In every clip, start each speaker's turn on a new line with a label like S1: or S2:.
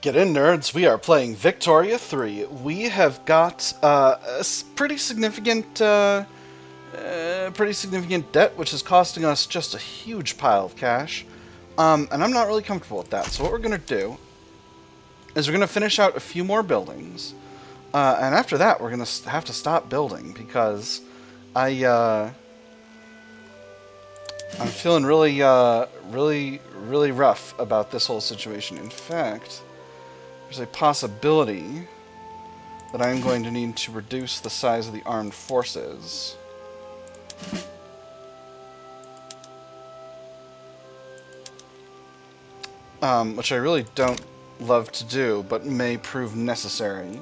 S1: Get in, nerds. We are playing Victoria 3. We have got pretty significant debt, which is costing us just a huge pile of cash. And I'm not really comfortable with that. So what we're going to do is we're going to finish out a few more buildings. And after that, we're going to have to stop building because I'm feeling really rough about this whole situation. In fact, there's a possibility that I'm going to need to reduce the size of the armed forces. Which I really don't love to do, but may prove necessary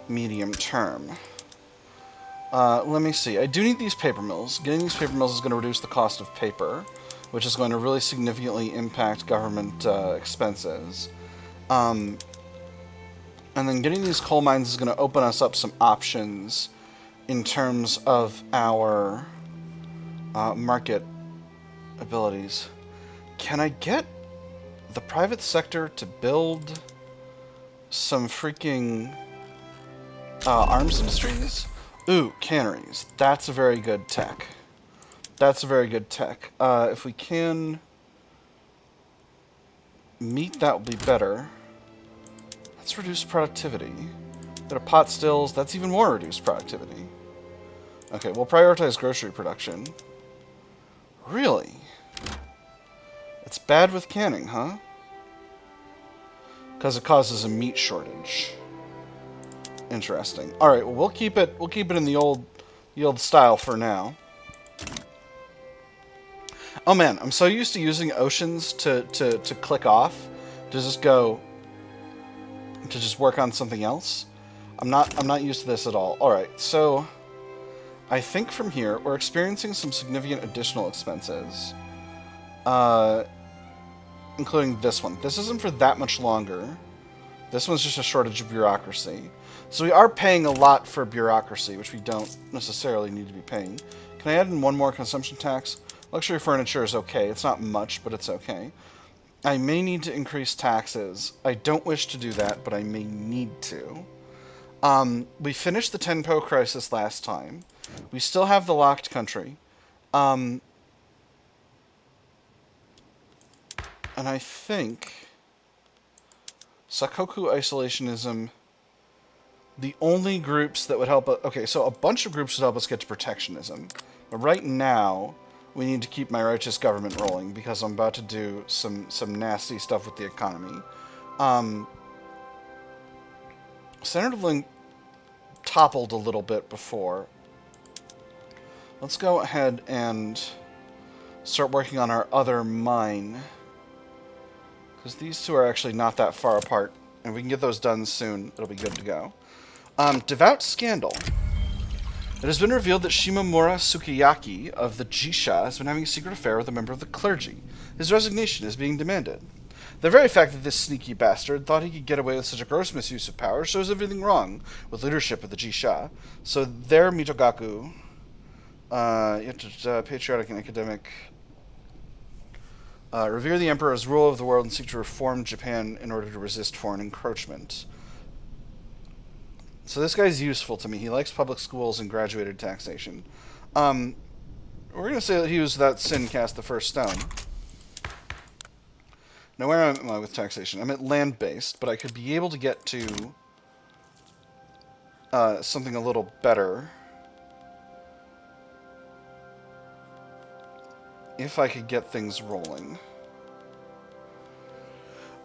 S1: medium term. Let me see. I do need these paper mills. Getting these paper mills is going to reduce the cost of paper, which is going to really significantly impact government expenses. And then getting these coal mines is going to open us up some options in terms of our market abilities. Can I get the private sector to build some freaking arms industries? Ooh, canneries. That's a very good tech. That's a very good tech. If we can meet, that would be better. Let's reduce productivity. Go to pot stills. That's even more reduced productivity. Okay, we'll prioritize grocery production. Really? It's bad with canning, huh? Because it causes a meat shortage. Interesting. All right, well, we'll keep it in the old style for now. Oh man, I'm so used to using oceans to click off, to just go, to just work on something else. I'm not used to this at all. All right, so I think from here we're experiencing some significant additional expenses, including this one. This isn't for that much longer. This one's just a shortage of bureaucracy. So we are paying a lot for bureaucracy, which we don't necessarily need to be paying. Can I add in one more consumption tax? Luxury furniture is okay. It's not much, but it's okay. I may need to increase taxes. I don't wish to do that, but I may need to. We finished the Tenpo crisis last time. We still have the locked country. And I think Sakoku isolationism, the only groups that would help us... Okay, so a bunch of groups would help us get to protectionism. But right now, we need to keep my righteous government rolling because I'm about to do some nasty stuff with the economy. Senator Link toppled a little bit before. Let's go ahead and start working on our other mine, because these two are actually not that far apart, and if we can get those done soon, it'll be good to go. Devout scandal. It has been revealed that Shimamura Sukiyaki of the Jisha has been having a secret affair with a member of the clergy. His resignation is being demanded. The very fact that this sneaky bastard thought he could get away with such a gross misuse of power shows everything wrong with leadership of the Jisha. So their Mitogaku, patriotic and academic, revere the emperor as ruler of the world and seek to reform Japan in order to resist foreign encroachment. So this guy's useful to me. He likes public schools and graduated taxation. We're going to say that he was that sin cast the first stone. Now, where am I with taxation? I'm at land-based, but I could be able to get to something a little better if I could get things rolling.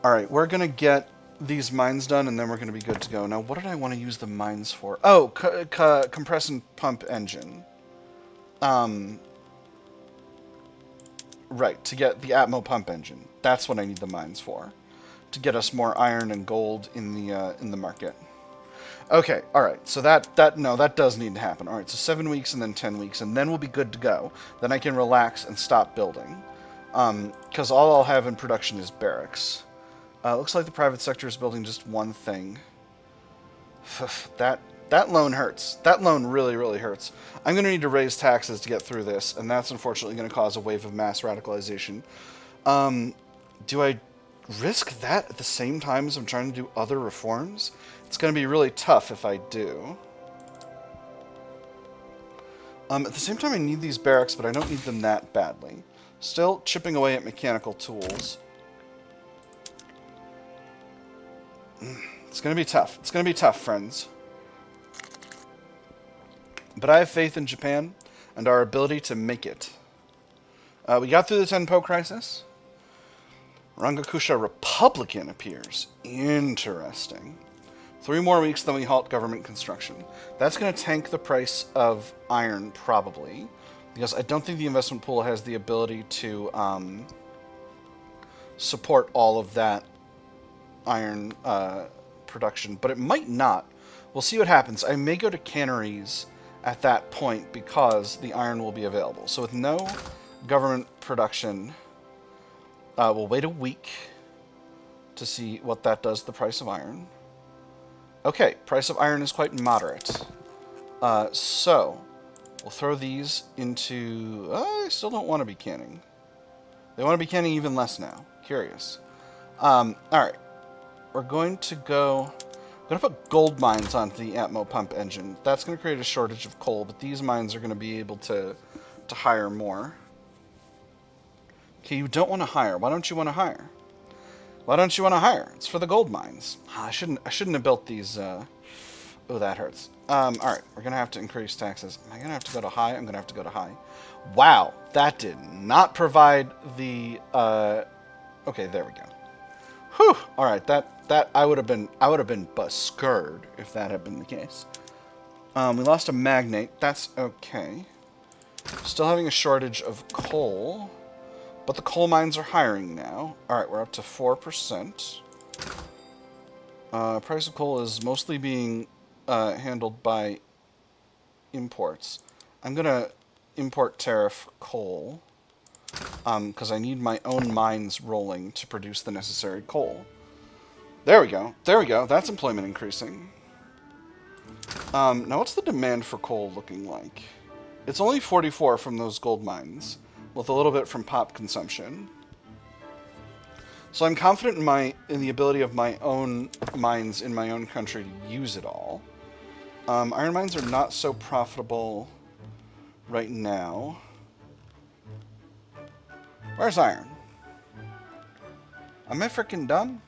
S1: Alright, we're going to get these mines done, and then we're going to be good to go. Now, what did I want to use the mines for? Oh, compress and pump engine. Right, to get the Atmo pump engine. That's what I need the mines for. To get us more iron and gold in the market. Okay, alright, so that does need to happen. Alright, so 7 weeks and then 10 weeks, and then we'll be good to go. Then I can relax and stop building. Because all I'll have in production is barracks. Looks like the private sector is building just one thing. That loan hurts. That loan really, really hurts. I'm going to need to raise taxes to get through this, and that's unfortunately going to cause a wave of mass radicalization. Do I risk that at the same time as I'm trying to do other reforms? It's going to be really tough if I do. At the same time, I need these barracks, but I don't need them that badly. Still chipping away at mechanical tools. It's going to be tough. It's going to be tough, friends. But I have faith in Japan and our ability to make it. We got through the Tenpo crisis. Rangakusha Republican appears. Interesting. 3 more weeks, then we halt government construction. That's going to tank the price of iron, probably. Because I don't think the investment pool has the ability to support all of that iron production. But it might not. We'll see what happens. I may go to canneries at that point because the iron will be available. So with no government production, we'll wait a week to see what that does to the price of iron. Okay, price of iron is quite moderate. So, we'll throw these into... I still don't want to be canning. They want to be canning even less now. Curious. Alright. We're going to go... I'm going to put gold mines onto the Atmo pump engine. That's going to create a shortage of coal, but these mines are going to be able to hire more. Okay, you don't want to hire. Why don't you want to hire? Why don't you want to hire? It's for the gold mines. I shouldn't have built these. Oh, that hurts. All right, we're gonna have to increase taxes. Am I gonna have to go to high? I'm gonna have to go to high. Wow, that did not provide the. Okay, there we go. Whew. All right, that I would have been buskered if that had been the case. We lost a magnate. That's okay. Still having a shortage of coal. But the coal mines are hiring now. Alright, we're up to 4%. Price of coal is mostly being handled by imports. I'm going to import tariff coal. Because I need my own mines rolling to produce the necessary coal. There we go. There we go. That's employment increasing. Now what's the demand for coal looking like? It's only 44 from those gold mines, with a little bit from pop consumption. So I'm confident in the ability of my own mines in my own country to use it all. Iron mines are not so profitable right now. Where's iron? Am I freaking dumb?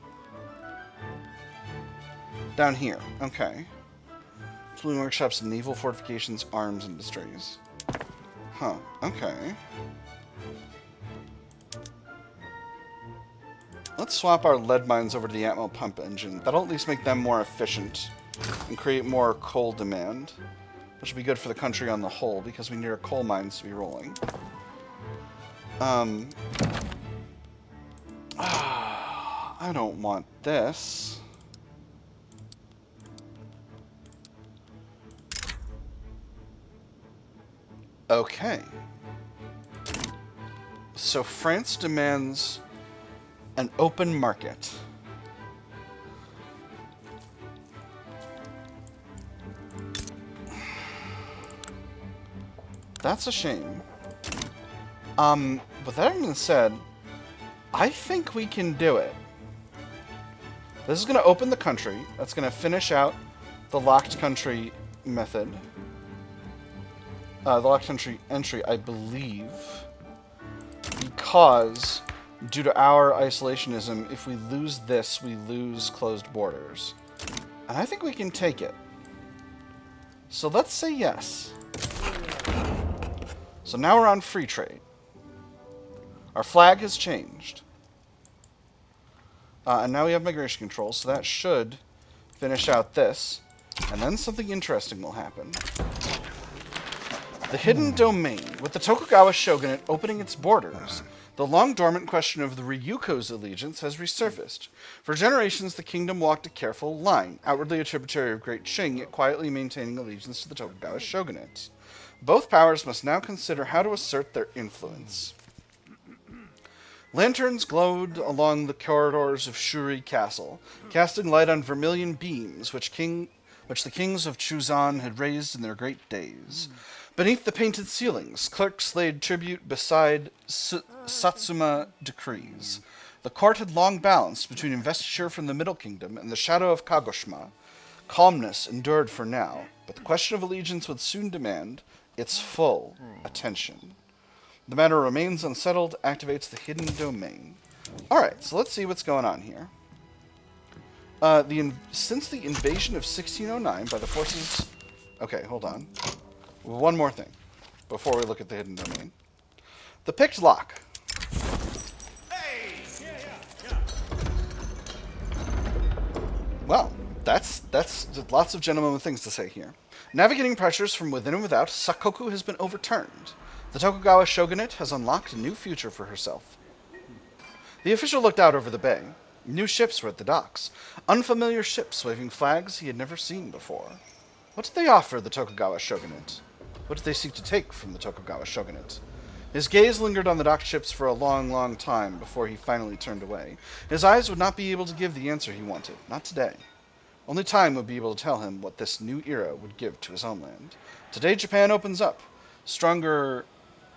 S1: Down here. Okay. Tooling workshops, naval fortifications, arms industries. Huh. Okay. Let's swap our lead mines over to the Atmo pump engine. That'll at least make them more efficient and create more coal demand, which will be good for the country on the whole because we need our coal mines to be rolling. I don't want this. Okay. So France demands an open market. That's a shame. But that being said, I think we can do it. This is going to open the country. That's going to finish out the locked country method. The locked country entry, I believe. Because, due to our isolationism, if we lose this, we lose closed borders. And I think we can take it. So let's say yes. So now we're on free trade. Our flag has changed. And now we have migration control, so that should finish out this. And then something interesting will happen. The hidden domain. With the Tokugawa shogunate opening its borders, the long-dormant question of the Ryukyu's allegiance has resurfaced. For generations, the kingdom walked a careful line, outwardly a tributary of Great Qing, yet quietly maintaining allegiance to the Tokugawa shogunate. Both powers must now consider how to assert their influence. Lanterns glowed along the corridors of Shuri Castle, casting light on vermilion beams which the kings of Chuzan had raised in their great days. Beneath the painted ceilings, clerks laid tribute beside Satsuma decrees. The court had long balanced between investiture from the Middle Kingdom and the shadow of Kagoshima. Calmness endured for now, but the question of allegiance would soon demand its full attention. The matter remains unsettled, activates the hidden domain. Alright, so let's see what's going on here. Since the invasion of 1609 by the forces... Okay, hold on. One more thing before we look at the hidden domain. The picked lock. Well, that's lots of gentlemen with things to say here. Navigating pressures from within and without, Sakoku has been overturned. The Tokugawa Shogunate has unlocked a new future for herself. The official looked out over the bay. New ships were at the docks. Unfamiliar ships waving flags he had never seen before. What did they offer the Tokugawa Shogunate? What did they seek to take from the Tokugawa Shogunate? His gaze lingered on the docked ships for a long, long time before he finally turned away. His eyes would not be able to give the answer he wanted. Not today. Only time would be able to tell him what this new era would give to his homeland. Today Japan opens up. Stronger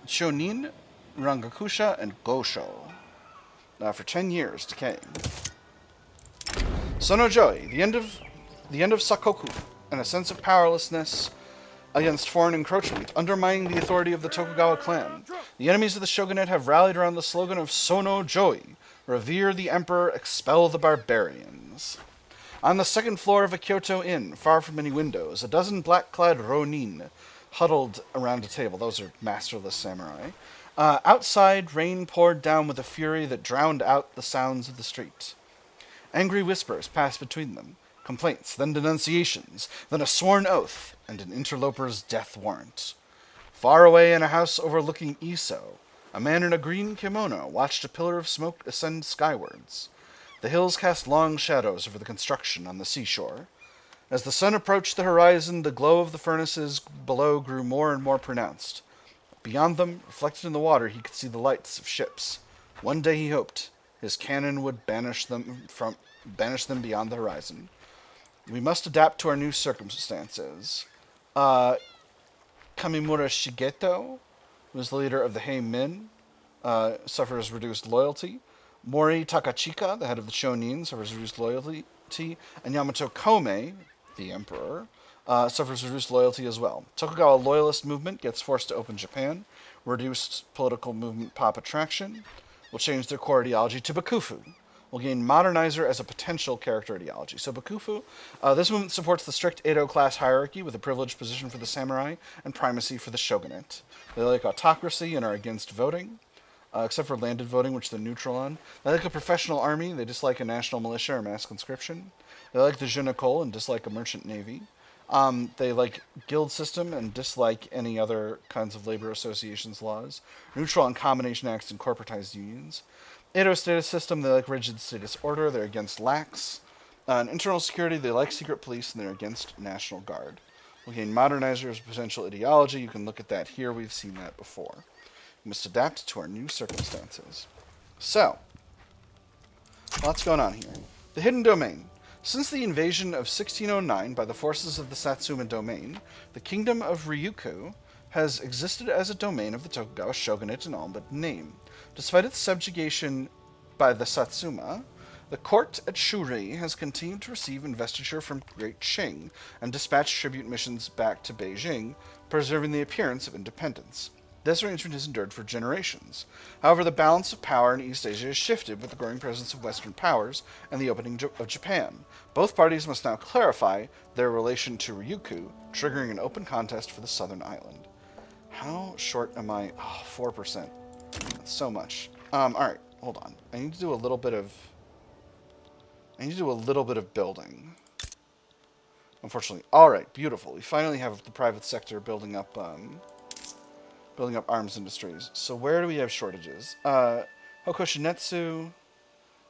S1: Shonin, Rangakusha, and Gosho. For 10 years decaying. Sonno Joi, the end of Sakoku, and a sense of powerlessness against foreign encroachment, undermining the authority of the Tokugawa clan. The enemies of the shogunate have rallied around the slogan of Sonno Joi, revere the emperor, expel the barbarians. On the second floor of a Kyoto inn, far from any windows, a dozen black-clad ronin huddled around a table. Those are masterless samurai. Outside, rain poured down with a fury that drowned out the sounds of the street. Angry whispers passed between them. Complaints, then denunciations, then a sworn oath, and an interloper's death warrant. Far away in a house overlooking Iso, a man in a green kimono watched a pillar of smoke ascend skywards. The hills cast long shadows over the construction on the seashore. As the sun approached the horizon, the glow of the furnaces below grew more and more pronounced. Beyond them, reflected in the water, he could see the lights of ships. One day, he hoped, his cannon would banish them beyond the horizon. We must adapt to our new circumstances. Kamimura Shigeto, who was the leader of the Heimin, suffers reduced loyalty. Mori Takachika, the head of the Shonin, suffers reduced loyalty. And Yamato Komei, the emperor, suffers reduced loyalty as well. Tokugawa loyalist movement gets forced to open Japan. Reduced political movement pop attraction. Will change their core ideology to Bakufu. Will gain modernizer as a potential character ideology. So Bakufu, this movement supports the strict Edo class hierarchy with a privileged position for the samurai and primacy for the shogunate. They like autocracy and are against voting, except for landed voting, which they're neutral on. They like a professional army. They dislike a national militia or mass conscription. They like the jeune école and dislike a merchant navy. They like guild system and dislike any other kinds of labor associations laws. Neutral on combination acts and corporatized unions. Edo status system, they like rigid status order. They're against lax. In internal security, they like secret police and they're against National Guard. We'll gain modernizer as a potential ideology. You can look at that here. We've seen that before. We must adapt to our new circumstances. So, lots going on here. The hidden domain. Since the invasion of 1609 by the forces of the Satsuma domain, the kingdom of Ryukyu has existed as a domain of the Tokugawa shogunate in all but name. Despite its subjugation by the Satsuma, the court at Shuri has continued to receive investiture from Great Qing and dispatch tribute missions back to Beijing, preserving the appearance of independence. This arrangement has endured for generations. However, the balance of power in East Asia has shifted with the growing presence of Western powers and the opening of Japan. Both parties must now clarify their relation to Ryukyu, triggering an open contest for the southern island. How short am I? Oh, 4%. That's so much. Alright, hold on. I need to do a little bit of building. Unfortunately. Alright, beautiful. We finally have the private sector building up arms industries. So where do we have shortages? Hokoshinetsu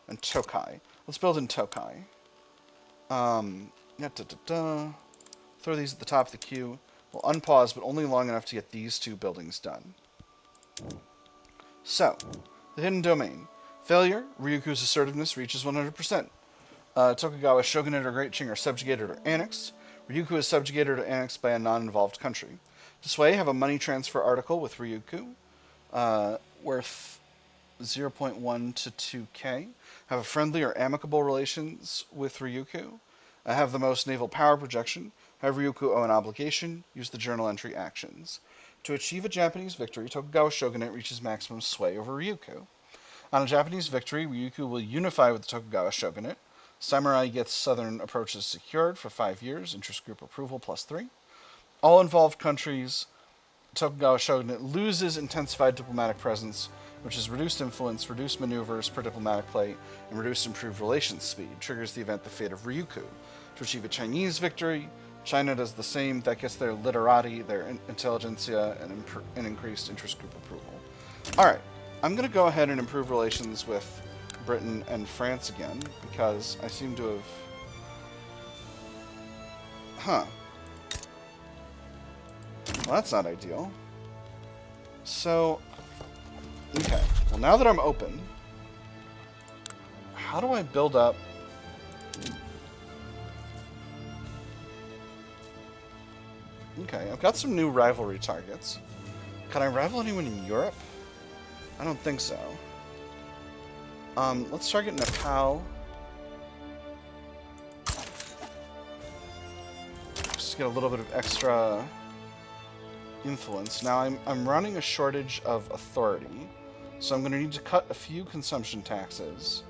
S1: and Tokai. Let's build in Tokai. Throw these at the top of the queue. We'll unpause, but only long enough to get these two buildings done. So, the hidden domain. Failure. Ryukyu's assertiveness reaches 100%. Tokugawa shogunate or Great Qing are subjugated or annexed. Ryukyu is subjugated or annexed by a non-involved country. To sway, have a money transfer article with Ryukyu, worth 0.1 to 2k. Have a friendly or amicable relations with Ryukyu. Have the most naval power projection. Have Ryukyu owe an obligation. Use the journal entry actions. To achieve a Japanese victory, Tokugawa Shogunate reaches maximum sway over Ryukyu. On a Japanese victory, Ryukyu will unify with the Tokugawa Shogunate. Samurai gets southern approaches secured for 5 years. Interest group approval +3. All involved countries, Tokugawa Shogunate loses intensified diplomatic presence, which is reduced influence, reduced maneuvers per diplomatic play, and reduced improved relations speed. Triggers the event The Fate of Ryukyu. To achieve a Chinese victory, China does the same. That gets their literati, their intelligentsia, and increased interest group approval. Alright, I'm going to go ahead and improve relations with Britain and France again, because I seem to have... Huh. Well, that's not ideal. So, okay. Well, now that I'm open, how do I build up... Okay, I've got some new rivalry targets. Can I rival anyone in Europe? I don't think so. Let's target Nepal. Just to get a little bit of extra influence. Now, I'm running a shortage of authority, so I'm going to need to cut a few consumption taxes.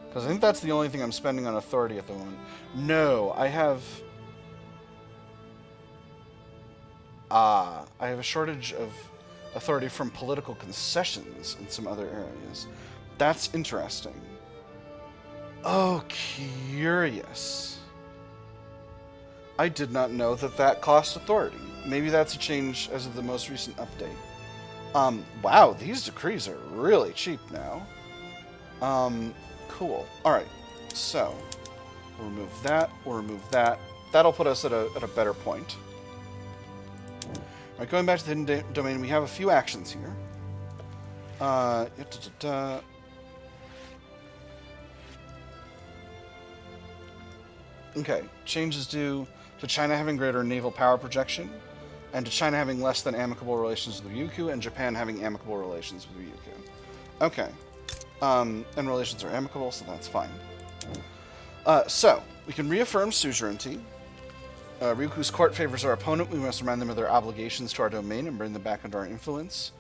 S1: Because I think that's the only thing I'm spending on authority at the moment. No, I have a shortage of authority from political concessions in some other areas. That's interesting. Oh, curious. I did not know that that cost authority. Maybe that's a change as of the most recent update. Wow, these decrees are really cheap now. Cool. Alright, so we'll remove that, we'll remove that. That'll put us at a better point. Alright, going back to the hidden domain, we have a few actions here. Okay, changes due to China having greater naval power projection, and to China having less than amicable relations with Ryukyu, and Japan having amicable relations with Ryukyu. Okay. And relations are amicable, so that's fine. So, we can reaffirm suzerainty. Ryukyu's court favors our opponent. We must remind them of their obligations to our domain and bring them back under our influence.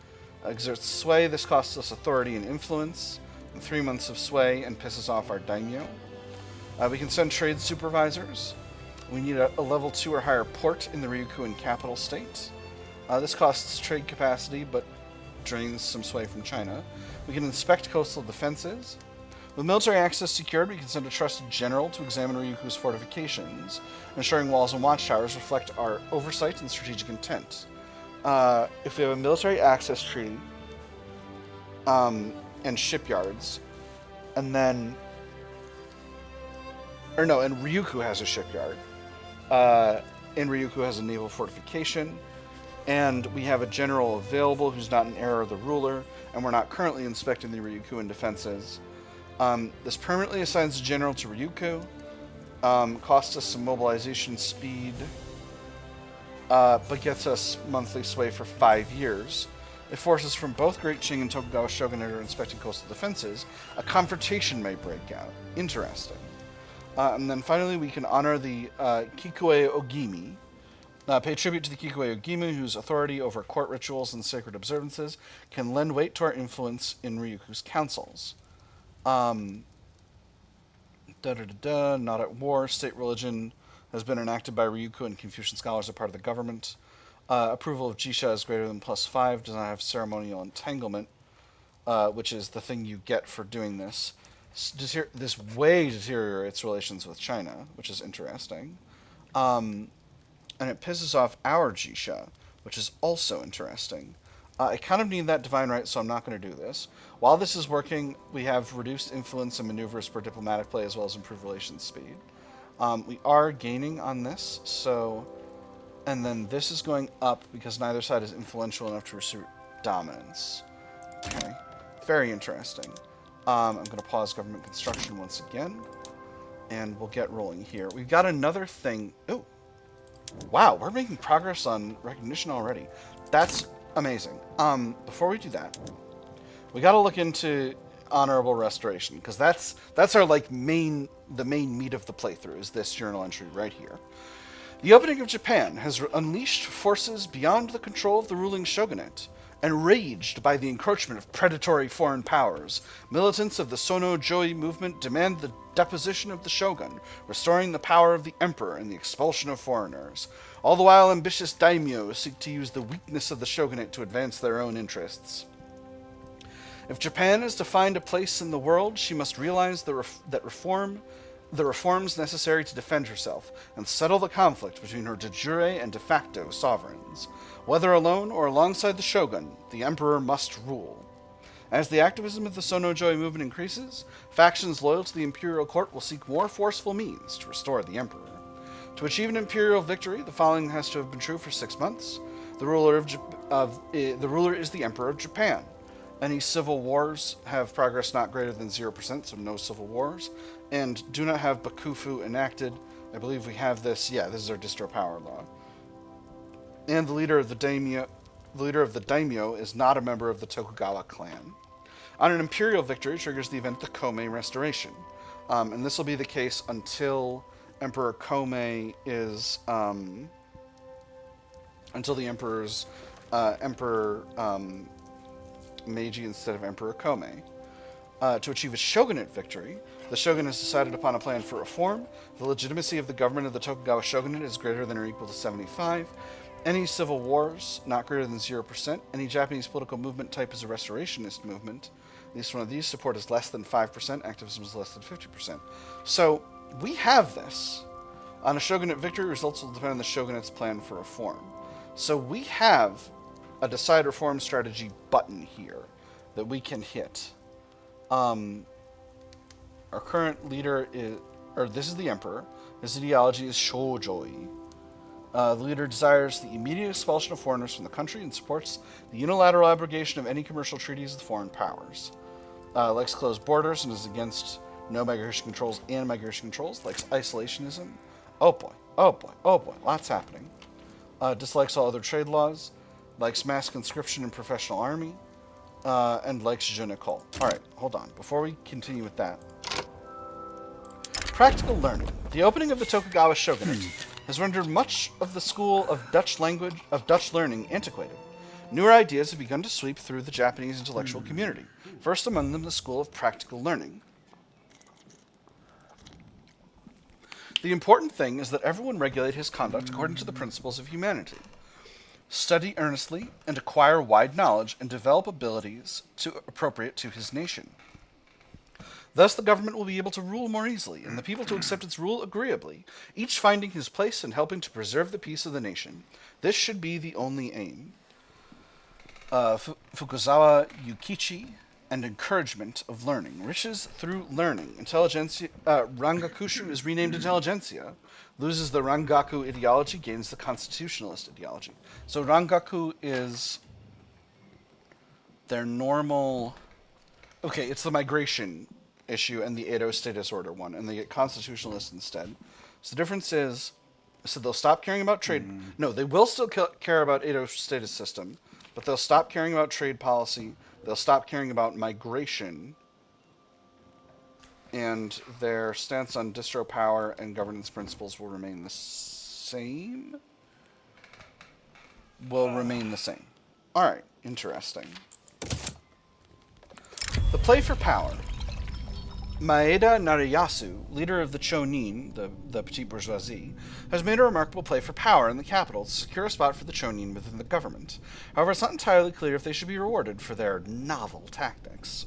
S1: Exerts sway. This costs us authority and influence. And 3 months of sway and pisses off our daimyo. We can send trade supervisors. We need a level 2 or higher port in the Ryukyuan capital state. This costs trade capacity, but drains some sway from China. We can inspect coastal defenses. With military access secured, we can send a trusted general to examine Ryukyu's fortifications, ensuring walls and watchtowers reflect our oversight and strategic intent. If we have a military access treaty, and shipyards, and then... Or no, and Ryukyu has a shipyard. And Ryukyu has a naval fortification, and we have a general available who's not an heir of the ruler, and we're not currently inspecting the Ryukyuan defenses. This permanently assigns a general to Ryukyu, costs us some mobilization speed, but gets us monthly sway for 5 years. If forces from both Great Qing and Tokugawa Shogunate are inspecting coastal defenses, a confrontation may break out. Interesting. And then finally, we can honor the Kikue Ogimi. Pay tribute to the Kikue Ogimi, whose authority over court rituals and sacred observances can lend weight to our influence in Ryukyu's councils. Not at war. State religion has been enacted by Ryukyu, and Confucian scholars are part of the government. Approval of Jisha is greater than +5. Does not have ceremonial entanglement, which is the thing you get for doing this. This way deteriorates relations with China, which is interesting. And it pisses off our Jisha, which is also interesting. I kind of need that divine right, so I'm not going to do this. While this is working, we have reduced influence and maneuvers per diplomatic play, as well as improved relations speed. We are gaining on this, so... And then this is going up because neither side is influential enough to assert dominance. Okay. Very interesting. I'm going to pause government construction once again, and we'll get rolling here. We've got another thing. Oh, wow, we're making progress on recognition already. That's amazing. Before we do that, We got to look into honorable restoration, because that's our the main meat of the playthrough is this journal entry right here. The opening of Japan has unleashed forces beyond the control of the ruling shogunate. Enraged by the encroachment of predatory foreign powers, militants of the Sonno Joi movement demand the deposition of the shogun, restoring the power of the emperor and the expulsion of foreigners. All the while, ambitious daimyo seek to use the weakness of the shogunate to advance their own interests. If Japan is to find a place in the world, she must realize the reforms necessary to defend herself and settle the conflict between her de jure and de facto sovereigns. Whether alone or alongside the shogun, the emperor must rule. As the activism of the Sonno Joi movement increases, factions loyal to the imperial court will seek more forceful means to restore the emperor. To achieve an imperial victory, the following has to have been true for 6 months. The ruler is the emperor of Japan. Any civil wars have progress not greater than 0%, so no civil wars, and do not have Bakufu enacted. I believe we have this. Yeah, this is our distro power law. And the leader of the daimyo is not a member of the Tokugawa clan. On an imperial victory triggers the event the Komei Restoration, and this will be the case until Emperor Komei is until the emperor's Emperor Meiji instead of Emperor Komei. To achieve a shogunate victory, the shogun has decided upon a plan for reform. The legitimacy of the government of the Tokugawa shogunate is greater than or equal to 75. Any civil wars, not greater than 0%. Any Japanese political movement type is a restorationist movement. At least one of these support is less than 5%. Activism is less than 50%. So, we have this. On a shogunate victory, results will depend on the shogunate's plan for reform. So we have a decide reform strategy button here that we can hit. Our current leader is, this is the emperor. His ideology is Sonno Joi. The leader desires the immediate expulsion of foreigners from the country and supports the unilateral abrogation of any commercial treaties with foreign powers. Likes closed borders and is against no migration controls and migration controls. Likes isolationism. Oh boy, oh boy, oh boy, lots happening. Dislikes all other trade laws. Likes mass conscription and professional army. And likes je ne sais. Alright, hold on. Before we continue with that. Practical learning. The opening of the Tokugawa shogunate has rendered much of the school of Dutch learning antiquated. Newer ideas have begun to sweep through the Japanese intellectual community. First among them, the school of practical learning. The important thing is that everyone regulate his conduct according to the principles of humanity. Study earnestly and acquire wide knowledge and develop abilities appropriate to his nation. Thus, the government will be able to rule more easily, and the people to accept its rule agreeably, each finding his place and helping to preserve the peace of the nation. This should be the only aim. Fukuzawa Yukichi and encouragement of learning. Riches through learning. Intelligentsia. Rangakushu is renamed Intelligentsia. Loses the Rangaku ideology, gains the constitutionalist ideology. So Rangaku is their normal... Okay, it's the migration issue and the Edo status order one, and they get constitutionalist instead. So the difference is, so they'll stop caring about trade. No, they will still care about Edo status system, but they'll stop caring about trade policy. They'll stop caring about migration, and their stance on distro power and governance principles will remain the same. All right, interesting. The play for power. Maeda Nariyasu, leader of the Chonin, the petite bourgeoisie, has made a remarkable play for power in the capital to secure a spot for the Chonin within the government. However, it's not entirely clear if they should be rewarded for their novel tactics.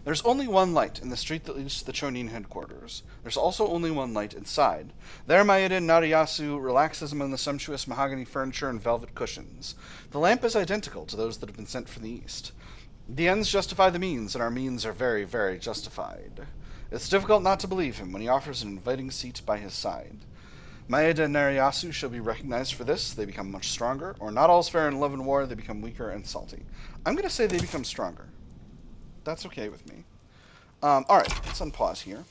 S1: There's only one light in the street that leads to the Chonin headquarters. There's also only one light inside. There Maeda Nariyasu relaxes among the sumptuous mahogany furniture and velvet cushions. The lamp is identical to those that have been sent from the east. The ends justify the means, and our means are very, very justified. It's difficult not to believe him when he offers an inviting seat by his side. Maeda Nariyasu shall be recognized for this. They become much stronger. Or not all's fair in love and war, they become weaker and salty. I'm going to say they become stronger. That's okay with me. Alright, let's unpause here.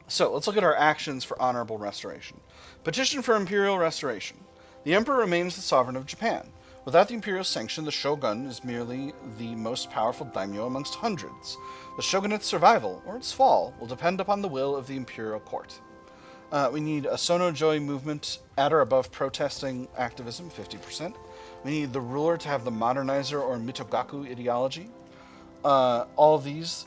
S1: So, let's look at our actions for honorable restoration. Petition for imperial restoration. The emperor remains the sovereign of Japan. Without the imperial sanction, the shogun is merely the most powerful daimyo amongst hundreds. The shogunate's survival, or its fall, will depend upon the will of the imperial court. We need a Sonno Joi movement at or above protesting activism, 50%. We need the ruler to have the modernizer or mitogaku ideology. All of these,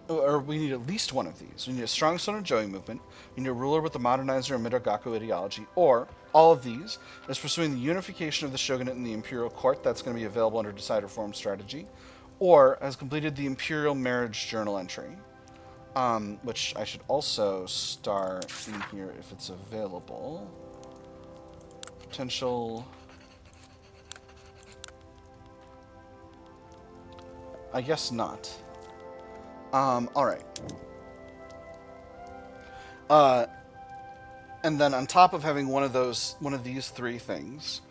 S1: or we need at least one of these. We need a strong Sonno Joi movement. We need a ruler with the modernizer or mitogaku ideology. Or all of these is pursuing the unification of the shogunate and the imperial court. That's going to be available under Decide Reform Strategy. Or has completed the imperial marriage journal entry. Which I should also star in here if it's available. Potential. I guess not. Alright. And then on top of having one of these three things,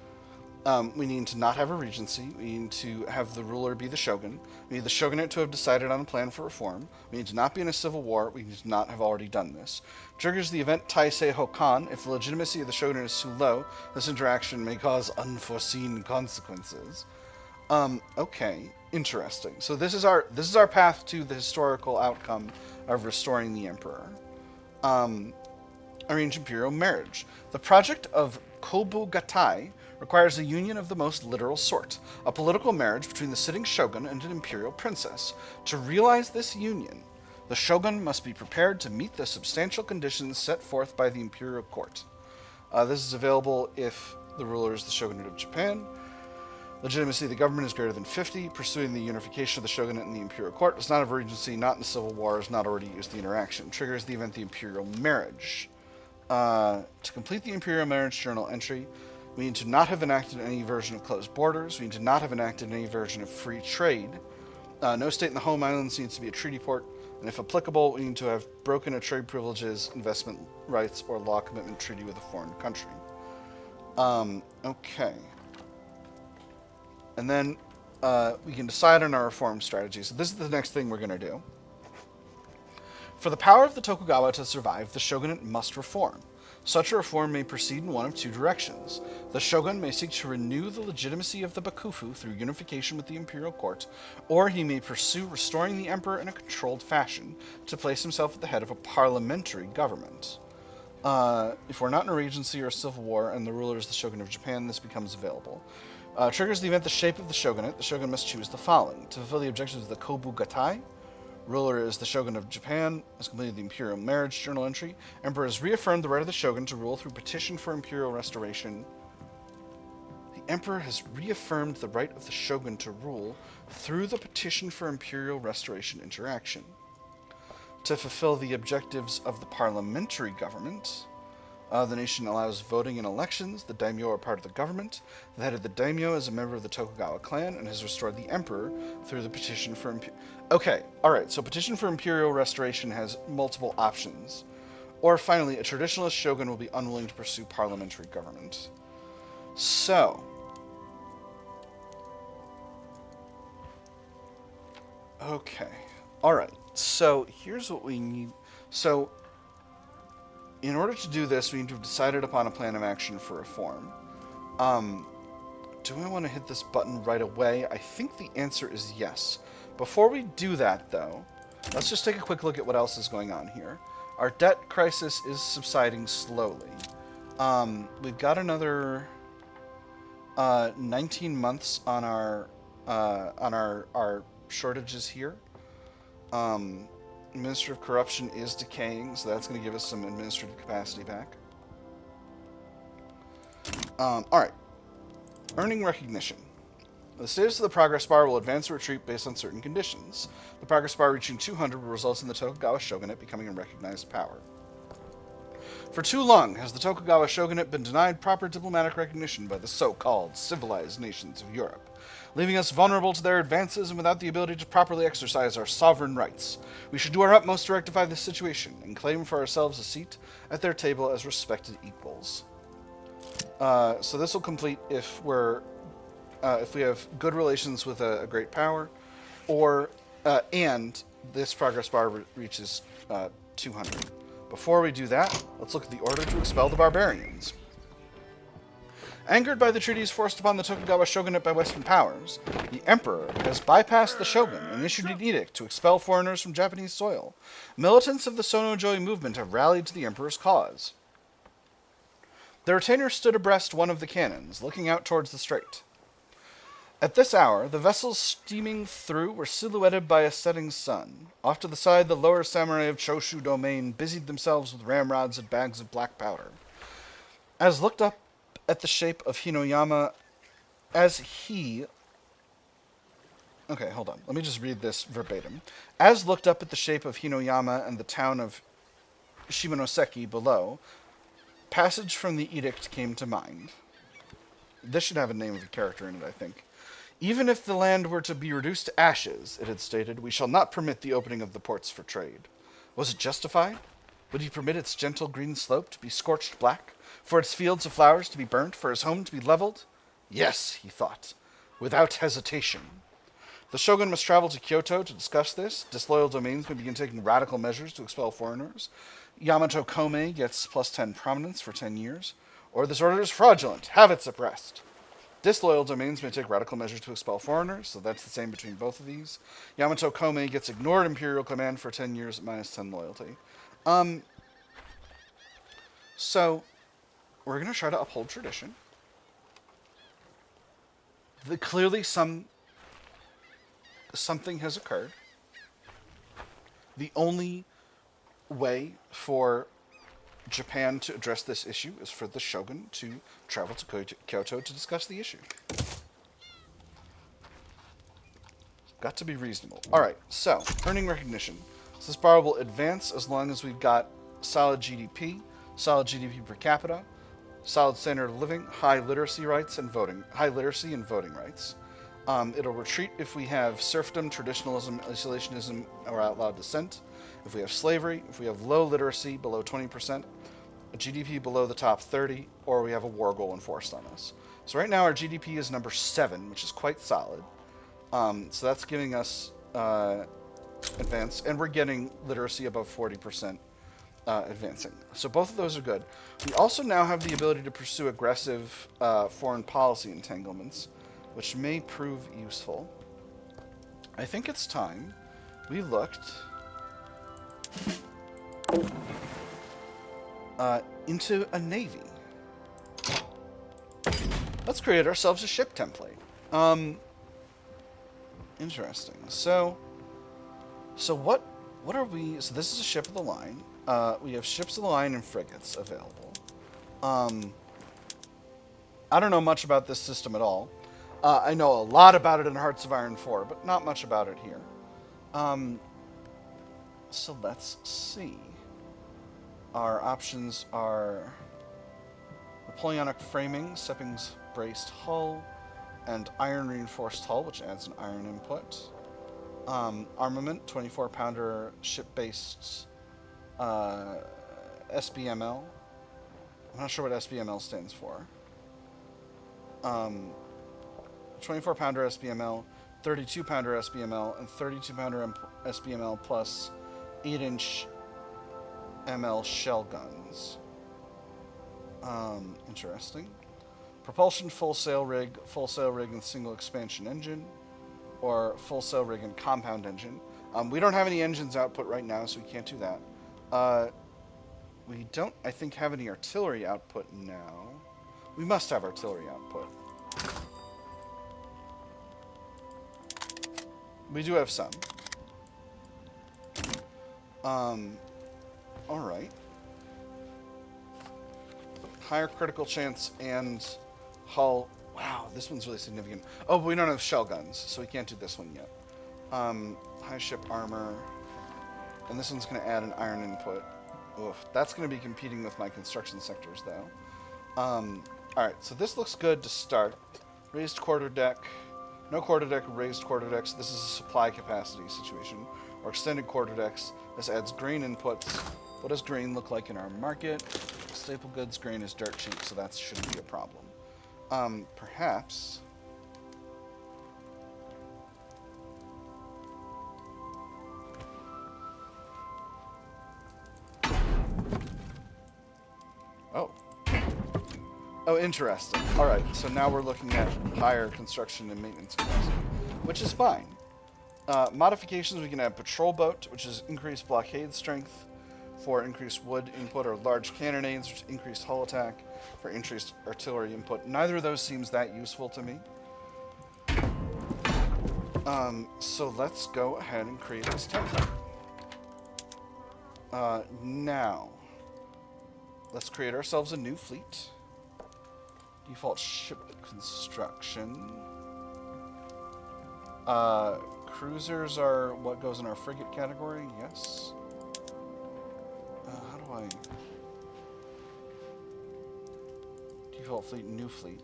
S1: we need to not have a regency. We need to have the ruler be the shogun. We need the shogunate to have decided on a plan for reform. We need to not be in a civil war. We need to not have already done this. Triggers the event Taisei Hokan. If the legitimacy of the shogunate is too low, this interaction may cause unforeseen consequences. Okay, interesting. So this is our path to the historical outcome of restoring the emperor. Arrange imperial marriage. The project of Kobugatai requires a union of the most literal sort, a political marriage between the sitting shogun and an imperial princess. To realize this union, the shogun must be prepared to meet the substantial conditions set forth by the imperial court. This is available if the ruler is the shogunate of Japan. Legitimacy of the government is greater than 50. Pursuing the unification of the shogunate and the imperial court does not have a regency, not in the civil war, has not already used the interaction. Triggers the event the imperial marriage. To complete the imperial marriage journal entry, we need to not have enacted any version of closed borders. We need to not have enacted any version of free trade. No state in the home islands needs to be a treaty port. And if applicable, we need to have broken a trade privileges, investment rights, or law commitment treaty with a foreign country. Okay. And then we can decide on our reform strategy. So this is the next thing we're going to do. For the power of the Tokugawa to survive, the shogunate must reform. Such a reform may proceed in one of two directions. The shogun may seek to renew the legitimacy of the Bakufu through unification with the imperial court, or he may pursue restoring the emperor in a controlled fashion to place himself at the head of a parliamentary government. If we're not in a regency or a civil war and the ruler is the shogun of Japan, this becomes available. Triggers the event the shape of the shogunate. The shogun must choose the following. To fulfill the objectives of the Kobugatai, ruler is the shogun of Japan, has completed the imperial marriage journal entry. Emperor has reaffirmed the right of the shogun to rule through petition for imperial restoration. The emperor has reaffirmed the right of the shogun to rule through the petition for imperial restoration interaction. To fulfill the objectives of the parliamentary government, the nation allows voting in elections. The daimyo are part of the government. The head of the daimyo is a member of the Tokugawa clan and has restored the emperor through the petition for Okay, alright, so petition for imperial restoration has multiple options. Or finally, a traditionalist shogun will be unwilling to pursue parliamentary government. So, okay, alright, so here's what we need. So, in order to do this, we need to have decided upon a plan of action for reform. Do I want to hit this button right away? I think the answer is yes. Before we do that, though, let's just take a quick look at what else is going on here. Our debt crisis is subsiding slowly. We've got another 19 months on our shortages here. Administrative corruption is decaying, so that's going to give us some administrative capacity back. Alright. Earning recognition. The status of the progress bar will advance or retreat based on certain conditions. The progress bar reaching 200 will result in the Tokugawa shogunate becoming a recognized power. For too long has the Tokugawa shogunate been denied proper diplomatic recognition by the so-called civilized nations of Europe, leaving us vulnerable to their advances and without the ability to properly exercise our sovereign rights. We should do our utmost to rectify this situation and claim for ourselves a seat at their table as respected equals. So this will complete if we have good relations with a great power, or and this progress bar reaches 200. Before we do that, let's look at the order to expel the barbarians. Angered by the treaties forced upon the Tokugawa shogunate by Western powers, the emperor has bypassed the shogun and issued an edict to expel foreigners from Japanese soil. Militants of the Sonno Joi movement have rallied to the emperor's cause. The retainer stood abreast one of the cannons, looking out towards the strait. At this hour, the vessels steaming through were silhouetted by a setting sun. Off to the side, the lower samurai of Choshu domain busied themselves with ramrods and bags of black powder. As looked up at the shape of Hinoyama, Okay, hold on. Let me just read this verbatim. As looked up at the shape of Hinoyama and the town of Shimonoseki below, passage from the edict came to mind. This should have a name of a character in it, I think. Even if the land were to be reduced to ashes, it had stated, we shall not permit the opening of the ports for trade. Was it justified? Would he permit its gentle green slope to be scorched black, for its fields of flowers to be burnt, for his home to be leveled? Yes, he thought, without hesitation. The shogun must travel to Kyoto to discuss this. Disloyal domains may begin taking radical measures to expel foreigners. Yamato Komei gets plus 10 prominence for 10 years. Or this order is fraudulent. Have it suppressed. Disloyal domains may take radical measures to expel foreigners, so that's the same between both of these. Yamato Komei gets ignored imperial command for 10 years at minus 10 loyalty. So, we're going to try to uphold tradition. Clearly something has occurred. The only way for Japan to address this issue is for the shogun to travel to Kyoto to discuss the issue. Got to be reasonable. Alright, so, earning recognition. So this bar will advance as long as we've got solid GDP per capita, solid standard of living, high literacy and voting rights. It'll retreat if we have serfdom, traditionalism, isolationism, or outlawed dissent. If we have slavery, if we have low literacy, below 20%, a GDP below the top 30, or we have a war goal enforced on us. So right now our GDP is number 7, which is quite solid. So that's giving us advance, and we're getting literacy above 40% advancing. So both of those are good. We also now have the ability to pursue aggressive foreign policy entanglements, which may prove useful. I think it's time we looked into a navy. Let's create ourselves a ship template. Interesting. So what are we? So this is a ship of the line. We have ships of the line and frigates available. I don't know much about this system at all. I know a lot about it in Hearts of Iron 4, but not much about it here. So let's see. Our options are Napoleonic framing, Seppings braced hull, and iron reinforced hull, which adds an iron input. Armament, 24-pounder ship-based SBML. I'm not sure what SBML stands for. 24-pounder SBML, 32-pounder SBML, and 32-pounder SBML plus 8-inch ML shell guns. Interesting. Propulsion full sail rig and single expansion engine, or full sail rig and compound engine. We don't have any engines output right now, so we can't do that. We don't, I think, have any artillery output now. We must have artillery output. We do have some. Alright. Higher critical chance and hull. Wow, this one's really significant. Oh, but we don't have shell guns, so we can't do this one yet. High ship armor. And this one's going to add an iron input. Oof, that's going to be competing with my construction sectors, though. Alright, so this looks good to start. Raised quarterdeck. No quarterdeck, raised quarterdecks. This is a supply capacity situation. Or extended quarterdecks. This adds grain inputs. What does grain look like in our market? Staple goods, grain is dirt cheap, so that shouldn't be a problem. Perhaps... Oh. Oh, interesting. All right, so now we're looking at higher construction and maintenance capacity, which is fine. Modifications, we can have patrol boat, which is increased blockade strength for increased wood input, or large cannonades, which is increased hull attack for increased artillery input. Neither of those seems that useful to me. So let's go ahead and create this template. Now, let's create ourselves a new fleet. Default ship construction. Cruisers are what goes in our frigate category, yes. How do I... Default fleet, new fleet.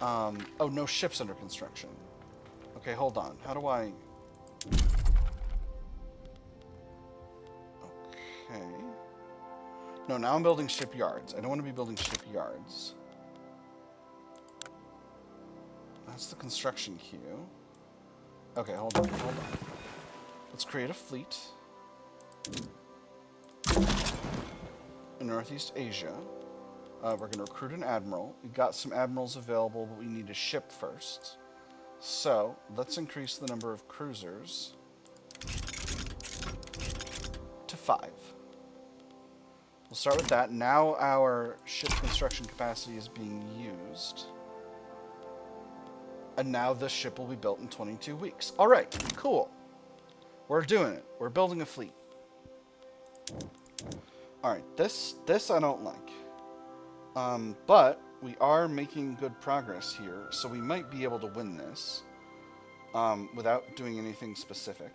S1: Oh, no ships under construction. Okay, hold on. How do I... Okay. No, now I'm building shipyards. I don't want to be building shipyards. That's the construction queue. Okay, hold on. Let's create a fleet. In Northeast Asia. We're going to recruit an admiral. We've got some admirals available, but we need a ship first. So, let's increase the number of cruisers to 5. We'll start with that. Now our ship construction capacity is being used. And now this ship will be built in 22 weeks. Alright, cool. We're doing it. We're building a fleet. Alright, this I don't like. But we are making good progress here, so we might be able to win this without doing anything specific.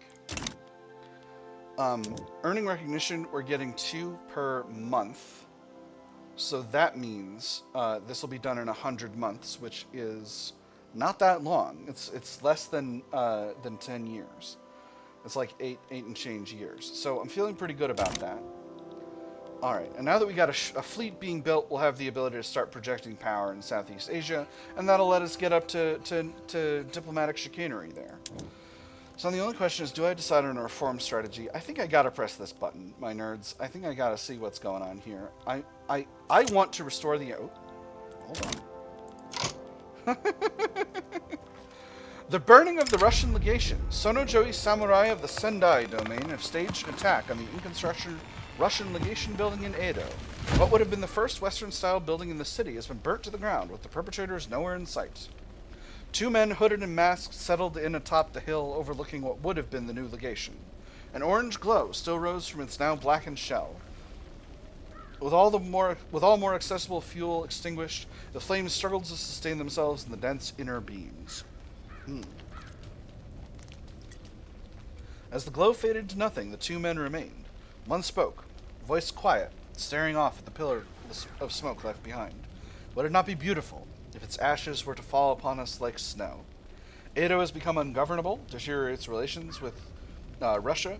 S1: Earning recognition, we're getting 2 per month. So that means this will be done in 100 months, which is not that long. It's less than 10 years. It's like 8 and change years. So I'm feeling pretty good about that. All right, and now that we got a fleet being built, we'll have the ability to start projecting power in Southeast Asia, and that'll let us get up to diplomatic chicanery there. So the only question is, do I decide on a reform strategy? I think I gotta press this button, my nerds. I think I gotta see what's going on here. I want to restore the... Oh, hold on. The burning of the Russian legation. Sonno Joi samurai of the Sendai domain have staged an attack on the in-construction Russian legation building in Edo. What would have been the first Western-style building in the city has been burnt to the ground, with the perpetrators nowhere in sight. 2 men hooded and masked settled in atop the hill overlooking what would have been the new legation. An orange glow still rose from its now blackened shell. With all more accessible fuel extinguished, the flames struggled to sustain themselves in the dense inner beams. As the glow faded to nothing, the 2 men remained. One spoke, voice quiet, staring off at the pillar of smoke left behind. Would it not be beautiful if its ashes were to fall upon us like snow? Edo has become ungovernable, deteriorates relations with Russia,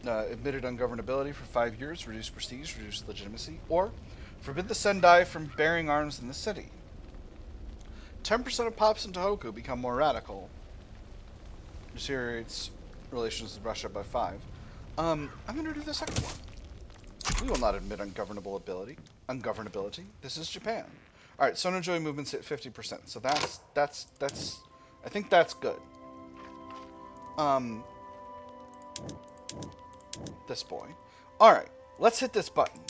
S1: admitted ungovernability for 5 years, reduced prestige, reduced legitimacy, or forbid the Sendai from bearing arms in the city. 10% of pops in Tohoku become more radical, deteriorates relations with Russia by 5. I'm going to do the second one. We will not admit ungovernability. This is Japan. All right, Sonno Joi movement's at 50%, so that's. I think that's good. This boy. All right, let's hit this button.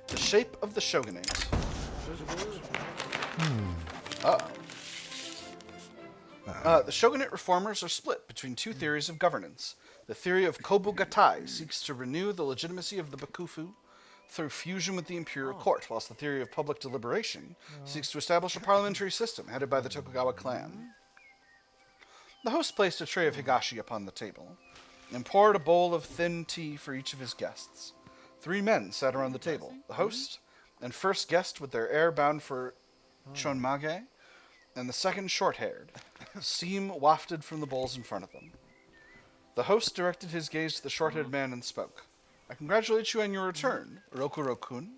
S1: The shape of the shogunate. The shogunate reformers are split between 2 theories of governance. The theory of Kobugatai seeks to renew the legitimacy of the Bakufu through fusion with the imperial court, whilst the theory of public deliberation seeks to establish a parliamentary system headed by the Tokugawa clan. The host placed a tray of higashi upon the table and poured a bowl of thin tea for each of his guests. 3 men sat around the table, the host and first guest with their air bound for chonmage, and the second short-haired. Steam wafted from the bowls in front of them. The host directed his gaze to the short-haired man and spoke. I congratulate you on your return, Rokuro-kun.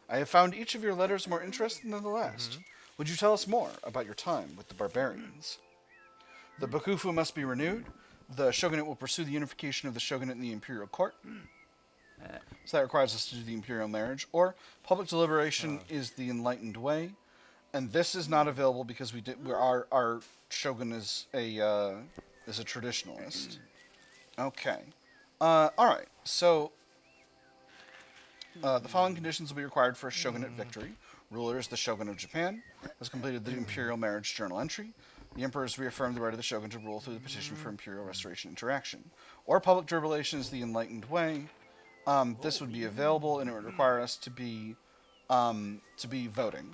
S1: I have found each of your letters more interesting than the last. Would you tell us more about your time with the barbarians? The Bakufu must be renewed. The shogunate will pursue the unification of the shogunate and the imperial court. So that requires us to do the imperial marriage. Or public deliberation is the enlightened way. And this is not available because our shogun is a traditionalist. Okay. All right. So the following conditions will be required for a shogunate victory. Ruler is the shogun of Japan, has completed the imperial marriage journal entry. The emperor has reaffirmed the right of the shogun to rule through the petition for imperial restoration interaction. Or public deliberation is the enlightened way. This would be available, and it would require us to be voting.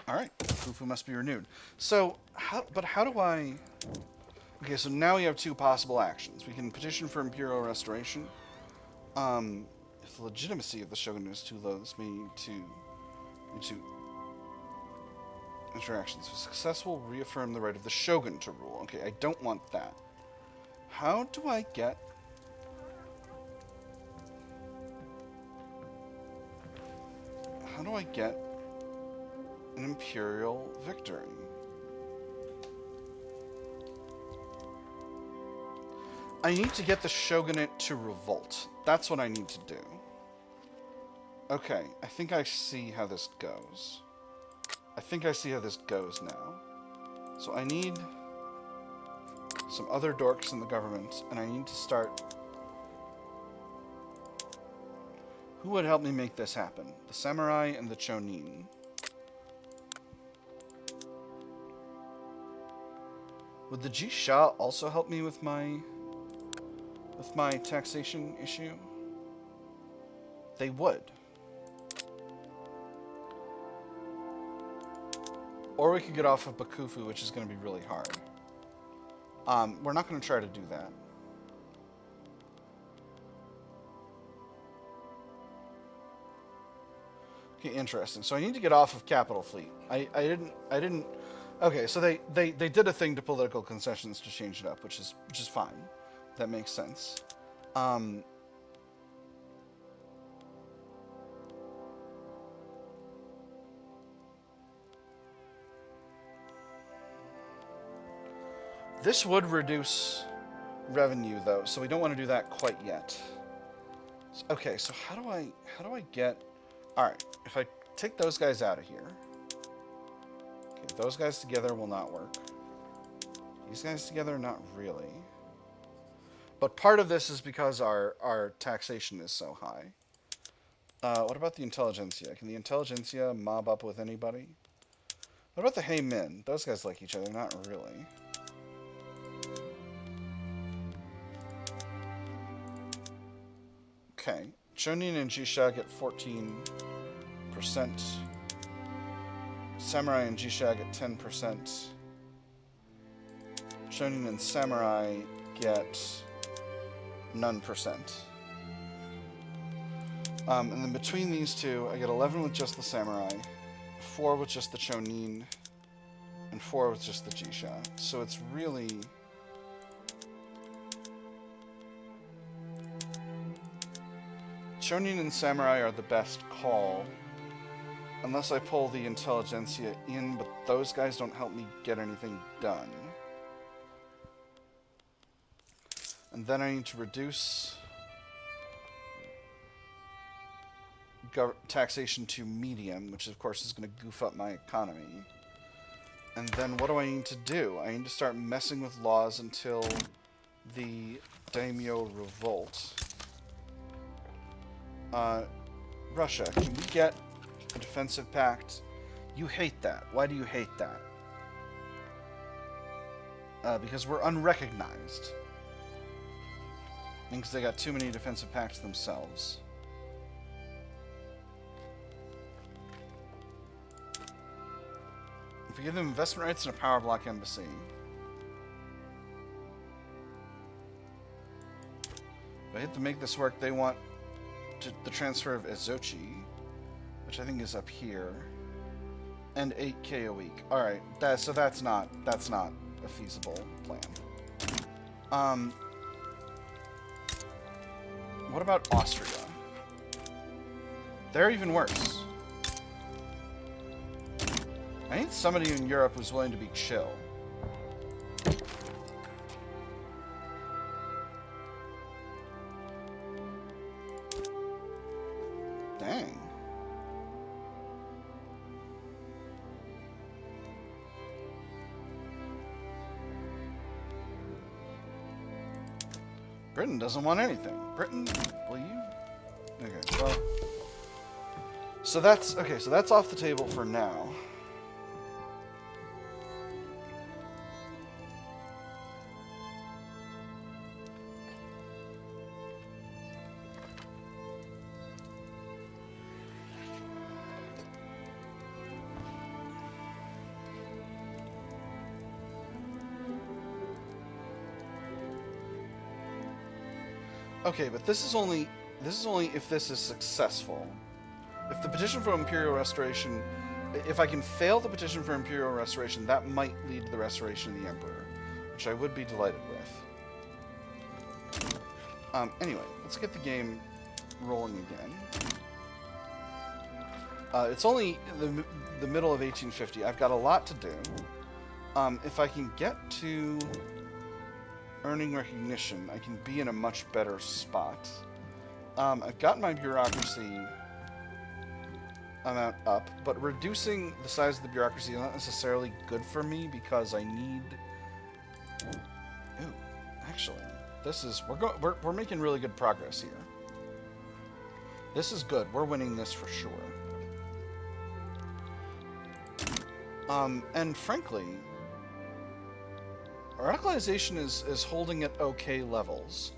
S1: All right, Bakufu must be renewed. So, how do I? Okay, so now we have two possible actions. We can petition for imperial restoration. If the legitimacy of the shogunate is too low, this may need to interactions. If successful, reaffirm the right of the shogun to rule. Okay, I don't want that. How do I get? How do I get an imperial victory? I need to get the shogunate to revolt. That's what I need to do. Okay, I think I see how this goes. I think I see how this goes now. So I need some other dorks in the government, and I need to start... Who would help me make this happen? The samurai and the chonin. Would the Jisha also help me with my taxation issue? They would. Or we could get off of Bakufu, which is going to be really hard. We're not going to try to do that. Okay, interesting. So I need to get off of Capital Fleet. I didn't. Okay, so they did a thing to political concessions to change it up, which is fine. That makes sense. This would reduce revenue, though, so we don't want to do that quite yet. Okay, so how do I get... Alright, if I take those guys out of here... Okay, those guys together will not work. These guys together, not really. But part of this is because our taxation is so high. What about the intelligentsia? Can the intelligentsia mob up with anybody? What about the Hey Men? Those guys like each other, not really. Okay, Chonin and Jisha get 14%. Samurai and Jisha get 10%. Chonin and Samurai get none percent. And then between these two, I get 11 with just the Samurai, 4 with just the Chonin, and 4 with just the Jisha. So it's really... Chonin and Samurai are the best call, unless I pull the intelligentsia in, but those guys don't help me get anything done. And then I need to reduce taxation to medium, which of course is going to goof up my economy. And then what do I need to do? I need to start messing with laws until the daimyo revolt. Russia, can we get a defensive pact? You hate that. Why do you hate that? Because we're unrecognized. Because they got too many defensive pacts themselves. If we give them investment rights and a power block embassy. If I hit to make this work, they want the transfer of Ezochi, which I think is up here, and 8k a week. All right, so that's not a feasible plan. What about Austria? They're even worse. I need somebody in Europe who's willing to be chill. Britain doesn't want anything. Britain, will you? Okay, well. So that's okay. So that's off the table for now. Okay, but this is only if this is successful. If the petition for Imperial Restoration, if I can fail the petition for Imperial Restoration, that might lead to the restoration of the Emperor, which I would be delighted with. Anyway, let's get the game rolling again. It's only the middle of 1850. I've got a lot to do. If I can get to earning recognition, I can be in a much better spot. I've got my bureaucracy amount up, but reducing the size of the bureaucracy is not necessarily good for me because I need... Ooh, actually, this is... We're making really good progress here. This is good. We're winning this for sure. And frankly, radicalization is holding at okay levels.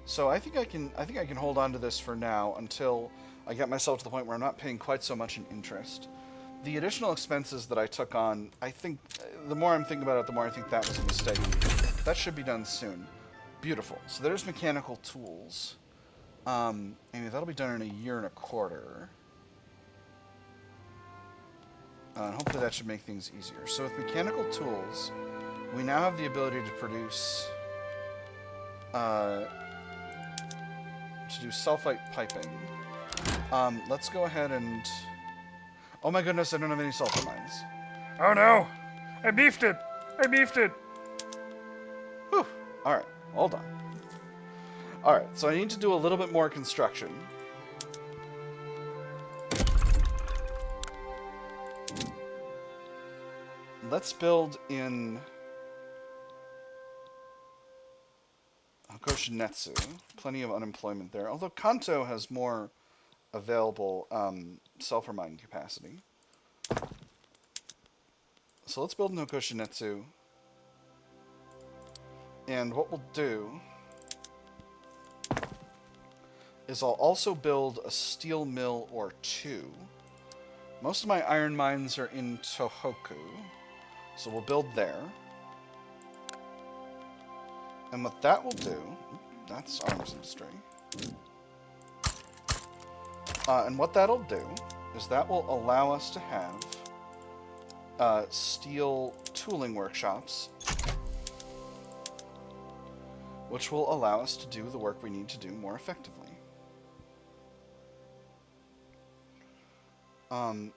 S1: So I think I can hold on to this for now until I get myself to the point where I'm not paying quite so much in interest. The additional expenses that I took on, I think, the more I'm thinking about it, the more I think that was a mistake. That should be done soon. Beautiful. So there's mechanical tools. And that'll be done in a year and a quarter. And hopefully that should make things easier. So with mechanical tools, we now have the ability to produce... to do sulfite piping. Let's go ahead and... Oh my goodness, I don't have any sulfur mines.
S2: Oh no! I beefed it! I beefed it!
S1: Whew. Alright, hold on. Alright, so I need to do a little bit more construction. Let's build in... Hokoshinetsu. Plenty of unemployment there. Although Kanto has more available sulfur mine capacity. So let's build in Hokoshinetsu. And what we'll do is I'll also build a steel mill or two. Most of my iron mines are in Tohoku. So we'll build there. And what that will do... That's arms industry. And what that'll do is that will allow us to have steel tooling workshops, which will allow us to do the work we need to do more effectively.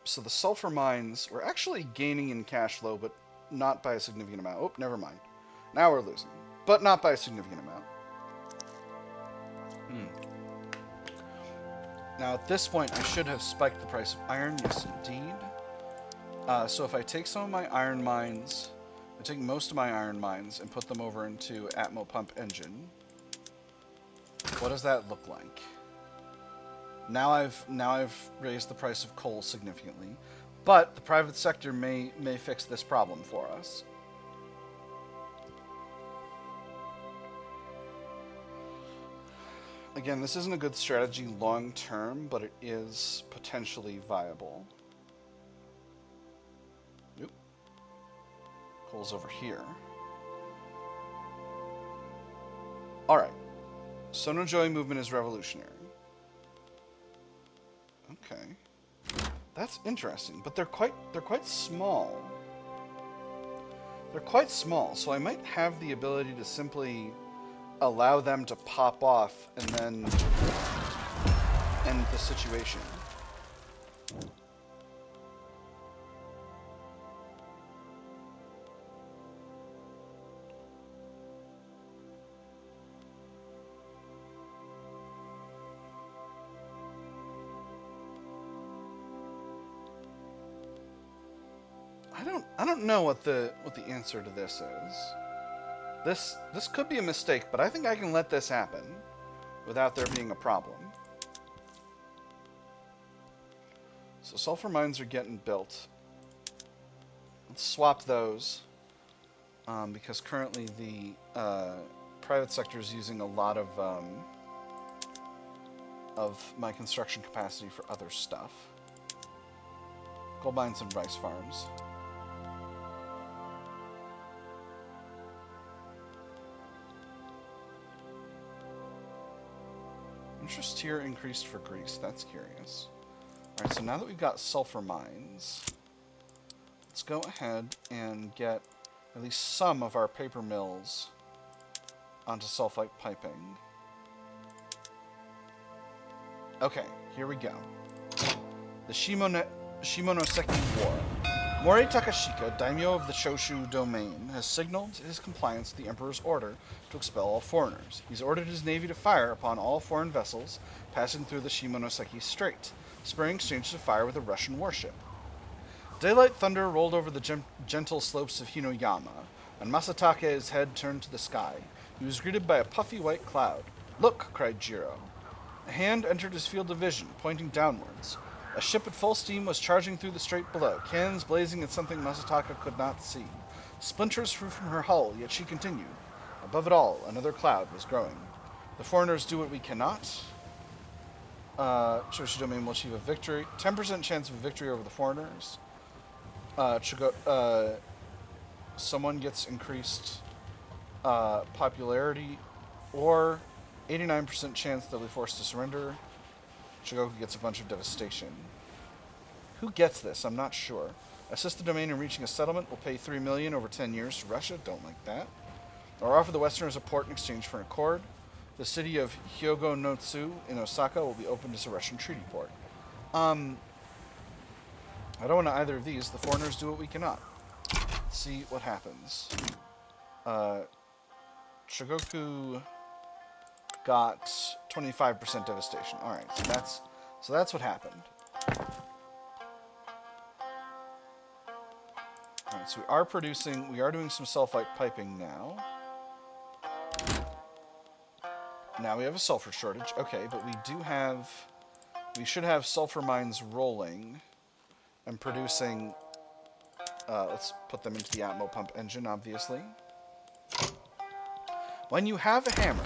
S1: So the sulfur mines, we're actually gaining in cash flow, but not by a significant amount. Oh, never mind. Now we're losing. But not by a significant amount. Now at this point, I should have spiked the price of iron. Yes, indeed. So if I take some of my iron mines, I take most of my iron mines and put them over into Atmo Pump Engine, what does that look like? Now I've raised the price of coal significantly, but the private sector may fix this problem for us. Again, this isn't a good strategy long term, but it is potentially viable. Nope. Coal's over here. Alright. Sonno Joi movement is revolutionary. Okay. That's interesting, but they're quite small. They're quite small, so I might have the ability to simply allow them to pop off and then end the situation. I don't know what the answer to this is. This could be a mistake, but I think I can let this happen without there being a problem. So sulfur mines are getting built. Let's swap those because currently the private sector is using a lot of my construction capacity for other stuff. Gold mines and rice farms. Interest here increased for Greece. That's curious. Alright, so now that we've got sulfur mines, let's go ahead and get at least some of our paper mills onto sulfite piping. Okay, here we go. The Shimonoseki War. Mori Takashika, daimyo of the Choshu domain, has signaled his compliance with the Emperor's order to expel all foreigners. He's ordered his navy to fire upon all foreign vessels passing through the Shimonoseki Strait, spurring exchanges of fire with a Russian warship. Daylight thunder rolled over the gentle slopes of Hinoyama, and Masatake's head turned to the sky. He was greeted by a puffy white cloud. "Look!" cried Jiro. A hand entered his field of vision, pointing downwards. A ship at full steam was charging through the strait below, cannons blazing at something Masataka could not see. Splinters flew from her hull, yet she continued. Above it all, another cloud was growing. The foreigners do what we cannot. Choshu domain will achieve a victory. 10% chance of a victory over the foreigners. Someone gets increased popularity, or 89% chance they'll be forced to surrender. Shogoku gets a bunch of devastation. Who gets this? I'm not sure. Assist the domain in reaching a settlement. Will pay 3 million over 10 years to Russia. Don't like that. Or offer the Westerners a port in exchange for an accord. The city of Hyogo no Tsu in Osaka will be opened as a Russian treaty port. I don't want either of these. The foreigners do what we cannot. Let's see what happens. Shogoku got 25% devastation. All right, so that's what happened. All right, so we are doing some sulfite piping now. Now we have a sulfur shortage. Okay, but we should have sulfur mines rolling and producing. Let's put them into the Atmo pump engine, obviously. When you have a hammer,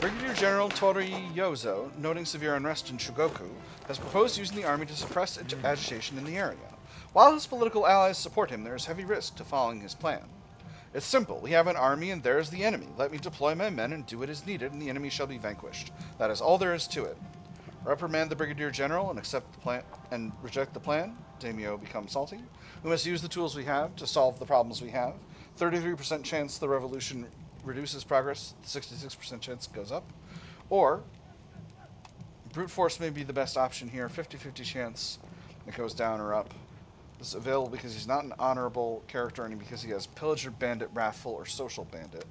S1: Brigadier General Toriyozo, noting severe unrest in Shugoku, has proposed using the army to suppress agitation in the area. While his political allies support him, there is heavy risk to following his plan. It's simple. We have an army and there is the enemy. Let me deploy my men and do what is needed, and the enemy shall be vanquished. That is all there is to it. Reprimand the Brigadier General and accept the plan and reject the plan. Daimyo becomes salty. We must use the tools we have to solve the problems we have. 33% chance the revolution reduces progress, 66% chance goes up. Or, brute force may be the best option here, 50-50 chance it goes down or up. This is available because he's not an honorable character and because he has Pillager, Bandit, Wrathful, or Social Bandit.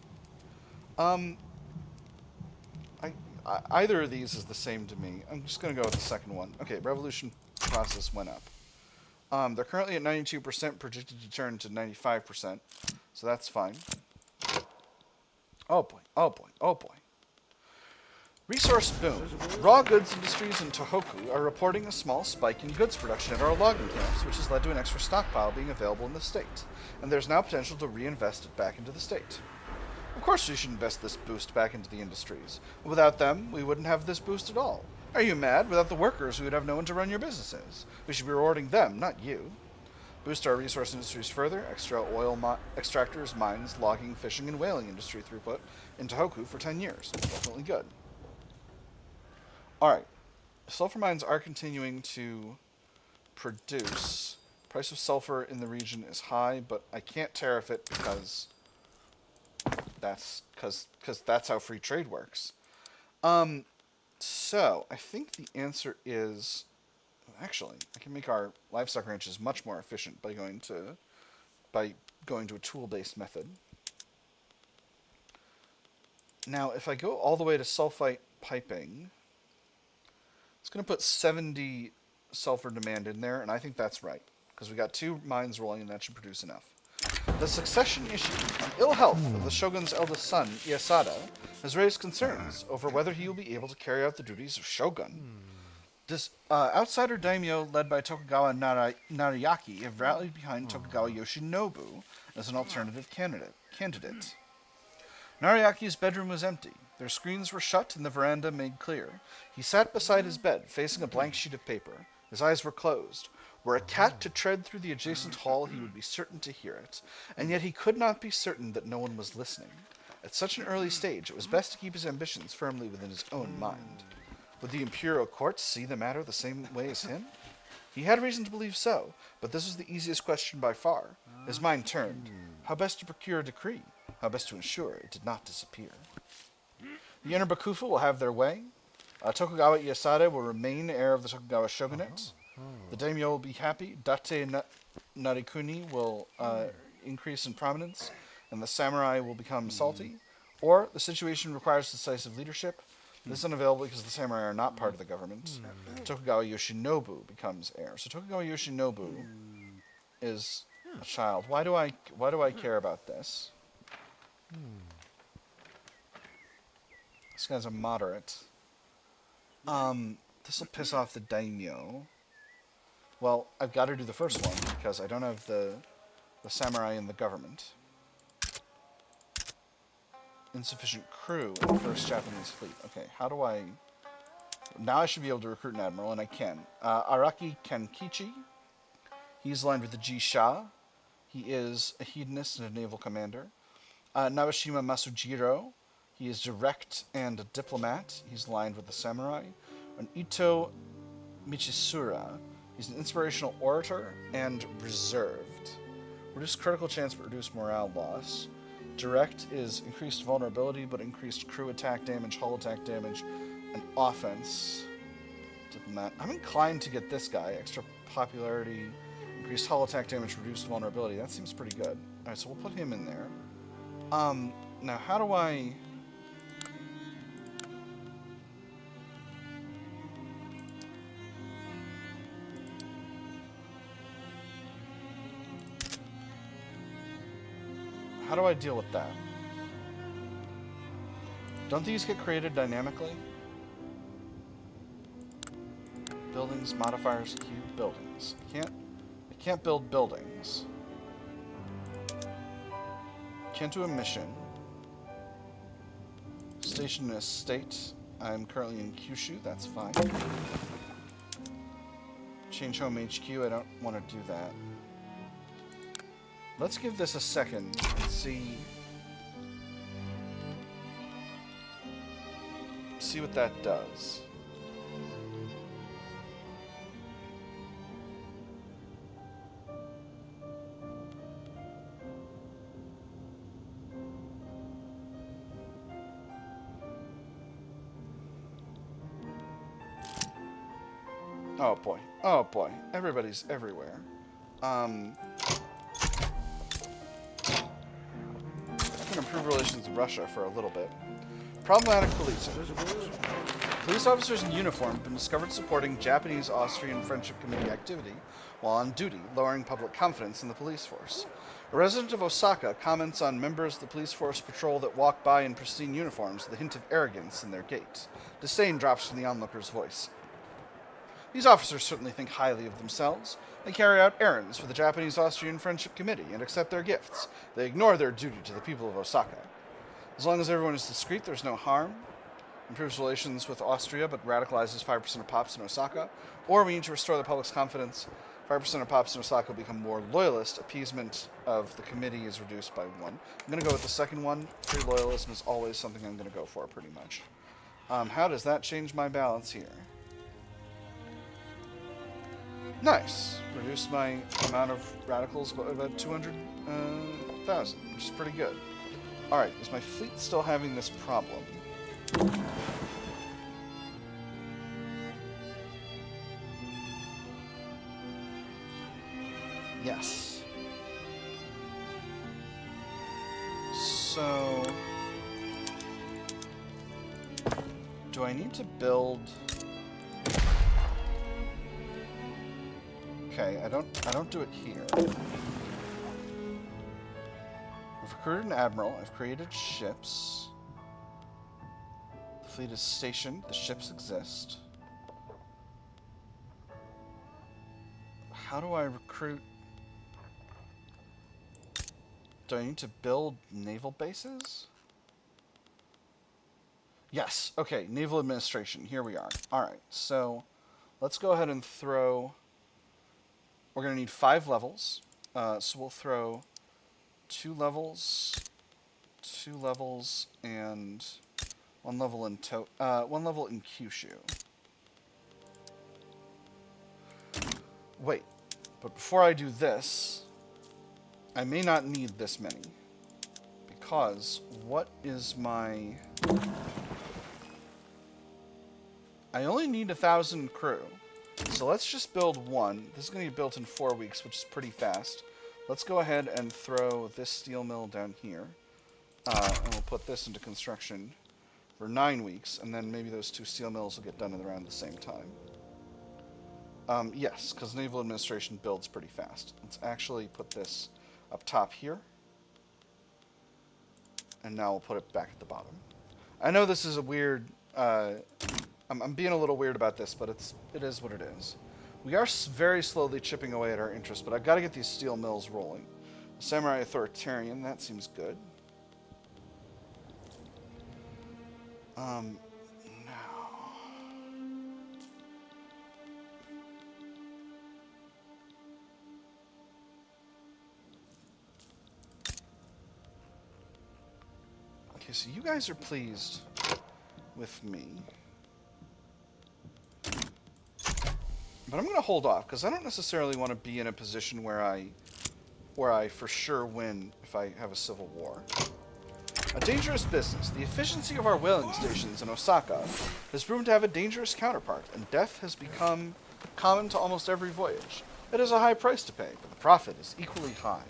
S1: Either of these is the same to me. I'm just going to go with the second one. Okay, revolution process went up. They're currently at 92%, projected to turn to 95%, so that's fine. Oh boy, oh boy, oh boy. Resource boom. Raw goods industries in Tohoku are reporting a small spike in goods production at our logging camps, which has led to an extra stockpile being available in the state, and there's now potential to reinvest it back into the state. Of course we should invest this boost back into the industries. Without them, we wouldn't have this boost at all. Are you mad? Without the workers, we would have no one to run your businesses. We should be rewarding them, not you. Boost our resource industries further. Extra oil extractors, mines, logging, fishing, and whaling industry throughput in Tohoku for 10 years. Definitely good. Alright. Sulfur mines are continuing to produce. Price of sulfur in the region is high, but I can't tariff it because that's how free trade works. So I think the answer is, actually, I can make our livestock ranches much more efficient by going to a tool-based method. Now, if I go all the way to sulfite piping, it's going to put 70 sulfur demand in there, and I think that's right, because we got 2 mines rolling, and that should produce enough. The succession issue and ill health of the shogun's eldest son, Iesada, has raised concerns over whether he will be able to carry out the duties of shogun. This outsider daimyo led by Tokugawa Nariaki have rallied behind Tokugawa Yoshinobu as an alternative candidate. Nariaki's bedroom was empty. Their screens were shut and the veranda made clear. He sat beside his bed, facing a blank sheet of paper. His eyes were closed. Were a cat to tread through the adjacent hall, he would be certain to hear it. And yet he could not be certain that no one was listening. At such an early stage, it was best to keep his ambitions firmly within his own mind. Would the imperial court see the matter the same way as him? He had reason to believe so, but this was the easiest question by far. His mind turned. How best to procure a decree? How best to ensure it did not disappear? The inner Bakufu will have their way. Tokugawa Iesada will remain heir of the Tokugawa shogunate. The daimyo will be happy. Date Narikuni will increase in prominence, and the samurai will become salty. Or the situation requires decisive leadership. This is unavailable because the samurai are not part of the government. Tokugawa Yoshinobu becomes heir. So Tokugawa Yoshinobu is a child. Why do I care about this? This guy's a moderate. This will piss off the daimyo. Well, I've got to do the first one because I don't have the samurai in the government. Insufficient crew in the first Japanese fleet. Okay, how do I... Now I should be able to recruit an admiral, and I can. Araki Kenkichi. He's aligned with the G-Sha. He is a hedonist and a naval commander. Nawashima Masujiro. He is direct and a diplomat. He's aligned with the samurai. And Ito Michisura. He's an inspirational orator and reserved. Reduced critical chance but reduced morale loss. Direct is increased vulnerability but increased crew attack damage, hull attack damage, and offense. Diplomat. I'm inclined to get this guy. Extra popularity, increased hull attack damage, reduced vulnerability. That seems pretty good. Alright, so we'll put him in there. Now how do I... How do I deal with that? Don't these get created dynamically? Buildings, modifiers, cube, buildings. I can't build buildings. Can't do a mission. Station in a state. I'm currently in Kyushu, that's fine. Change home HQ, I don't want to do that. Let's give this a second and see what that does. Oh boy. Oh boy. Everybody's everywhere. Improve relations with Russia for a little bit. Problematic policing. Police officers in uniform have been discovered supporting Japanese-Austrian Friendship Committee activity while on duty, lowering public confidence in the police force. A resident of Osaka comments on members of the police force patrol that walk by in pristine uniforms with a hint of arrogance in their gait. Disdain drops from the onlooker's voice. These officers certainly think highly of themselves. They carry out errands for the Japanese-Austrian Friendship Committee and accept their gifts. They ignore their duty to the people of Osaka. As long as everyone is discreet, there's no harm. Improves relations with Austria, but radicalizes 5% of pops in Osaka. Or we need to restore the public's confidence. 5% of pops in Osaka will become more loyalist. Appeasement of the committee is reduced by 1. I'm going to go with the second one. Free loyalism is always something I'm going to go for, pretty much. How does that change my balance here? Nice. Reduced my amount of radicals by about 200,000, which is pretty good. Alright, is my fleet still having this problem? Yes. So... do I need to build... Okay, I don't do it here. recruited an admiral. I've created ships. The fleet is stationed. The ships exist. How do I recruit? Do I need to build naval bases? Yes. Okay, naval administration. Here we are. Alright, so let's go ahead and throw... We're going to need 5 levels. So we'll throw 2 levels, and 1 level in 1 level in Kyushu. Wait, but before I do this, I may not need this many. Because what is my... I only need 1,000 crew. So let's just build 1. This is going to be built in 4 weeks, which is pretty fast. Let's go ahead and throw this steel mill down here. And we'll put this into construction for 9 weeks, and then maybe those 2 steel mills will get done at around the same time. Yes, because naval administration builds pretty fast. Let's actually put this up top here. And now we'll put it back at the bottom. I know this is a weird... I'm being a little weird about this, but it is what it is. We are very slowly chipping away at our interest, but I've got to get these steel mills rolling. Samurai authoritarian, that seems good. No. Okay, so you guys are pleased with me. But I'm going to hold off, because I don't necessarily want to be in a position where I for sure win if I have a civil war. A dangerous business. The efficiency of our whaling stations in Osaka has proven to have a dangerous counterpart, and death has become common to almost every voyage. It is a high price to pay, but the profit is equally high.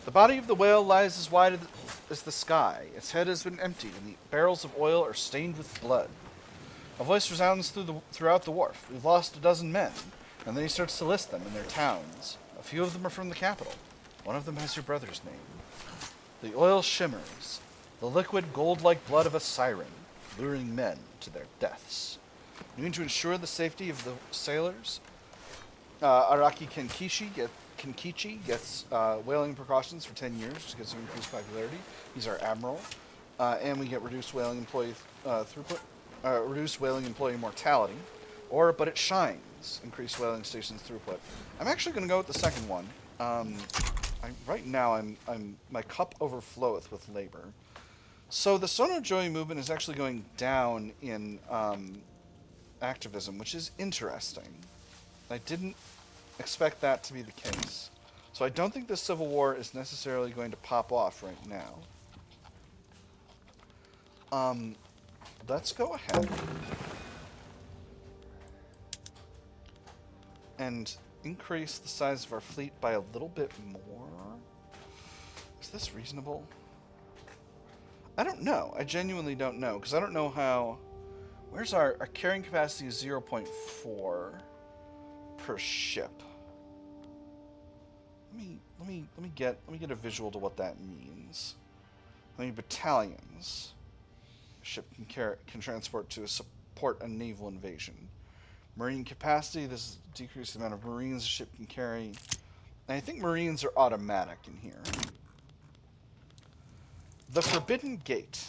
S1: The body of the whale lies as wide as the sky. Its head has been emptied, and the barrels of oil are stained with blood. A voice resounds throughout the wharf. We've lost a dozen men. And then he starts to list them in their towns. A few of them are from the capital. One of them has your brother's name. The oil shimmers, the liquid gold-like blood of a siren, luring men to their deaths. You mean to ensure the safety of the sailors? Araki Kenkichi gets whaling precautions for 10 years, which gives him increased popularity. He's our admiral. And we get reduced whaling employee throughput. Reduce whaling employee mortality, but it shines. Increase whaling stations throughput. I'm actually going to go with the second one. Right now, my cup overfloweth with labor. So the Sonno Joi movement is actually going down in activism, which is interesting. I didn't expect that to be the case. So I don't think this civil war is necessarily going to pop off right now. Let's go ahead and increase the size of our fleet by a little bit more. Is this reasonable? I don't know. I genuinely don't know, because I don't know how... Where's our carrying capacity is 0.4 per ship. Let me get a visual to what that means. How many battalions a ship can transport to support a naval invasion? Marine capacity, this decreases the amount of marines a ship can carry. And I think marines are automatic in here. The Forbidden Gate.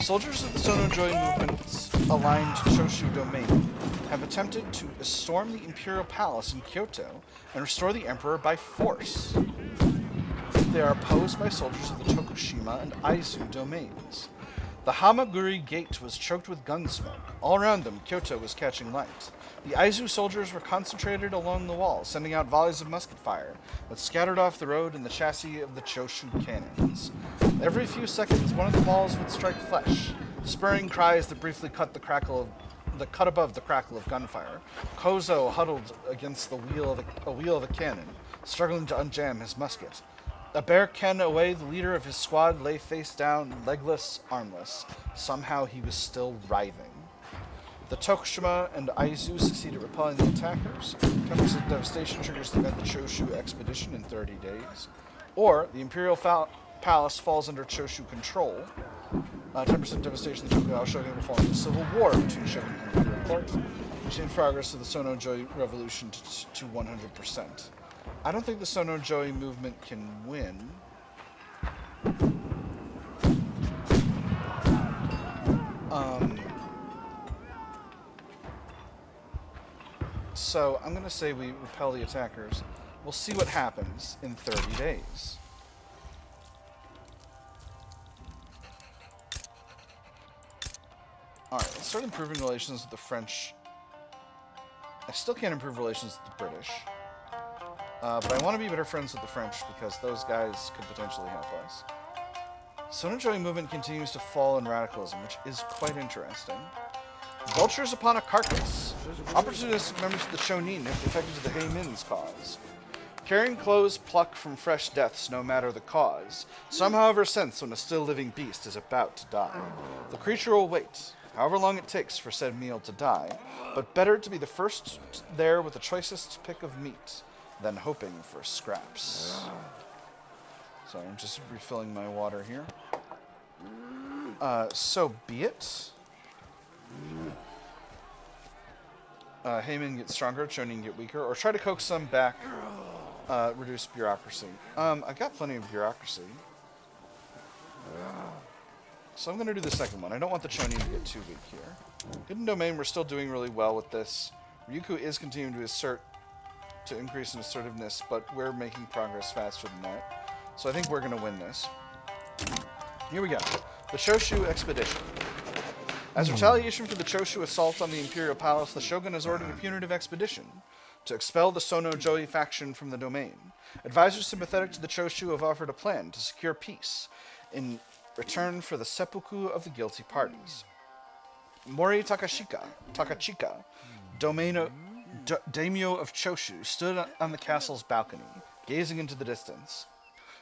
S1: Soldiers of the Sonno Joi movement's aligned Choshu domain have attempted to storm the Imperial Palace in Kyoto and restore the Emperor by force. They are opposed by soldiers of the Tokushima and Aizu domains. The Hamaguri Gate was choked with gun smoke. All around them, Kyoto was catching light. The Aizu soldiers were concentrated along the wall, sending out volleys of musket fire that scattered off the road and the chassis of the Choshu cannons. Every few seconds, one of the balls would strike flesh, spurring cries that briefly cut above the crackle of gunfire. Kozo huddled against the wheel of a cannon, struggling to unjam his musket. A bear ken away, the leader of his squad lay face down, legless, armless. Somehow he was still writhing. The Tokushima and Aizu succeed at repelling the attackers. Tempest of Devastation triggers the event the Choshu expedition in 30 days. Or the Imperial Palace falls under Choshu control. 10% devastation of the Tokugawa Shogunate will fall into civil war between Shogun and Imperial court, which in progress of the Sonno Joi revolution to 100%. I don't think the Sonno Joi movement can win. So I'm going to say we repel the attackers. We'll see what happens in 30 days. Alright, let's start improving relations with the French. I still can't improve relations with the British. But I want to be better friends with the French because those guys could potentially help us. Sonno Joi movement continues to fall in radicalism, which is quite interesting. Vultures upon a carcass. Opportunistic members of the Shonin have defected to the Heimin's cause. Carrying clothes pluck from fresh deaths, no matter the cause. Some, however, sense when a still living beast is about to die. The creature will wait, however long it takes for said meal to die, but better to be the first there with the choicest pick of meat than hoping for scraps. Sorry, I'm just refilling my water here. So be it. Heimin gets stronger, Shonin get weaker, or try to coax some back, reduce bureaucracy. I've got plenty of bureaucracy. So I'm going to do the second one. I don't want the Shonin to get too weak here. Hidden Domain, we're still doing really well with this. Ryukyu is continuing to increase in assertiveness, but we're making progress faster than that. So I think we're going to win this. Here we go. The Choshu Expedition. As retaliation for the Choshu assault on the Imperial Palace, the Shogun has ordered a punitive expedition to expel the Sonno Joi faction from the domain. Advisors sympathetic to the Choshu have offered a plan to secure peace in return for the seppuku of the guilty parties. Mori Takachika, daimyo of Choshu, stood on the castle's balcony, gazing into the distance.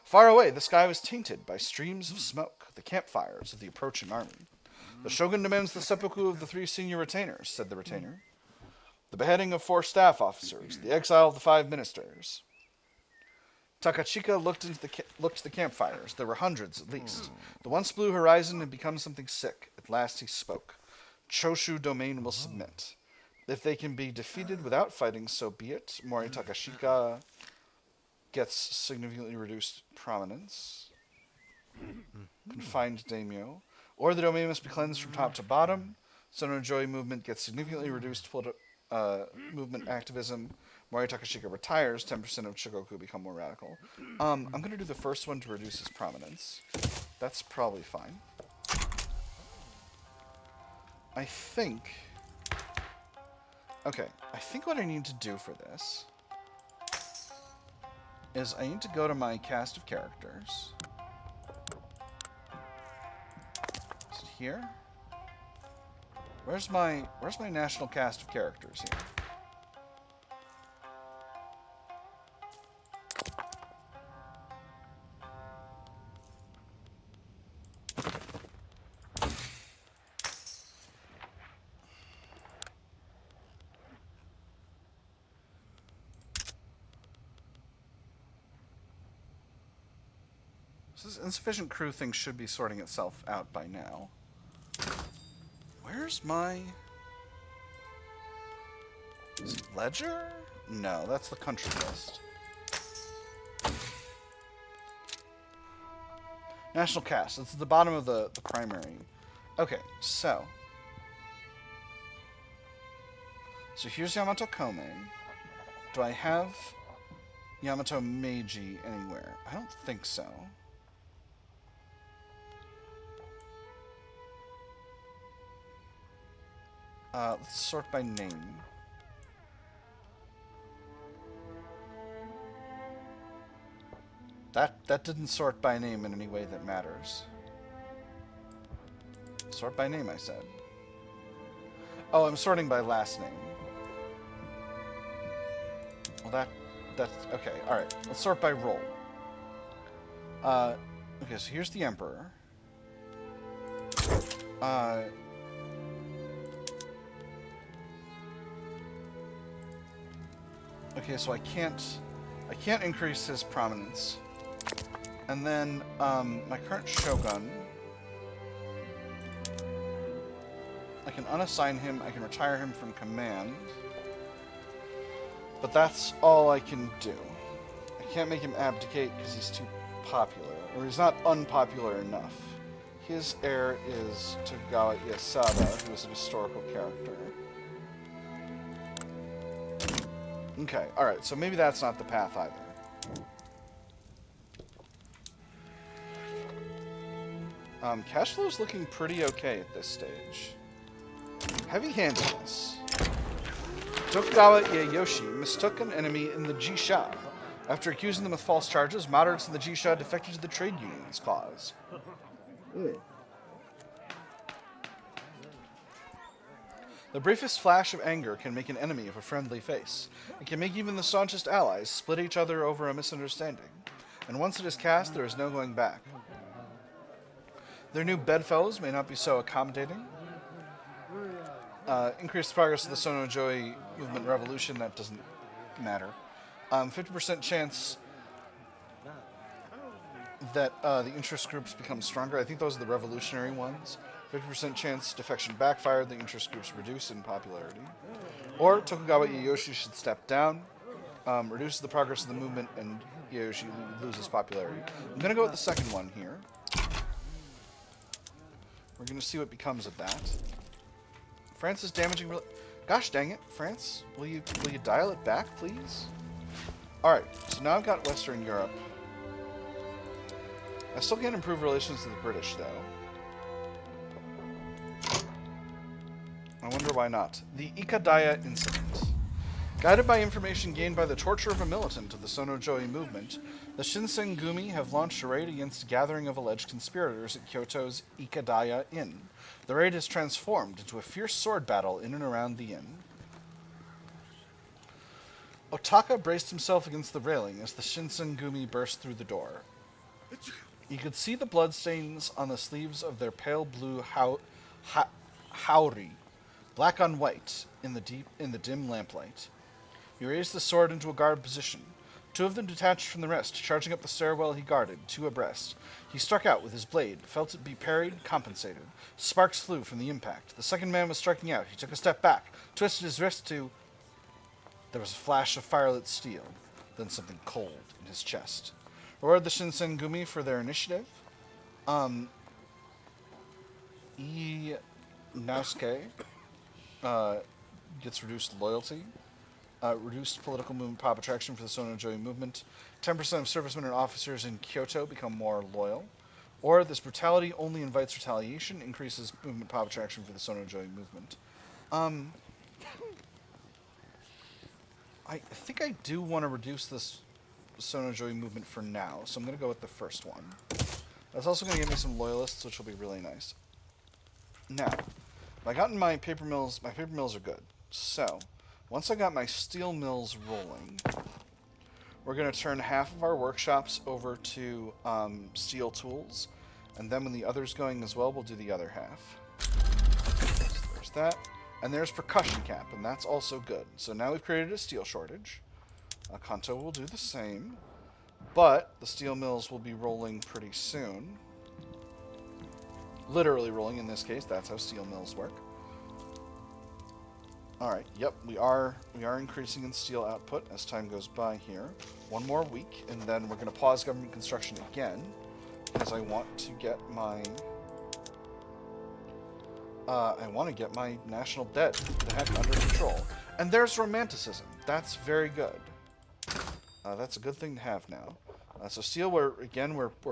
S1: Far away, the sky was tainted by streams of smoke, the campfires of the approaching army. The Shogun demands the seppuku of the 3 senior retainers, said the retainer. The beheading of 4 staff officers, the exile of the 5 ministers. Takachika looked to the campfires. There were hundreds at least. The once blue horizon had become something sick. At last he spoke. Choshu domain will submit. If they can be defeated without fighting, so be it. Mori Takachika gets significantly reduced prominence. Confined daimyo. Or the domain must be cleansed from top to bottom. Sonno Joi movement gets significantly reduced movement activism. Mori Takachika retires. 10% of Shogoku become more radical. I'm going to do the first one to reduce his prominence. That's probably fine. I think what I need to do for this is I need to go to my cast of characters. Is it here? Where's my national cast of characters here? This insufficient crew thing should be sorting itself out by now. Where's my... Is it ledger? No, that's the country list. National cast. It's at the bottom of the primary. Okay, so here's Yamato Komei. Do I have Yamato Meiji anywhere? I don't think so. Let's sort by name. That didn't sort by name in any way that matters. Sort by name, I said. Oh, I'm sorting by last name. Well, that's okay. All right, let's sort by role. Okay, so here's the Emperor. Okay, so I can't increase his prominence. And then my current shogun, I can unassign him, I can retire him from command, but that's all I can do. I can't make him abdicate because he's too popular, or he's not unpopular enough. His heir is Tokugawa Ieyasu, who is a historical character. Okay, alright, so maybe that's not the path either. Cash flow is looking pretty okay at this stage. Heavy-handedness. Tokugawa Ieyasu mistook an enemy in the Jisha. After accusing them of false charges, moderates in the Jisha defected to the trade union's cause. The briefest flash of anger can make an enemy of a friendly face. It can make even the staunchest allies split each other over a misunderstanding. And once it is cast, there is no going back. Their new bedfellows may not be so accommodating. Increased progress of the Sonno Joi movement revolution, that doesn't matter. 50% chance that the interest groups become stronger. I think those are the revolutionary ones. 50% chance defection backfired, the interest groups reduce in popularity. Or Tokugawa Ieyasu should step down, reduces the progress of the movement, and Ieyasu loses popularity. I'm going to go with the second one here. We're going to see what becomes of that. France is damaging... Gosh dang it, France. Will you dial it back, please? Alright, so now I've got Western Europe. I still can't improve relations with the British, though. I wonder why not. The Ikadaya Incident. Guided by information gained by the torture of a militant of the Sonno Joi movement, the Shinsengumi have launched a raid against a gathering of alleged conspirators at Kyoto's Ikadaya Inn. The raid has transformed into a fierce sword battle in and around the inn. Otaka braced himself against the railing as the Shinsengumi burst through the door. You could see the bloodstains on the sleeves of their pale blue haori, black on white, in the dim lamplight. He raised the sword into a guard position. Two of them detached from the rest, charging up the stairwell he guarded, two abreast. He struck out with his blade, felt it be parried, compensated. Sparks flew from the impact. The second man was striking out. He took a step back, twisted his wrist to... There was a flash of firelit steel, then something cold in his chest. Reward the Shinsengumi for their initiative. Nausuke gets reduced loyalty. Reduced political movement pop attraction for the Sonno Joi movement. 10% of servicemen and officers in Kyoto become more loyal. Or this brutality only invites retaliation, increases movement pop attraction for the Sonno Joi movement. I think I do want to reduce this Sonno Joi movement for now, so I'm going to go with the first one. That's also going to give me some loyalists, which will be really nice. Now, I got in my paper mills are good. So, once I got my steel mills rolling, we're going to turn half of our workshops over to steel tools, and then when the other's going as well, we'll do the other half. So there's that. And there's percussion cap, and that's also good. So now we've created a steel shortage. Kanto will do the same, but the steel mills will be rolling pretty soon. Literally rolling in this case. That's how steel mills work. Alright, yep, we are increasing in steel output as time goes by here. One more week, and then we're going to pause government construction again, because I want to get my... national debt the heck under control. And there's romanticism. That's very good. That's a good thing to have now. So steel, we're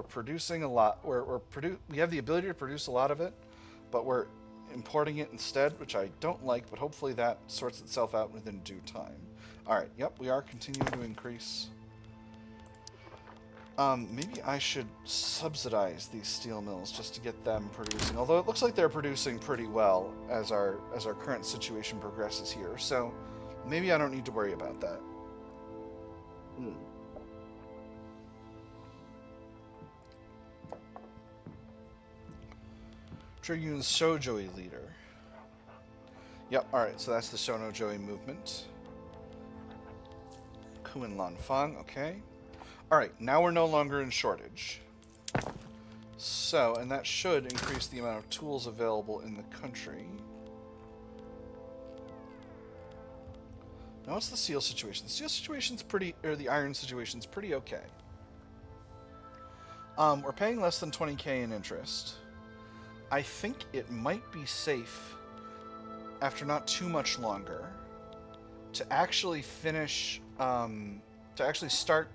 S1: producing a lot. We have the ability to produce a lot of it, but we're importing it instead, which I don't like, but hopefully that sorts itself out within due time. Alright, yep, we are continuing to increase. Maybe I should subsidize these steel mills just to get them producing, although it looks like they're producing pretty well as our current situation progresses here, so maybe I don't need to worry about that. Trigun's Sonno Joi leader. Yep, alright, so that's the Sonno Joi movement. Kuin Lan Fang, okay. Alright, now we're no longer in shortage. So, and that should increase the amount of tools available in the country. Now, what's the steel situation? The steel situation's pretty, or the iron situation's pretty okay. We're paying less than 20k in interest. I think it might be safe, after not too much longer, to actually finish, to actually start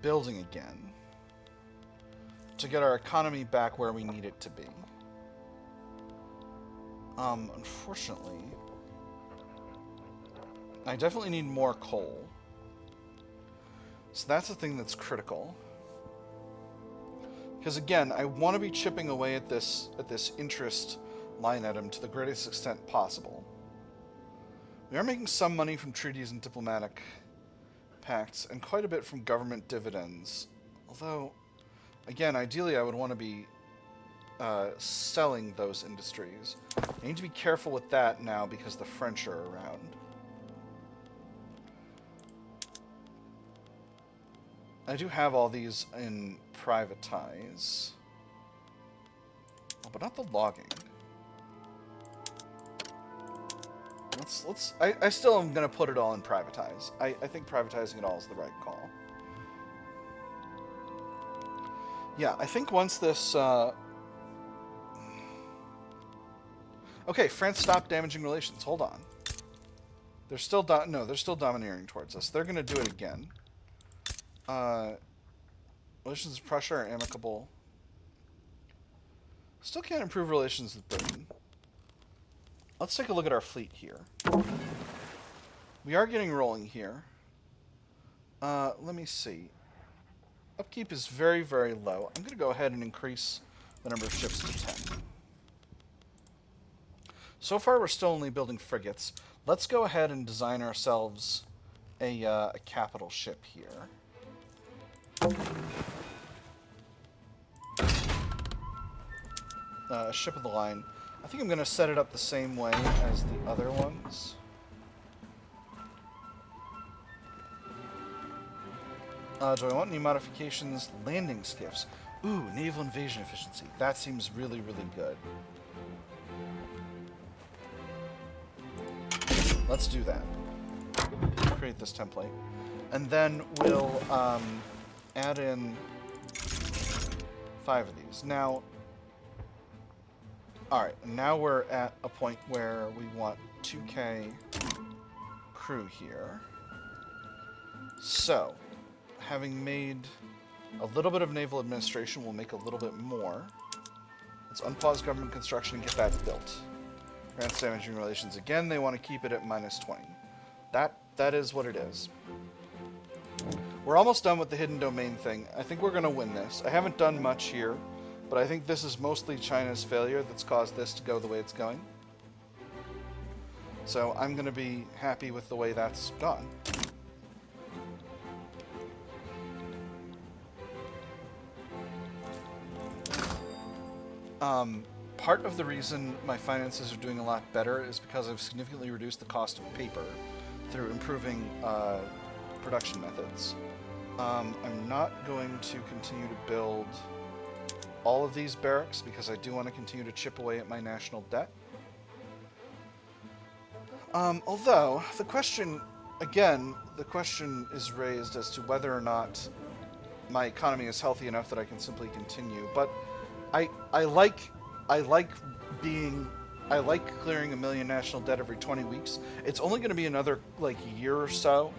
S1: building again, to get our economy back where we need it to be. Unfortunately, I definitely need more coal. So that's a thing that's critical. Because again, I want to be chipping away at this interest line item to the greatest extent possible. We are making some money from treaties and diplomatic pacts, and quite a bit from government dividends. Although, again, ideally I would want to be selling those industries. I need to be careful with that now because the French are around. I do have all these in privatize. Oh, but not the logging. I still am going to put it all in privatize. I think privatizing it all is the right call. Yeah, I think once this... Okay, France stopped damaging relations. Hold on. They're still... No, they're still domineering towards us. They're going to do it again. Relations with Prussia are amicable. Still can't improve relations with Britain. Let's take a look at our fleet here. We are getting rolling here. Let me see. Upkeep is very, very low. I'm going to go ahead and increase the number of ships to 10. So far, we're still only building frigates. Let's go ahead and design ourselves a capital ship here. Ship of the line. I think I'm going to set it up the same way as the other ones. Do I want any modifications? Landing skiffs. Ooh, naval invasion efficiency. That seems really, really good. Let's do that. Create this template. And then we'll add in 5 of these. Now, alright, now we're at a point where we want 2k crew here. So, having made a little bit of naval administration, we'll make a little bit more. Let's unpause government construction and get that built. France damaging relations again, they want to keep it at -20. That is what it is. We're almost done with the hidden domain thing. I think we're going to win this. I haven't done much here, but I think this is mostly China's failure that's caused this to go the way it's going. So I'm going to be happy with the way that's gone. Part of the reason my finances are doing a lot better is because I've significantly reduced the cost of paper through improving production methods. I'm not going to continue to build all of these barracks because I do want to continue to chip away at my national debt. Although, the question is raised as to whether or not my economy is healthy enough that I can simply continue. But I like clearing 1 million national debt every 20 weeks. It's only going to be another year or so,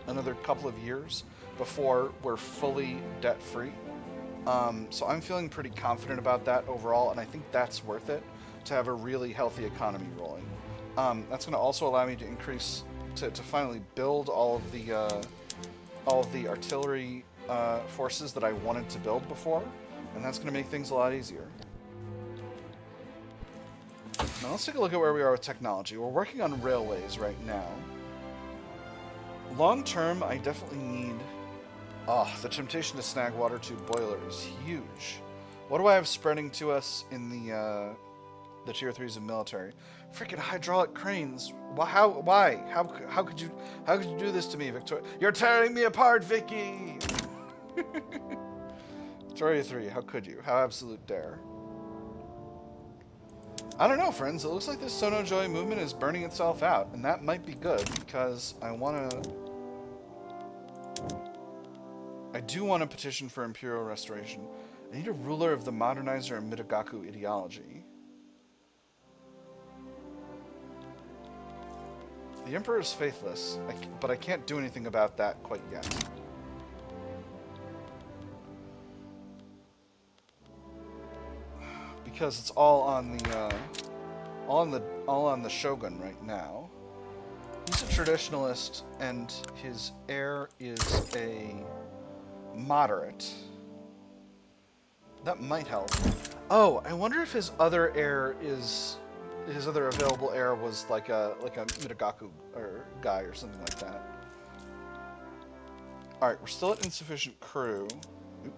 S1: another couple of years before we're fully debt free. So I'm feeling pretty confident about that overall, and I think that's worth it to have a really healthy economy rolling. That's going to also allow me to increase to finally build all of the artillery forces that I wanted to build before, and that's going to make things a lot easier. Now let's take a look at where we are with technology. We're working on railways right now. Long term, I definitely need... the temptation to snag water tube boiler is huge. What do I have spreading to us in the tier 3s of military? Freaking hydraulic cranes. Why? How could you do this to me, Victoria? You're tearing me apart, Vicky! Victoria 3, how could you? How absolute dare. I don't know, friends. It looks like this Sonno Joi movement is burning itself out, and that might be good, because I do want to petition for imperial restoration. I need a ruler of the modernizer and Mitagaku ideology. The Emperor is faithless, but I can't do anything about that quite yet. Because it's all on the shogun right now. He's a traditionalist, and his heir is a moderate. That might help. Oh, I wonder if his other heir is his other available heir was like a Mitagaku or guy or something like that. All right, we're still at insufficient crew. Oop.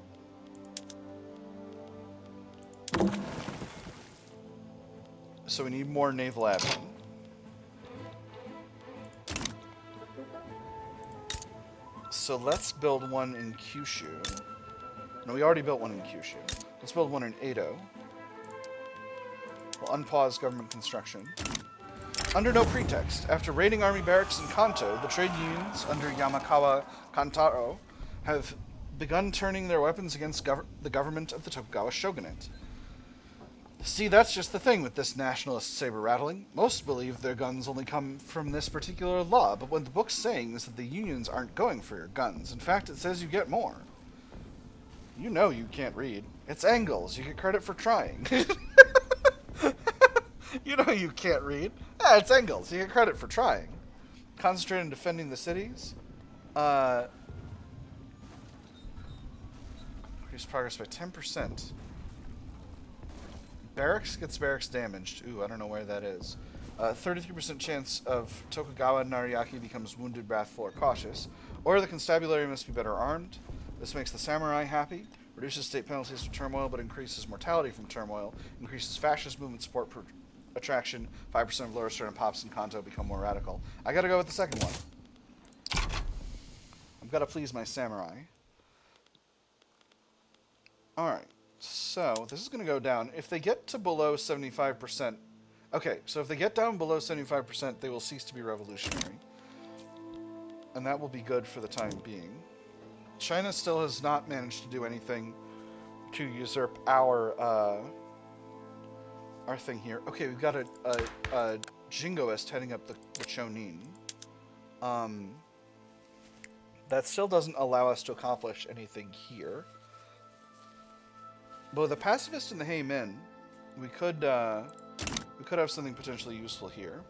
S1: So we need more naval admin. So let's build one in Kyushu. No, we already built one in Kyushu. Let's build one in Edo. We'll unpause government construction. Under no pretext, after raiding army barracks in Kanto, the trade unions under Yamakawa Kantaro have begun turning their weapons against the government of the Tokugawa shogunate. See, that's just the thing with this nationalist saber-rattling. Most believe their guns only come from this particular law, but what the book's saying is that the unions aren't going for your guns. In fact, it says you get more. You know you can't read. It's angles. You get credit for trying. You know you can't read. Ah, it's angles. You get credit for trying. Concentrate on defending the cities. Increase progress by 10%. Barracks gets barracks damaged. Ooh, I don't know where that is. 33% chance of Tokugawa Nariaki becomes wounded, wrathful, or cautious. Or the constabulary must be better armed. This makes the samurai happy. Reduces state penalties for turmoil, but increases mortality from turmoil. Increases fascist movement support per attraction. 5% of lower sternum pops in Kanto become more radical. I gotta go with the second one. I've gotta please my samurai. Alright. So, this is going to go down. If they get to below 75%... Okay, so if they get down below 75%, they will cease to be revolutionary. And that will be good for the time being. China still has not managed to do anything to usurp our thing here. Okay, we've got a jingoist heading up the Chonin. That still doesn't allow us to accomplish anything here. But with the pacifist and the Heimin, we could have something potentially useful here.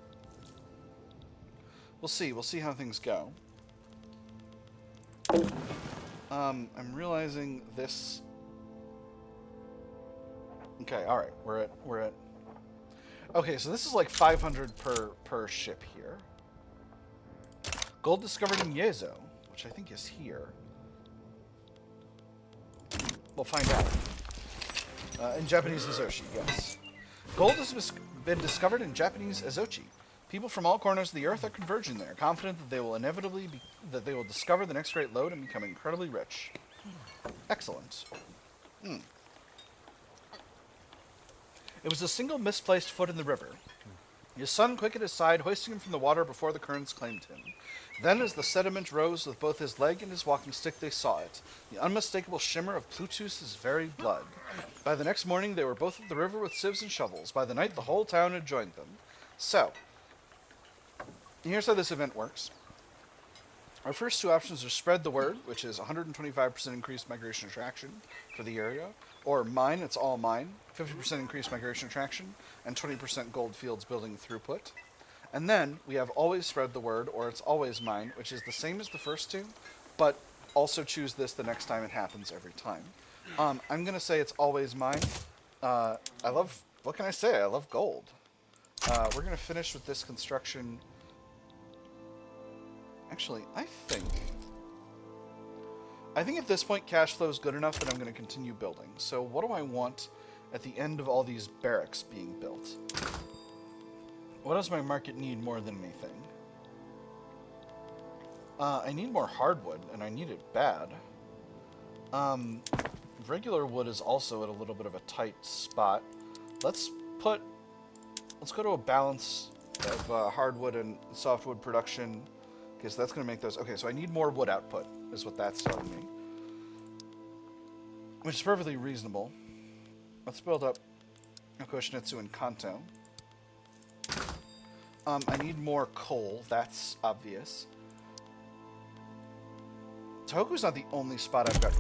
S1: We'll see. We'll see how things go. I'm realizing this. Okay, all right. We're at. Okay, so this is like 500 per ship here. Gold discovered in Yezo, which I think is here. We'll find out. In Japanese Ezochi, yes. Gold has been discovered in Japanese Ezochi. People from all corners of the earth are converging there, confident that they will inevitably discover the next great lode and become incredibly rich. Excellent. It was a single misplaced foot in the river. His son quick at his side, hoisting him from the water before the currents claimed him. Then, as the sediment rose with both his leg and his walking stick, they saw it, the unmistakable shimmer of Plutus's very blood. By the next morning, they were both at the river with sieves and shovels. By the night, the whole town had joined them. So, here's how this event works. Our first two options are spread the word, which is 125% increased migration attraction for the area, or mine, it's all mine, 50% increased migration attraction, and 20% gold fields building throughput. And then we have always spread the word, or it's always mine, which is the same as the first two, but also choose this the next time it happens every time. I'm going to say it's always mine. What can I say? I love gold. We're going to finish with this construction. Actually, I think at this point cash flow is good enough that I'm going to continue building. So what do I want at the end of all these barracks being built? What does my market need more than anything? I need more hardwood, and I need it bad. Regular wood is also at a little bit of a tight spot. Let's go to a balance of hardwood and softwood production, because that's going to make those... Okay, so I need more wood output, is what that's telling me. Which is perfectly reasonable. Let's build up Okoshinetsu and Kanto. I need more coal, that's obvious. Tohoku's not the only spot I've got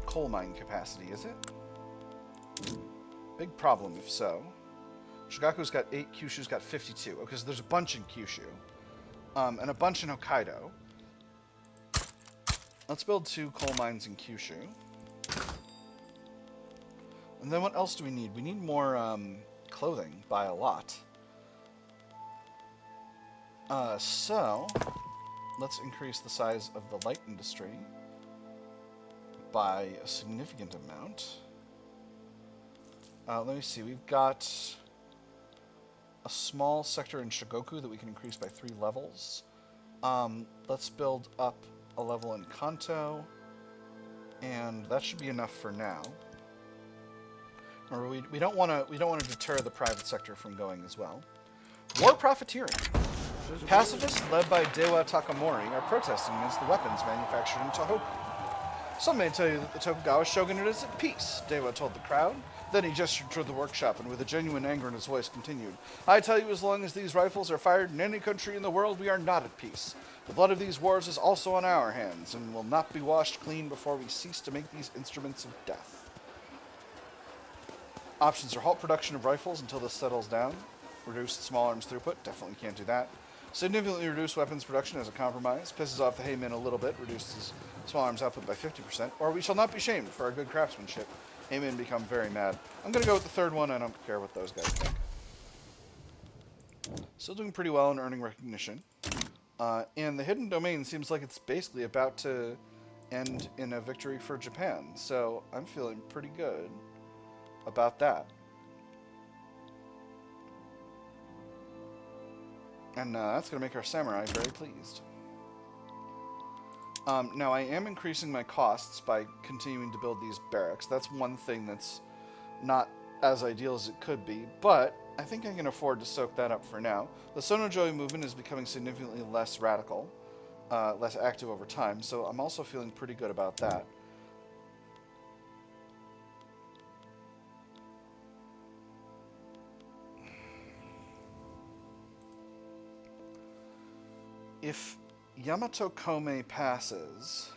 S1: coal mine capacity, is it? Big problem if so. Shigaku's got 8, Kyushu's got 52. Okay, so there's a bunch in Kyushu. And a bunch in Hokkaido. Let's build 2 coal mines in Kyushu. And then what else do we need? We need more clothing by a lot. So, let's increase the size of the light industry by a significant amount. Let me see, we've got a small sector in Shigoku that we can increase by 3 levels. Let's build up a level in Kanto, and that should be enough for now. Or we don't want to deter the private sector from going as well. War profiteering. Pacifists led by Dewa Takamori are protesting against the weapons manufactured in Tohoku. Some may tell you that the Tokugawa shogunate is at peace, Dewa told the crowd. Then he gestured toward the workshop and with a genuine anger in his voice continued, I tell you, as long as these rifles are fired in any country in the world, we are not at peace. The blood of these wars is also on our hands and will not be washed clean before we cease to make these instruments of death. Options are halt production of rifles until this settles down. Reduce small arms throughput, definitely can't do that. Significantly reduce weapons production as a compromise, pisses off the Heimin a little bit, reduces small arms output by 50%, or we shall not be shamed for our good craftsmanship. Heimin become very mad. I'm going to go with the third one, I don't care what those guys think. Still doing pretty well in earning recognition. And the hidden domain seems like it's basically about to end in a victory for Japan, so I'm feeling pretty good about that. And that's going to make our samurai very pleased. Now, I am increasing my costs by continuing to build these barracks. That's one thing that's not as ideal as it could be, but I think I can afford to soak that up for now. The Sonno Joi movement is becoming significantly less radical, less active over time, so I'm also feeling pretty good about that. If Yamato Komei passes...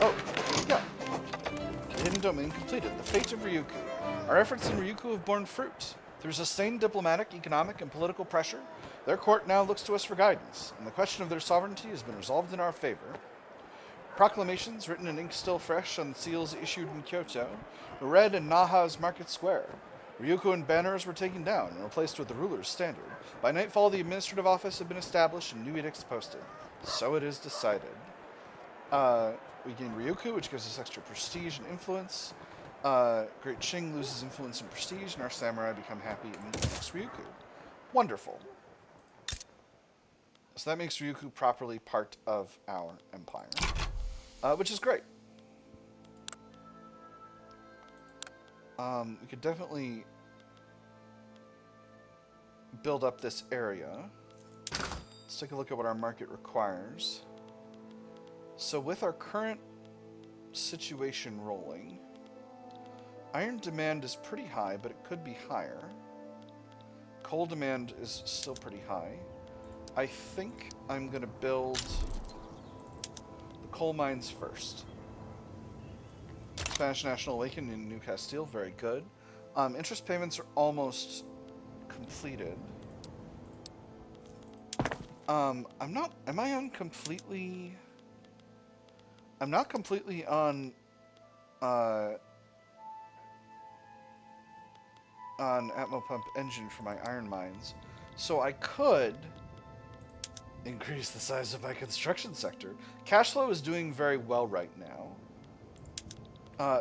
S1: Oh, here we go. The hidden domain completed. The fate of Ryukyu. Our efforts in Ryukyu have borne fruit. Through sustained diplomatic, economic, and political pressure, their court now looks to us for guidance, and the question of their sovereignty has been resolved in our favor. Proclamations, written in ink still fresh on seals issued in Kyoto, were read in Naha's Market Square. Ryukyu banners were taken down and replaced with the ruler's standard. By nightfall, the administrative office had been established and new edicts posted. So it is decided. We gain Ryukyu, which gives us extra prestige and influence. Great Qing loses influence and prestige, and our samurai become happy and meet the next Ryukyu. Wonderful. So that makes Ryukyu properly part of our empire, which is great. We could definitely build up this area. Let's take a look at what our market requires. So with our current situation rolling, iron demand is pretty high, but it could be higher. Coal demand is still pretty high. I think I'm going to build the coal mines first. Spanish National Awakening in New Castile, very good. Interest payments are almost completed. I'm not completely on Atmo Pump engine for my iron mines, so I could increase the size of my construction sector. Cash flow is doing very well right now.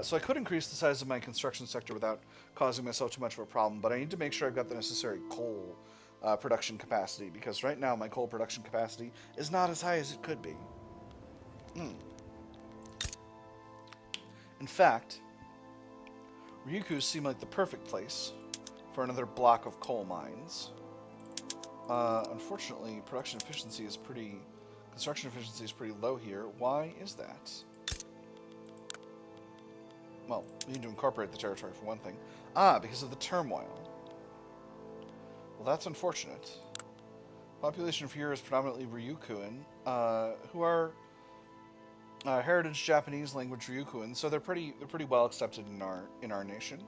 S1: So I could increase the size of my construction sector without causing myself too much of a problem, but I need to make sure I've got the necessary coal production capacity, because right now my coal production capacity is not as high as it could be. In fact, Ryukyu seem like the perfect place for another block of coal mines. Unfortunately, construction efficiency is pretty low here. Why is that? Well, we need to incorporate the territory for one thing. Because of the turmoil. Well, that's unfortunate. Population of here is predominantly Ryukyuan, who are heritage Japanese language Ryukyuan, so they're pretty well accepted in our nation.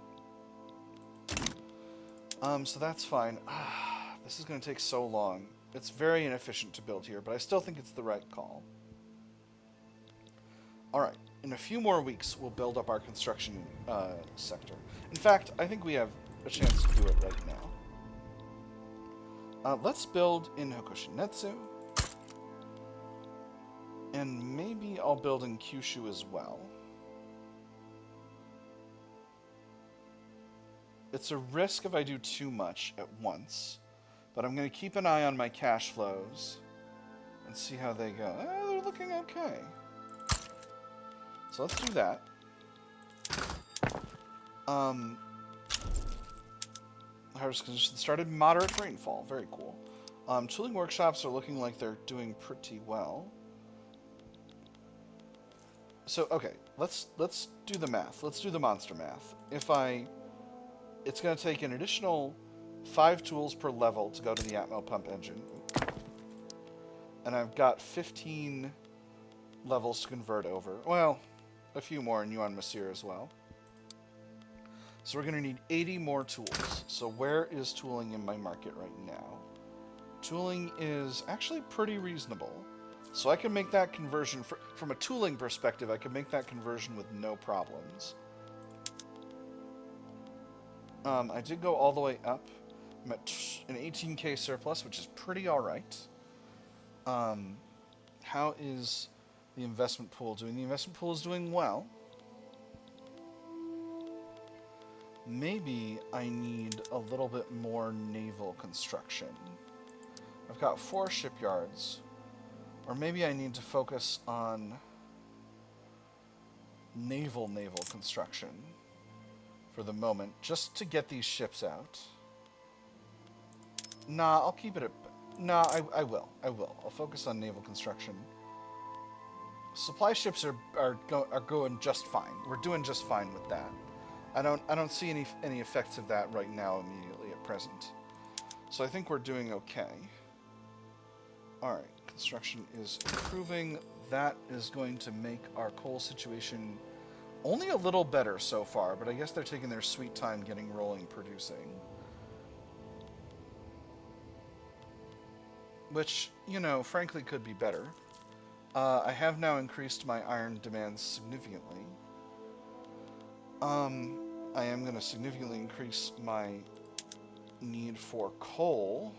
S1: So that's fine. This is going to take so long. It's very inefficient to build here, but I still think it's the right call. Alright, in a few more weeks, we'll build up our construction sector. In fact, I think we have a chance to do it right now. Let's build in Hokushinetsu. And maybe I'll build in Kyushu as well. It's a risk if I do too much at once. But I'm going to keep an eye on my cash flows and see how they go. They're looking okay. So let's do that. Harvest conditions started. Moderate rainfall. Very cool. Tooling workshops are looking like they're doing pretty well. So, okay. Let's do the math. Let's do the monster math. It's going to take an additional 5 tools per level to go to the Atmo pump engine. And I've got 15 levels to convert over. Well, a few more in Yuan Masir as well. So we're going to need 80 more tools. So where is tooling in my market right now? Tooling is actually pretty reasonable. So I can make that conversion, from a tooling perspective, I can make that conversion with no problems. I did go all the way up. I'm at an 18k surplus, which is pretty alright. How is the investment pool doing? The investment pool is doing well. Maybe I need a little bit more naval construction. I've got 4 shipyards. Or maybe I need to focus on naval construction for the moment, just to get these ships out. Nah, I'll keep it at... Nah, I will. I'll focus on naval construction. Supply ships are going just fine. We're doing just fine with that. I don't see any effects of that right now immediately at present. So I think we're doing okay. Alright, construction is improving. That is going to make our coal situation only a little better so far, but I guess they're taking their sweet time getting rolling producing. Which, you know, frankly could be better. I have now increased my iron demands significantly. I am going to significantly increase my need for coal.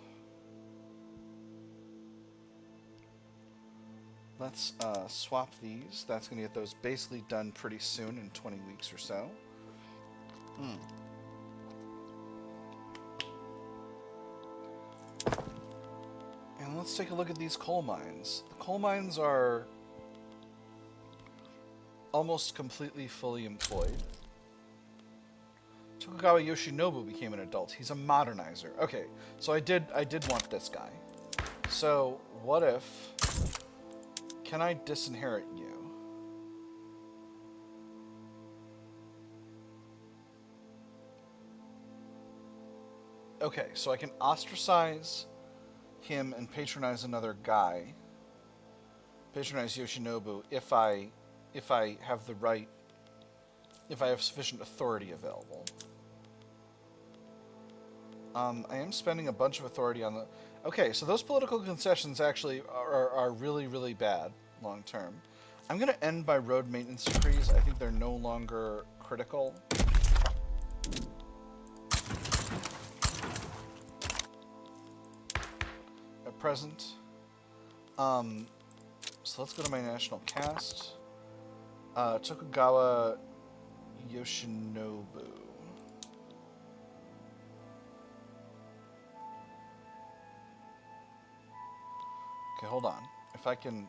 S1: Let's swap these. That's going to get those basically done pretty soon, in 20 weeks or so. And let's take a look at these coal mines. The coal mines are almost completely fully employed. Tokugawa Yoshinobu became an adult. He's a modernizer. Okay, so I did want this guy. So what if... Can I disinherit you? Okay, so I can ostracize him and patronize another guy. Patronize Yoshinobu if I have the right... If I have sufficient authority available. I am spending a bunch of authority on the... Okay, so those political concessions actually are really, really bad long term. I'm going to end by road maintenance decrees. I think they're no longer critical. At present. So let's go to my national cast. Tokugawa Yoshinobu. Okay, hold on. If I can...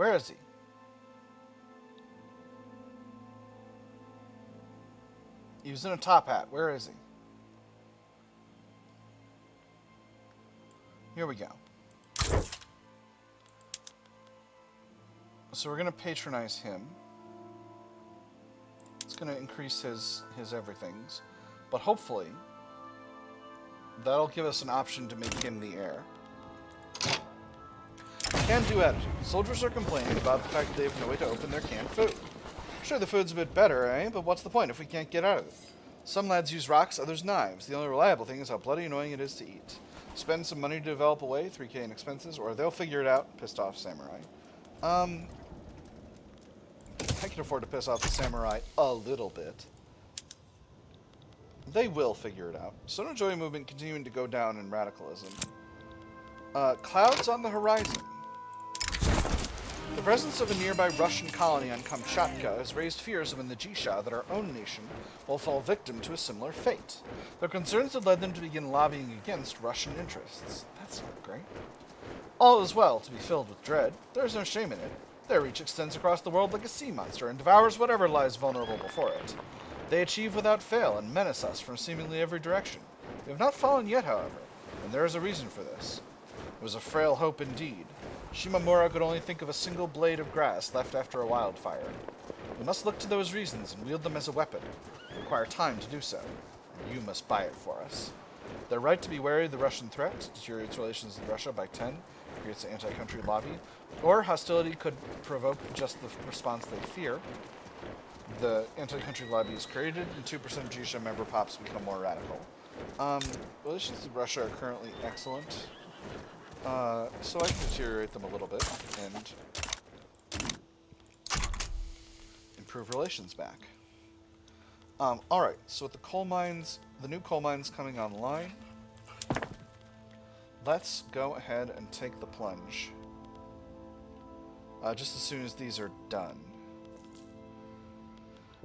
S1: Where is he? He was in a top hat. Where is he? Here we go. So we're going to patronize him. It's going to increase his everythings. But hopefully, that'll give us an option to make him the heir. Can-do attitude. Soldiers are complaining about the fact that they have no way to open their canned food. Sure, the food's a bit better, eh? But what's the point if we can't get out of it? Some lads use rocks, others knives. The only reliable thing is how bloody annoying it is to eat. Spend some money to develop a way, 3K in expenses, or they'll figure it out. Pissed off samurai. I can afford to piss off the samurai a little bit. They will figure it out. Sonno Joi movement continuing to go down in radicalism. Clouds on the horizon. The presence of a nearby Russian colony on Kamchatka has raised fears among the Jisha that our own nation will fall victim to a similar fate. Their concerns have led them to begin lobbying against Russian interests. That's not great. All is well to be filled with dread. There is no shame in it. Their reach extends across the world like a sea monster and devours whatever lies vulnerable before it. They achieve without fail and menace us from seemingly every direction. We have not fallen yet, however, and there is a reason for this. It was a frail hope indeed. Shimamura could only think of a single blade of grass left after a wildfire. We must look to those reasons and wield them as a weapon. We require time to do so, and you must buy it for us. Their right to be wary of the Russian threat deteriorates relations with Russia by 10, creates an anti-country lobby, or hostility could provoke just the response they fear. The anti-country lobby is created, and 2% of Jisha member pops become more radical. Relations with Russia are currently excellent. So I can deteriorate them a little bit and improve relations back. Alright, so with the coal mines, the new coal mines coming online, let's go ahead and take the plunge. Just as soon as these are done.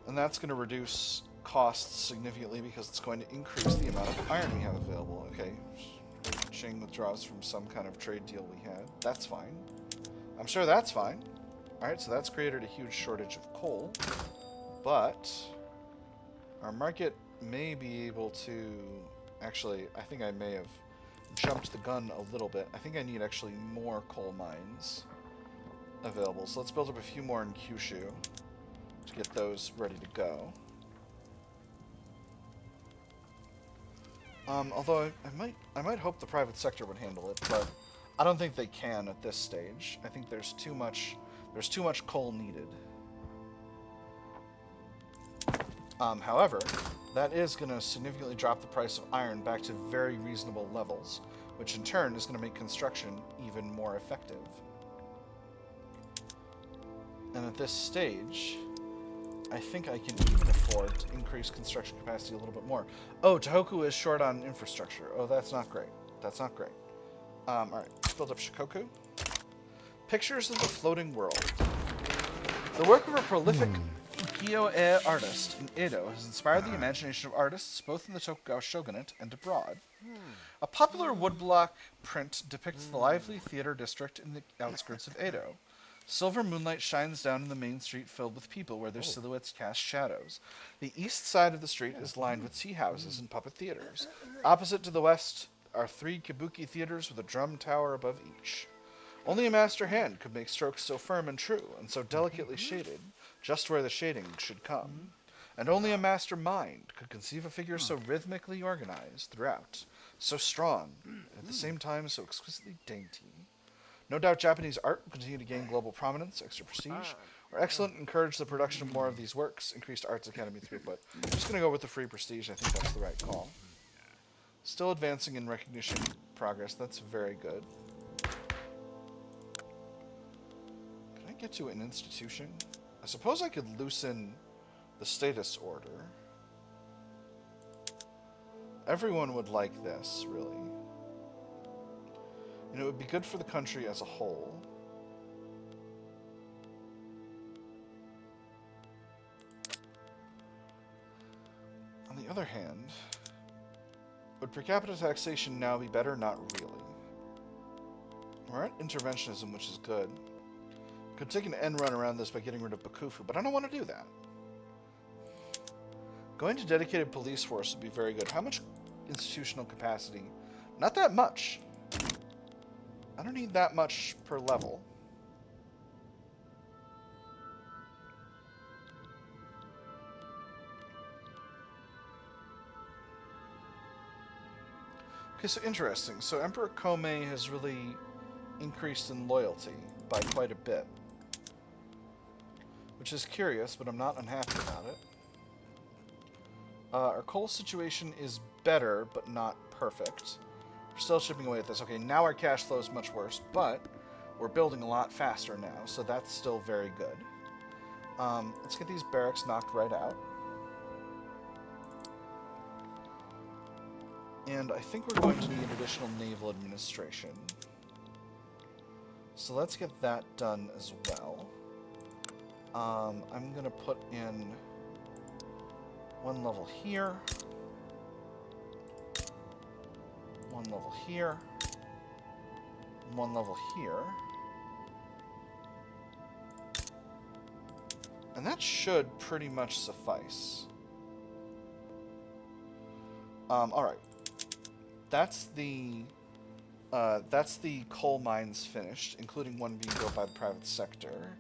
S1: And that's going to reduce costs significantly because it's going to increase the amount of iron we have available. Okay. Ching withdraws from some kind of trade deal we had. That's fine. I'm sure that's fine. Alright, so that's created a huge shortage of coal. But our market may be able to... Actually, I think I may have jumped the gun a little bit. I think I need actually more coal mines available. So let's build up a few more in Kyushu to get those ready to go. Although I might hope the private sector would handle it, but I don't think they can at this stage. I think there's too much coal needed. However, that is going to significantly drop the price of iron back to very reasonable levels, which in turn is going to make construction even more effective. And at this stage, I think I can even afford to increase construction capacity a little bit more. Oh, Tohoku is short on infrastructure. Oh, that's not great. That's not great. Alright, let's build up Shikoku. Pictures of the Floating World. The work of a prolific ukiyo-e artist in Edo has inspired the imagination of artists both in the Tokugawa shogunate and abroad. A popular woodblock print depicts the lively theater district in the outskirts of Edo. Silver moonlight shines down in the main street filled with people where their silhouettes cast shadows. The east side of the street is lined with tea houses and puppet theaters. Opposite to the west are 3 kabuki theaters with a drum tower above each. Only a master hand could make strokes so firm and true, and so delicately shaded, just where the shading should come. And only a master mind could conceive a figure so rhythmically organized throughout, so strong, and at the same time so exquisitely dainty. No doubt Japanese art will continue to gain global prominence, extra prestige, or excellent encourage the production of more of these works, increased Arts Academy throughput. I'm just going to go with the free prestige. I think that's the right call. Still advancing in recognition progress. That's very good. Can I get to an institution? I suppose I could loosen the status order. Everyone would like this, really. And it would be good for the country as a whole. On the other hand, would per capita taxation now be better? Not really. We're at interventionism, which is good. Could take an end run around this by getting rid of Bakufu, but I don't want to do that. Going to dedicated police force would be very good. How much institutional capacity? Not that much. I don't need that much per level. Okay, so interesting. So Emperor Komei has really increased in loyalty by quite a bit. Which is curious, but I'm not unhappy about it. Our coal situation is better, but not perfect. We're still chipping away at this. Okay, now our cash flow is much worse, but we're building a lot faster now, so that's still very good. Let's get these barracks knocked right out. And I think we're going to need additional naval administration. So let's get that done as well. I'm going to put in one level here, one level here, one level here. And that should pretty much suffice. Alright. That's the coal mines finished, including one being built by the private sector.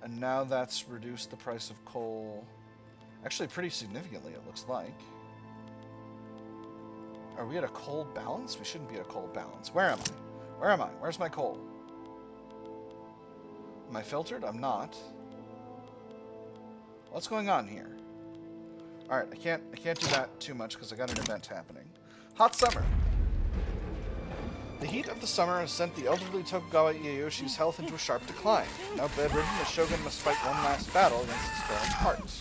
S1: And now that's reduced the price of coal, actually pretty significantly, it looks like. Are we at a coal balance? We shouldn't be at a coal balance. Where am I? Where am I? Where's my coal? Am I filtered? I'm not. What's going on here? Alright, I can't do that too much because I got an event happening. Hot summer! The heat of the summer has sent the elderly Tokugawa Ieyoshi's health into a sharp decline. Now bedridden, the shogun must fight one last battle against his failing heart.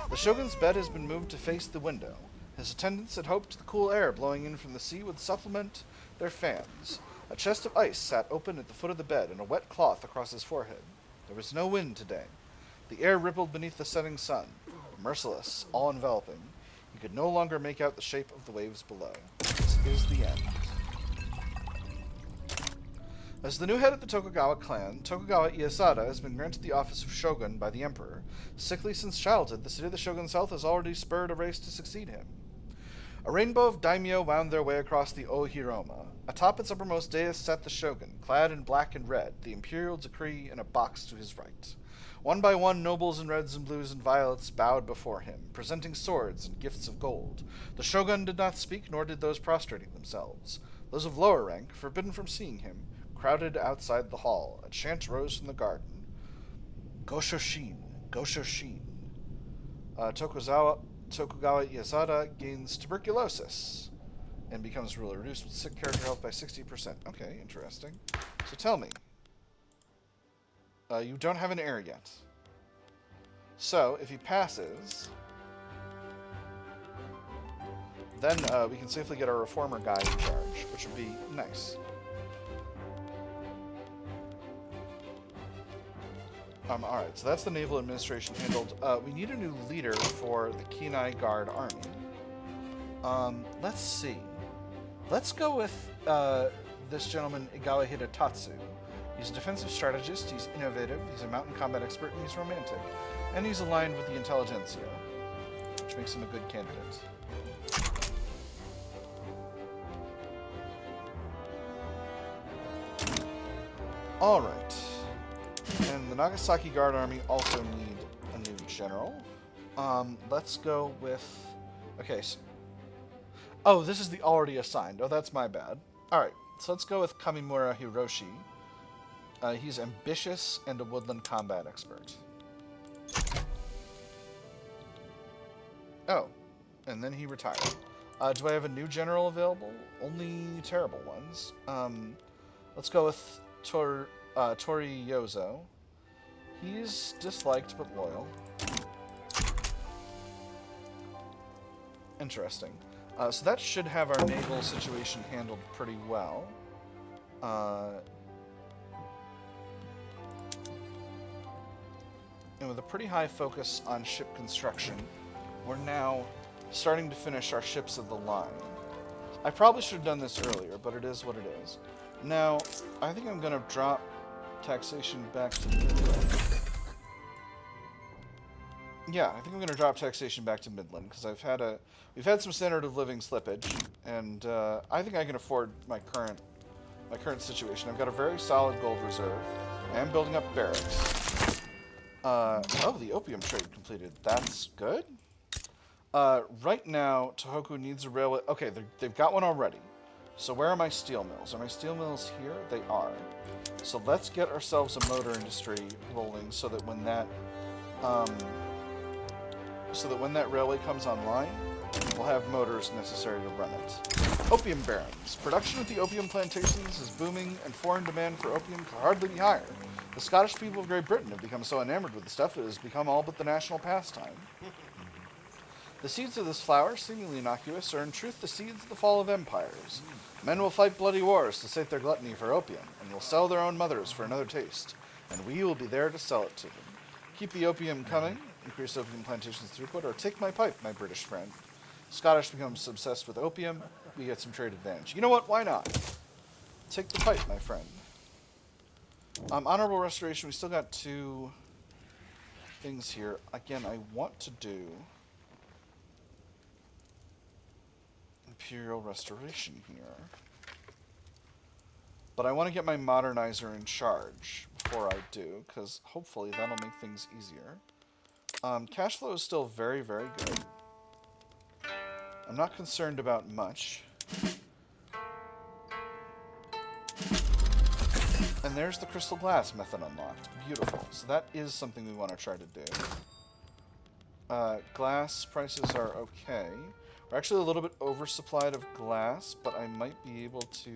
S1: The shogun's bed has been moved to face the window. His attendants had hoped the cool air blowing in from the sea would supplement their fans. A chest of ice sat open at the foot of the bed, and a wet cloth across his forehead. There was no wind today. The air rippled beneath the setting sun, merciless, all-enveloping. He could no longer make out the shape of the waves below. This is the end. As the new head of the Tokugawa clan, Tokugawa Ieyasu has been granted the office of shogun by the emperor. Sickly since childhood, the city of the shogun's health has already spurred a race to succeed him. A rainbow of daimyo wound their way across the Ohiroma. Atop its uppermost dais sat the shogun, clad in black and red, the imperial decree in a box to his right. One by one, nobles in reds and blues and violets bowed before him, presenting swords and gifts of gold. The shogun did not speak, nor did those prostrating themselves. Those of lower rank, forbidden from seeing him, crowded outside the hall. A chant rose from the garden. Goshoshin, Goshoshin. Tokugawa Ieyasu gains tuberculosis and becomes ruler. Reduced sick character health by 60%. Okay, interesting. So tell me. You don't have an heir yet. So, if he passes, then we can safely get our reformer guy in charge, which would be nice. Alright, so that's the naval administration handled. We need a new leader for the Kinai Guard Army. Let's see. Let's go with this gentleman, Igawa Hidetatsu. He's a defensive strategist, he's innovative, he's a mountain combat expert, and he's romantic. And he's aligned with the intelligentsia, which makes him a good candidate. Alright. And the Nagasaki Guard Army also need a new general. Let's go with... Okay, so... Oh, this is the already assigned. Oh, that's my bad. Alright, so let's go with Kamimura Hiroshi. He's ambitious and a woodland combat expert. Oh, and then he retired. Do I have a new general available? Only terrible ones. Let's go with Tori Yozo. He's disliked but loyal. Interesting. So that should have our naval situation handled pretty well. And with a pretty high focus on ship construction, we're now starting to finish our ships of the line. I probably should have done this earlier, but it is what it is. Now, I think I'm going to drop taxation back to 0. Yeah, I think I'm going to drop taxation back to Midland because we've had some standard of living slippage, and I think I can afford my current situation. I've got a very solid gold reserve. I am building up barracks. Oh, the opium trade completed. That's good. Right now, Tohoku needs a railway. Okay, they've got one already. So where are my steel mills? Are my steel mills here? They are. So let's get ourselves a motor industry rolling so that when that railway comes online, we'll have motors necessary to run it. Opium barons. Production at the opium plantations is booming, and foreign demand for opium could hardly be higher. The Scottish people of Great Britain have become so enamored with the stuff it has become all but the national pastime. The seeds of this flower, seemingly innocuous, are in truth the seeds of the fall of empires. Men will fight bloody wars to sate their gluttony for opium, and will sell their own mothers for another taste, and we will be there to sell it to them. Keep the opium coming, increase opium plantations throughput, or take my pipe, my British friend. Scottish becomes obsessed with opium, we get some trade advantage. You know what? Why not? Take the pipe, my friend. Honorable restoration, we still got 2 things here. Again, I want to do Imperial restoration here. But I want to get my modernizer in charge before I do, because hopefully that'll make things easier. Cash flow is still very, very good. I'm not concerned about much. And there's the crystal glass method unlocked. Beautiful. So that is something we want to try to do. Glass prices are okay. We're actually a little bit oversupplied of glass, but I might be able to...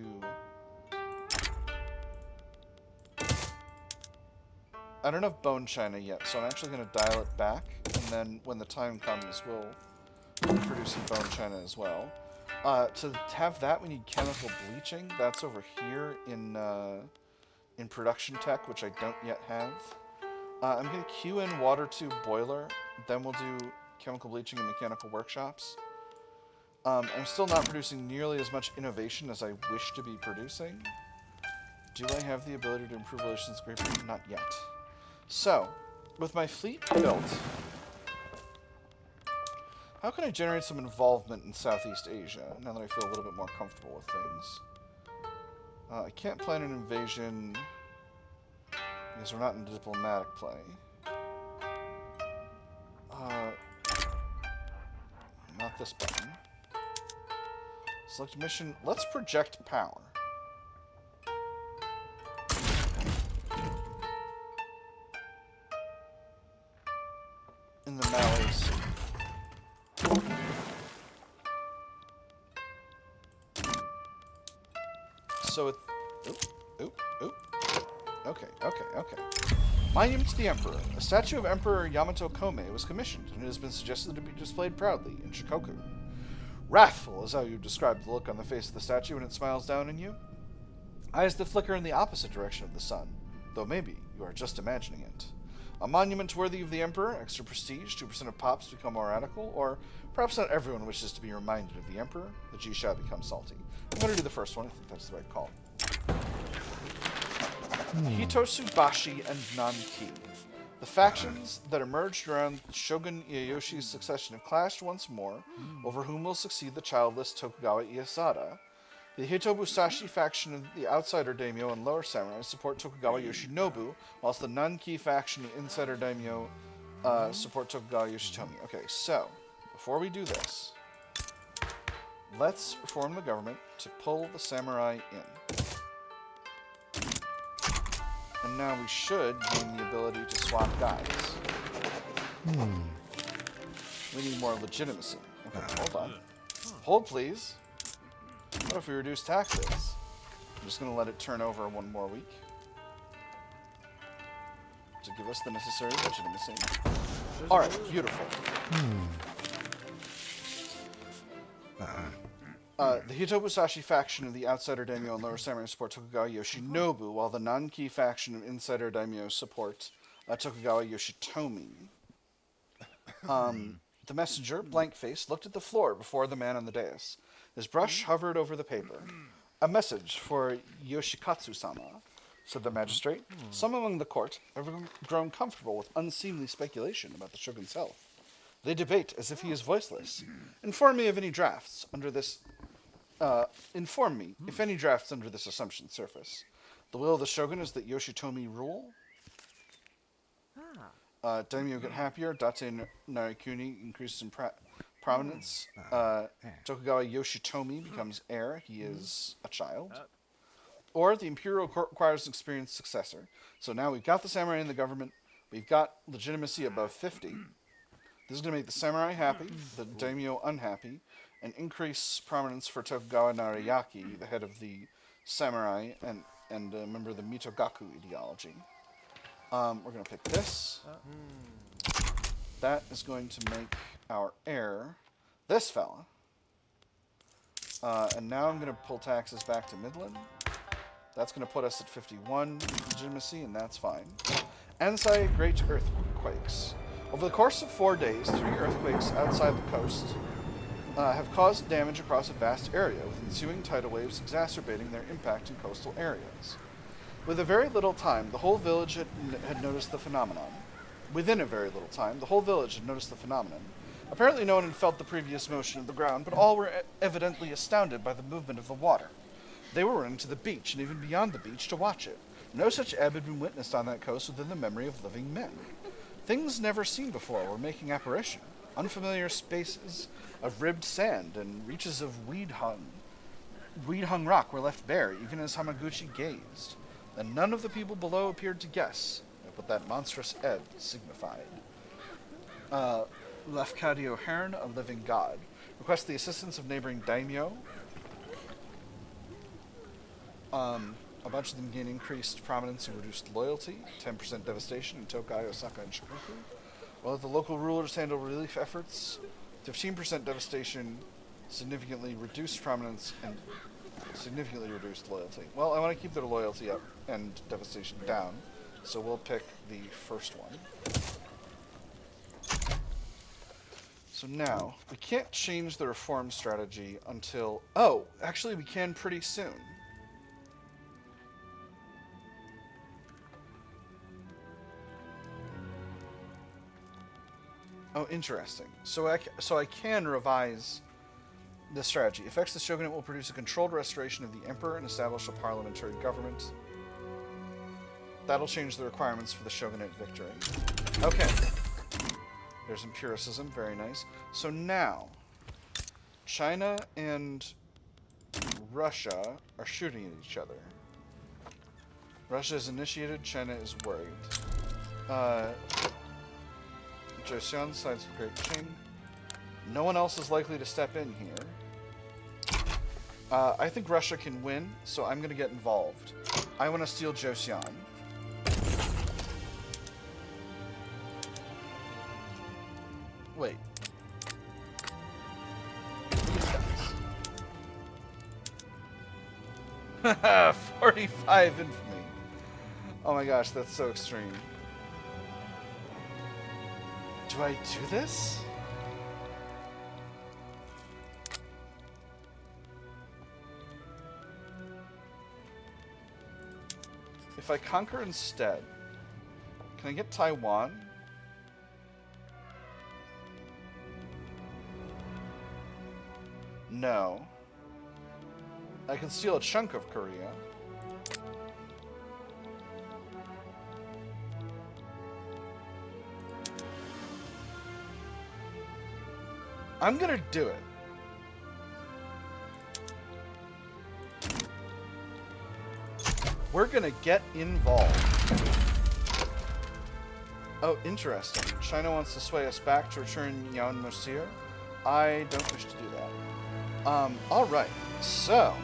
S1: I don't have bone china yet, so I'm actually going to dial it back, and then when the time comes, we'll be producing bone china as well. To have that, we need chemical bleaching. That's over here in production tech, which I don't yet have. I'm going to queue in water tube boiler, then we'll do chemical bleaching in mechanical workshops. I'm still not producing nearly as much innovation as I wish to be producing. Do I have the ability to improve relations with Great Britain? Not yet. So, with my fleet built, how can I generate some involvement in Southeast Asia, now that I feel a little bit more comfortable with things? I can't plan an invasion, because we're not in diplomatic play. Not this button. Select mission. Let's project power. In the Malay Sea. So it... Okay. Monument to the Emperor. A statue of Emperor Yamato Komei was commissioned, and it has been suggested to be displayed proudly in Shikoku. Wrathful is how you describe the look on the face of the statue when it smiles down at you. Eyes that flicker in the opposite direction of the sun, though maybe you are just imagining it. A monument worthy of the Emperor, extra prestige, 2% of pops become more radical, or perhaps not everyone wishes to be reminded of the Emperor, the G shall become salty. I'm going to do the first one, I think that's the right call. Hitotsubashi and Nanki. The factions that emerged around Shogun Ieyoshi's succession have clashed once more over whom will succeed the childless Tokugawa Ieyasu. The Hitobusashi faction of the outsider daimyo and lower samurai support Tokugawa Yoshinobu, whilst the Nanki faction of insider daimyo support Tokugawa Yoshitomi. Okay, so, before we do this, let's reform the government to pull the samurai in. And now we should gain the ability to swap guys. We need more legitimacy. Okay, hold on. Hold, please. What if we reduce taxes? I'm just going to let it turn over one more week to give us the necessary legitimacy. Alright, beautiful. The Hitobusashi faction of the outsider daimyo and lower samurai support Tokugawa Yoshinobu, while the Nanki faction of insider daimyo support Tokugawa Yoshitomi. The messenger, blank-faced, looked at the floor before the man on the dais. His brush hovered over the paper. A message for Yoshikatsu-sama. said the magistrate. Some among the court have grown comfortable with unseemly speculation about the shogun's health. They debate as if he is voiceless. Inform me if any drafts under this assumption surface. The will of the shogun is that Yoshitomi rule. Daimyo get happier. Date Narikuni increases in prominence. Tokugawa Yoshitomi becomes heir. He is a child. Or the Imperial court requires an experienced successor. So now we've got the samurai in the government. We've got legitimacy above 50. This is going to make the samurai happy, the daimyo unhappy, and increase prominence for Tokugawa Narayaki, the head of the samurai and a member of the Mitogaku ideology. We're going to pick this. That is going to make our heir this fella. And now I'm going to pull taxes back to Midland. That's going to put us at 51 legitimacy, and that's fine. Ansai Great Earthquakes. Over the course of 4 days, 3 earthquakes outside the coast have caused damage across a vast area, with ensuing tidal waves exacerbating their impact in coastal areas. With a very little time, the whole village had noticed the phenomenon. Within a very little time, the whole village had noticed the phenomenon. Apparently no one had felt the previous motion of the ground, but all were evidently astounded by the movement of the water. They were running to the beach, and even beyond the beach, to watch it. No such ebb had been witnessed on that coast within the memory of living men. Things never seen before were making apparition. Unfamiliar spaces of ribbed sand and reaches of weed-hung rock were left bare, even as Hamaguchi gazed. And none of the people below appeared to guess what that monstrous ebb signified. Lafcadio Hearn, a living god, requests the assistance of neighboring daimyo. A bunch of them gain increased prominence and reduced loyalty, 10% devastation in Tokai, Osaka, and Shikoku. While the local rulers handle relief efforts, 15% devastation, significantly reduced prominence, and significantly reduced loyalty. Well, I want to keep their loyalty up and devastation down, so we'll pick the first one. So now, we can't change the reform strategy until... Oh, actually we can pretty soon. Oh, interesting. So I can revise the strategy. Affects the shogunate will produce a controlled restoration of the emperor and establish a parliamentary government. That'll change the requirements for the shogunate victory. Okay. There's empiricism, very nice. So now, China and Russia are shooting at each other. Russia is initiated, China is worried. Joseon sides with Great Qing. No one else is likely to step in here. I think Russia can win, so I'm going to get involved. I want to steal Joseon. Wait. These guys. 45 infamy. Oh my gosh, that's so extreme. Do I do this? If I conquer instead, can I get Taiwan? No. I can steal a chunk of Korea. I'm gonna do it. We're gonna get involved. Oh, interesting. China wants to sway us back to return Yan Mosir. I don't wish to do that. Alright. So.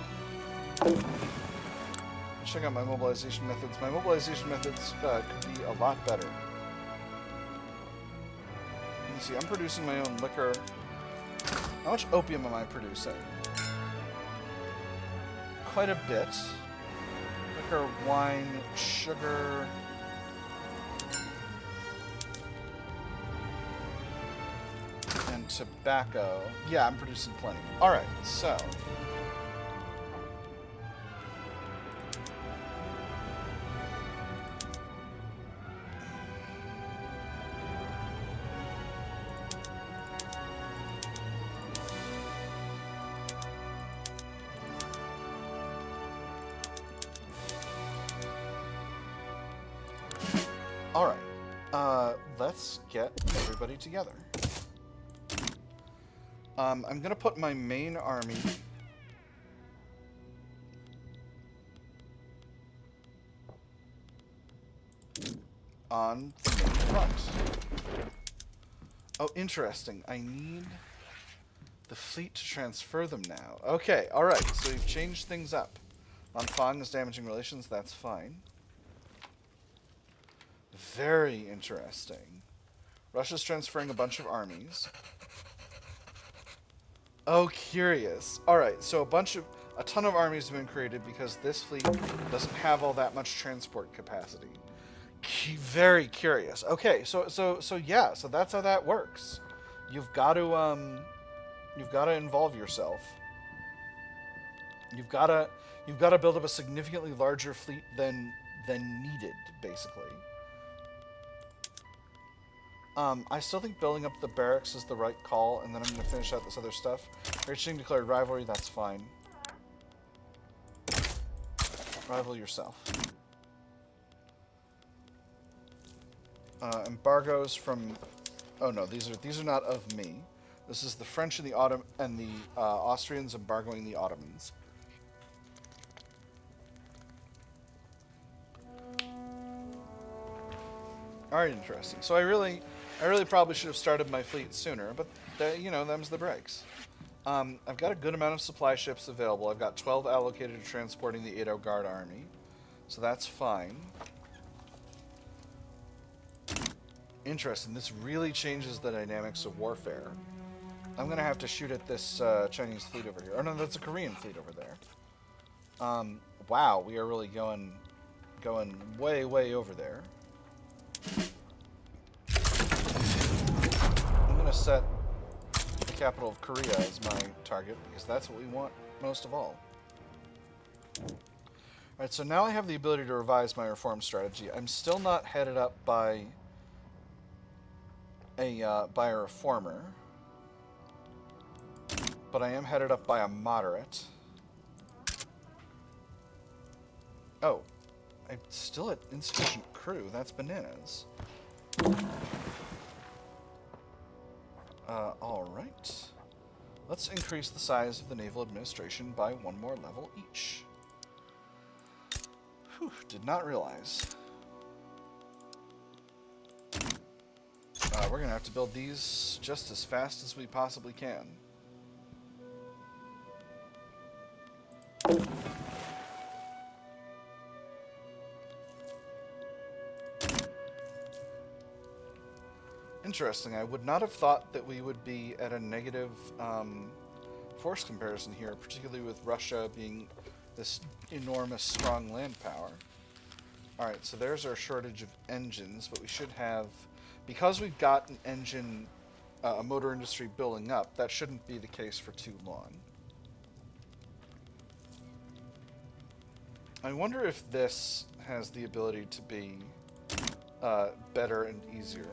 S1: Check out my mobilization methods. My mobilization methods could be a lot better. You see, I'm producing my own liquor. How much opium am I producing? Quite a bit. Liquor, wine, sugar. And tobacco. Yeah, I'm producing plenty. Alright, so. get everybody together. I'm going to put my main army on the main front. Oh, interesting. I need the fleet to transfer them now. Okay, alright, so you've changed things up. Monfang is damaging relations, that's fine. Very interesting. Russia's transferring a bunch of armies. Oh, curious. Alright, so a ton of armies have been created because this fleet doesn't have all that much transport capacity. Very curious. Okay, so yeah, so that's how that works. You've got to involve yourself. You've got to build up a significantly larger fleet than needed, basically. I still think building up the barracks is the right call, and then I'm going to finish out this other stuff. Reaching declared rivalry, that's fine. Rival yourself. Embargoes from... Oh no, these are not of me. This is the French and the Austrians embargoing the Ottomans. Alright, interesting. So I really probably should have started my fleet sooner, but them's the breaks. I've got a good amount of supply ships available. I've got 12 allocated to transporting the Edo Guard army, so that's fine. Interesting. This really changes the dynamics of warfare. I'm gonna have to shoot at this Chinese fleet over here. Oh no, that's a Korean fleet over there. Wow, we are really going way over there. I'm gonna set the capital of Korea as my target because that's what we want most of all. Alright, so now I have the ability to revise my reform strategy. I'm still not headed up by a reformer, but I am headed up by a moderate. Oh, I'm still at insufficient crew. That's bananas. Alright. Let's increase the size of the naval administration by 1 more level each. Whew, did not realize. We're going to have to build these just as fast as we possibly can. Interesting. I would not have thought that we would be at a negative force comparison here, particularly with Russia being this enormous, strong land power. Alright, so there's our shortage of engines, but we should have... Because we've got an engine, a motor industry building up, that shouldn't be the case for too long. I wonder if this has the ability to be better and easier.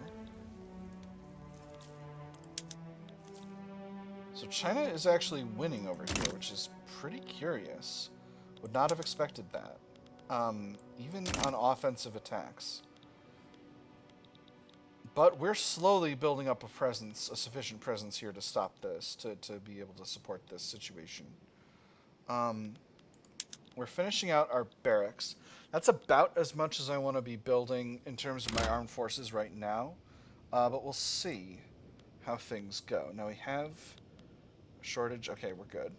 S1: So China is actually winning over here, which is pretty curious. Would not have expected that. Even on offensive attacks. But we're slowly building up a presence, a sufficient presence here to stop this, to be able to support this situation. We're finishing out our barracks. That's about as much as I want to be building in terms of my armed forces right now. But we'll see how things go. Now we have a shortage. Okay, we're good.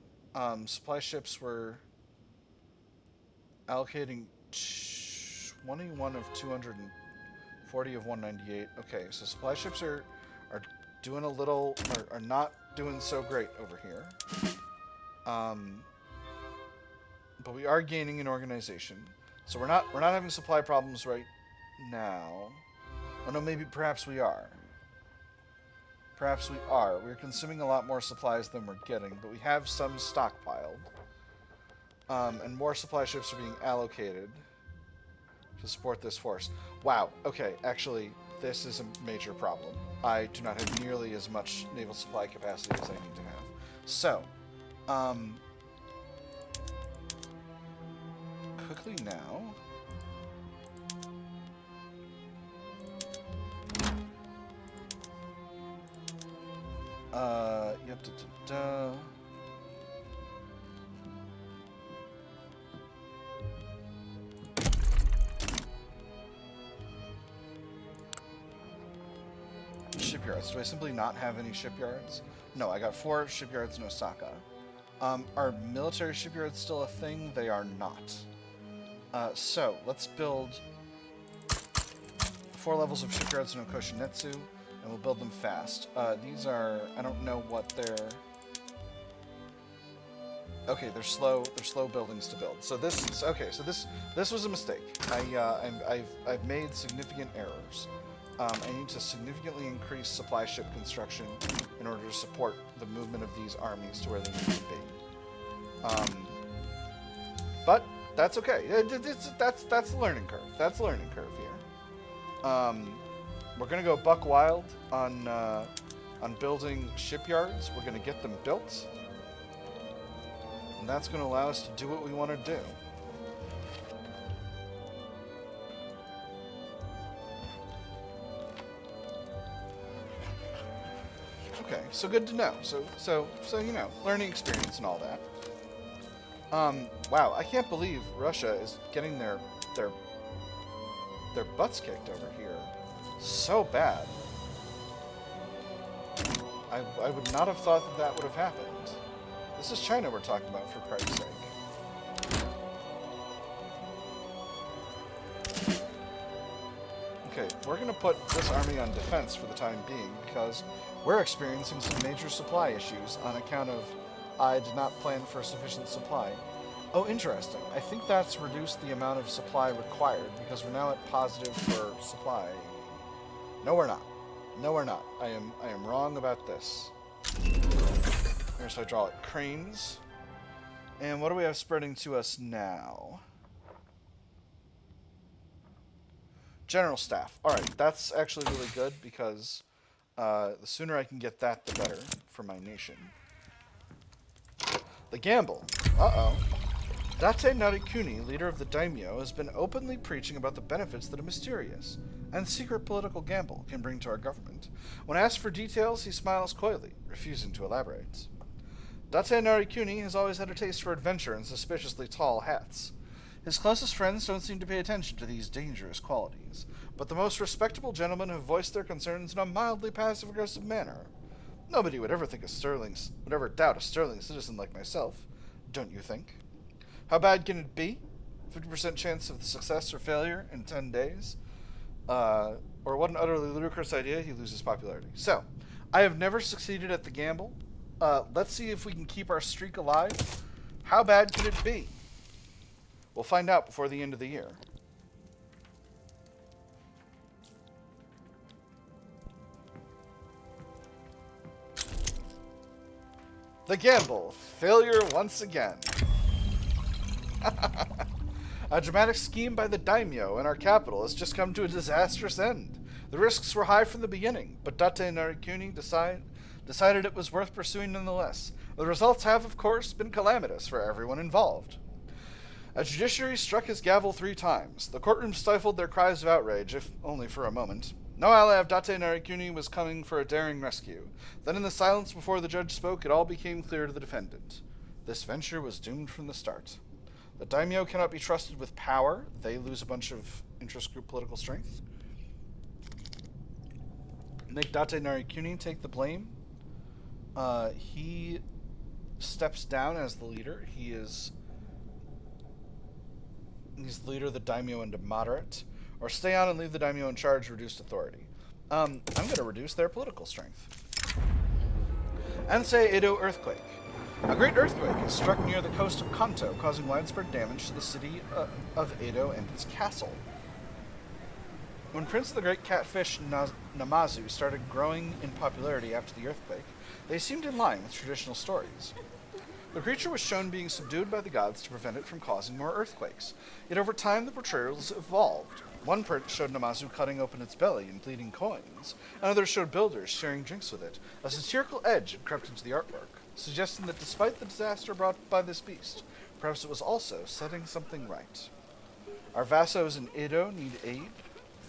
S1: Supply ships were allocating 21 of 240 of 198. Okay, so supply ships are doing a little, are not doing so great over here. But we are gaining in organization. So we're not having supply problems right now. Oh no, perhaps we are. Perhaps we are. We're consuming a lot more supplies than we're getting, but we have some stockpiled. And more supply ships are being allocated to support this force. Wow, okay, actually, this is a major problem. I do not have nearly as much naval supply capacity as I need to have. So, quickly now... Yep, da. Shipyards. Do I simply not have any shipyards? No, I got 4 shipyards in Osaka. Are military shipyards still a thing? They are not. So, let's build 4 levels of shipyards in Okoshinetsu, and we'll build them fast. These are... I don't know what they're... Okay, they're slow buildings to build. So this... Okay, so this was a mistake. I've made significant errors. I need to significantly increase supply ship construction in order to support the movement of these armies to where they need to be. But that's okay. That's the learning curve. That's the learning curve here. We're gonna go buck wild on building shipyards. We're gonna get them built, and that's gonna allow us to do what we want to do. Okay, so good to know. So you know, learning experience and all that. Wow, I can't believe Russia is getting their butts kicked over here. So bad. I would not have thought that would have happened. This is China we're talking about, for Christ's sake. Okay, we're going to put this army on defense for the time being, because we're experiencing some major supply issues on account of I did not plan for sufficient supply. Oh, interesting. I think that's reduced the amount of supply required, because we're now at positive for supply. No, we're not. No, we're not. I am wrong about this. Here's hydraulic cranes. And what do we have spreading to us now? General staff. Alright, that's actually really good, because the sooner I can get that, the better for my nation. The gamble. Uh-oh. Date Narikuni, leader of the daimyo, has been openly preaching about the benefits that a mysterious and secret political gamble can bring to our government. When asked for details, he smiles coyly, refusing to elaborate. Date Narikuni has always had a taste for adventure and suspiciously tall hats. His closest friends don't seem to pay attention to these dangerous qualities, but the most respectable gentlemen have voiced their concerns in a mildly passive-aggressive manner. Nobody would ever doubt a sterling citizen like myself, don't you think? How bad can it be? 50% chance of success or failure in 10 days? Or what an utterly ludicrous idea, he loses popularity. So, I have never succeeded at the gamble. Let's see if we can keep our streak alive. How bad could it be? We'll find out before the end of the year. The gamble. Failure once again. A dramatic scheme by the daimyo in our capital has just come to a disastrous end. The risks were high from the beginning, but Date Narikuni decided it was worth pursuing nonetheless. The results have, of course, been calamitous for everyone involved. A judiciary struck his gavel 3 times. The courtroom stifled their cries of outrage, if only for a moment. No ally of Date Narikuni was coming for a daring rescue. Then in the silence before the judge spoke, it all became clear to the defendant. This venture was doomed from the start. The daimyo cannot be trusted with power. They lose a bunch of interest group political strength. Make Date Narikuni take the blame. He steps down as the leader. He's the leader of the daimyo into moderate. Or stay on and leave the daimyo in charge, reduced authority. I'm going to reduce their political strength. Ansei Edo earthquake. A great earthquake has struck near the coast of Kanto, causing widespread damage to the city of Edo and its castle. When Prince of the Great Catfish Namazu started growing in popularity after the earthquake, they seemed in line with traditional stories. The creature was shown being subdued by the gods to prevent it from causing more earthquakes. Yet over time, the portrayals evolved. One print showed Namazu cutting open its belly and bleeding coins. Another showed builders sharing drinks with it. A satirical edge had crept into the artwork, suggesting that despite the disaster brought by this beast, perhaps it was also setting something right. Our vassos in Edo need aid.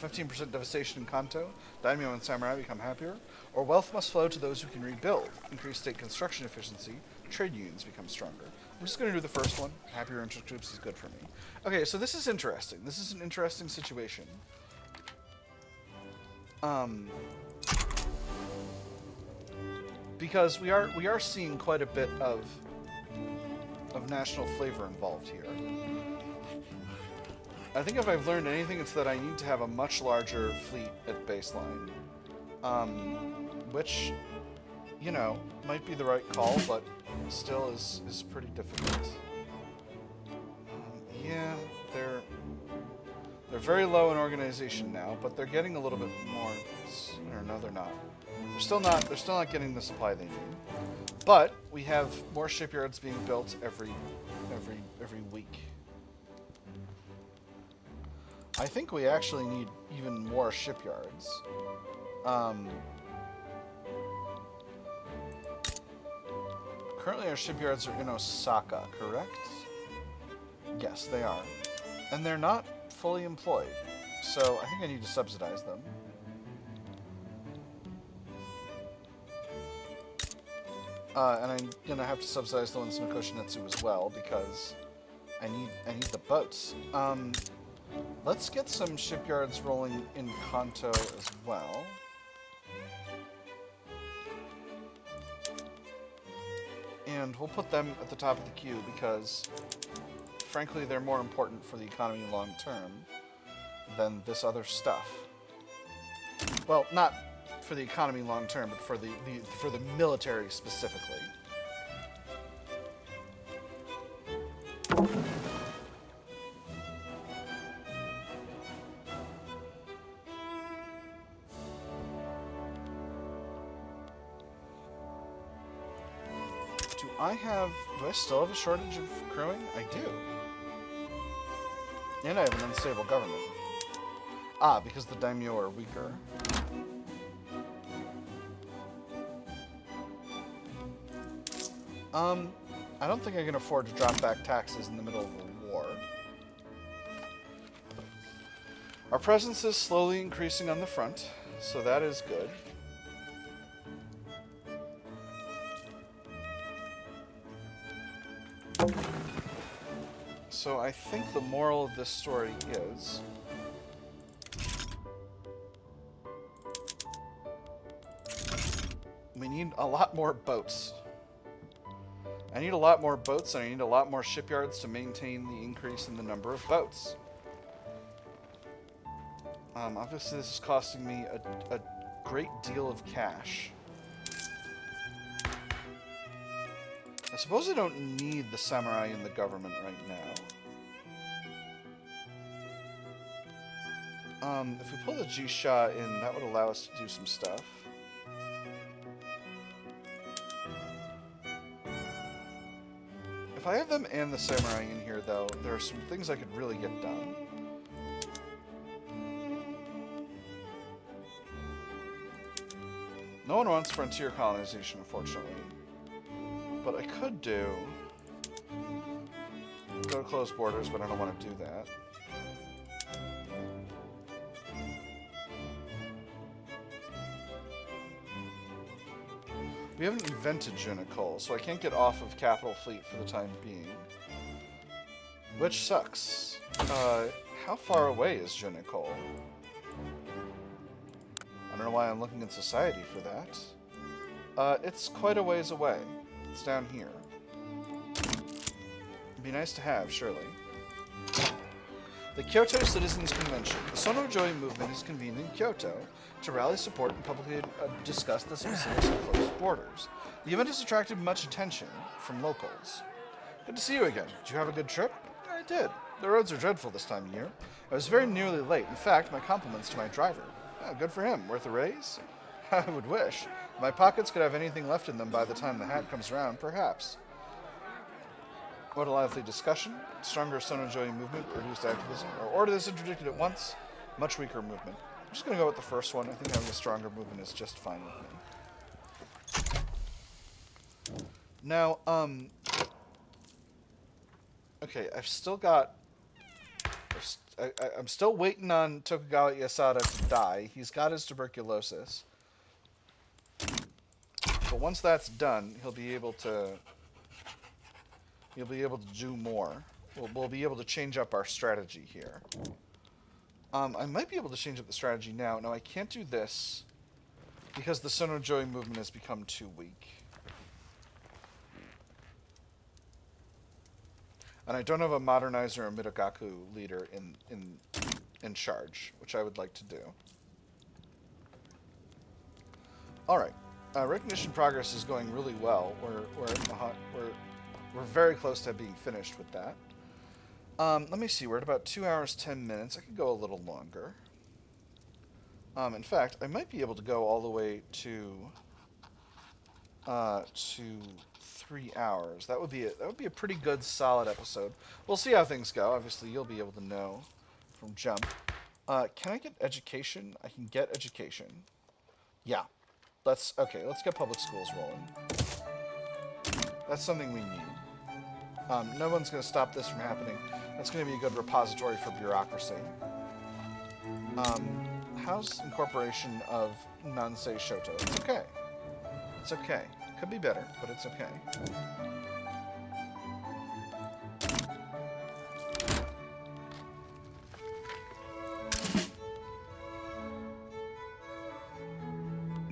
S1: 15% devastation in Kanto. Daimyo and samurai become happier. Or wealth must flow to those who can rebuild. Increase state construction efficiency. Trade unions become stronger. I'm just going to do the first one. Happier interest groups is good for me. Okay, so this is interesting. This is an interesting situation. Because we are seeing quite a bit of national flavor involved here. I think if I've learned anything, it's that I need to have a much larger fleet at baseline. Which, you know, might be the right call, but still is pretty difficult. Yeah, they're very low in organization now, but they're getting a little bit more. Or no, they're not. They're still not getting the supply they need. But we have more shipyards being built every week. I think we actually need even more shipyards. Currently our shipyards are in Osaka, correct? Yes, they are. And they're not fully employed, so I think I need to subsidize them. And I'm gonna have to subsidize the ones in Koshinetsu as well, because I need the boats. Let's get some shipyards rolling in Kanto as well. And we'll put them at the top of the queue because, frankly, they're more important for the economy long term than this other stuff. Well, not for the economy long term, but for the military specifically. Do I still have a shortage of crewing? I do. And I have an unstable government. Ah, because the daimyo are weaker. I don't think I can afford to drop back taxes in the middle of a war. Our presence is slowly increasing on the front, so that is good. So I think the moral of this story is we need a lot more boats. I need a lot more boats, and I need a lot more shipyards to maintain the increase in the number of boats. Obviously this is costing me a great deal of cash. I suppose I don't need the samurai in the government right now. If we pull the Jisha in, that would allow us to do some stuff. If I have them and the samurai in here, though, there are some things I could really get done. No one wants frontier colonization, unfortunately. But I could do... go to closed borders, but I don't want to do that. We haven't invented Junicole, so I can't get off of Capital Fleet for the time being. Which sucks. How far away is Junicole? I don't know why I'm looking at society for that. It's quite a ways away. It's down here. It'd be nice to have, surely. The Kyoto Citizens Convention. The Sonno Joi movement is convened in Kyoto to rally support and publicly discuss the specifics of closed borders. The event has attracted much attention from locals. Good to see you again. Did you have a good trip? I did. The roads are dreadful this time of year. I was very nearly late. In fact, my compliments to my driver. Oh, good for him. Worth a raise? I would wish. My pockets could have anything left in them by the time the hat comes around, perhaps. What a lively discussion. Stronger Sonno Joi movement, reduced activism, or order this interdicted at once. Much weaker movement. I'm just going to go with the first one. I think having a stronger movement is just fine with me. Now, okay, I've still got... I'm still waiting on Tokugawa Iesada to die. He's got his tuberculosis. but once that's done, he'll be able to do more. We'll be able to change up our strategy here. I might be able to change up the strategy now. No, I can't do this because the Sonno Joi movement has become too weak. And I don't have a modernizer or Mitagaku leader in charge, which I would like to do. Alright. Recognition progress is going really well. We're very close to being finished with that. Let me see. We're at about 2 hours, 10 minutes. I could go a little longer. In fact, I might be able to go all the way to 3 hours. That would be a pretty good, solid episode. We'll see how things go. Obviously, you'll be able to know from jump. Can I get education? I can get education. Yeah. Let's get public schools rolling. That's something we need. No one's going to stop this from happening. That's going to be a good repository for bureaucracy. How's incorporation of Nansei Shoto? It's okay. It's okay. Could be better, but it's okay.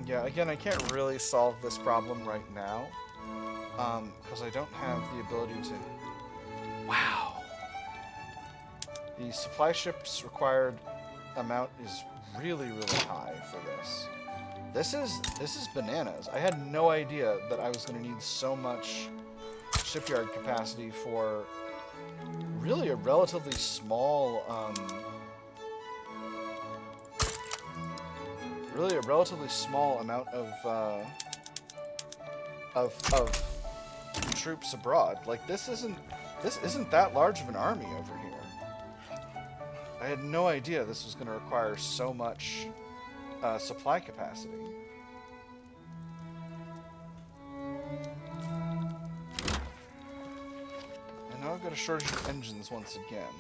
S1: Yeah, again, I can't really solve this problem right now, because I don't have the ability to... Wow! The supply ships required amount is really, really high for this. This is bananas. I had no idea that I was going to need so much shipyard capacity for really a relatively small, amount of troops abroad. Like this isn't that large of an army over here. I had no idea this was going to require so much supply capacity. And now I've got a shortage of engines once again.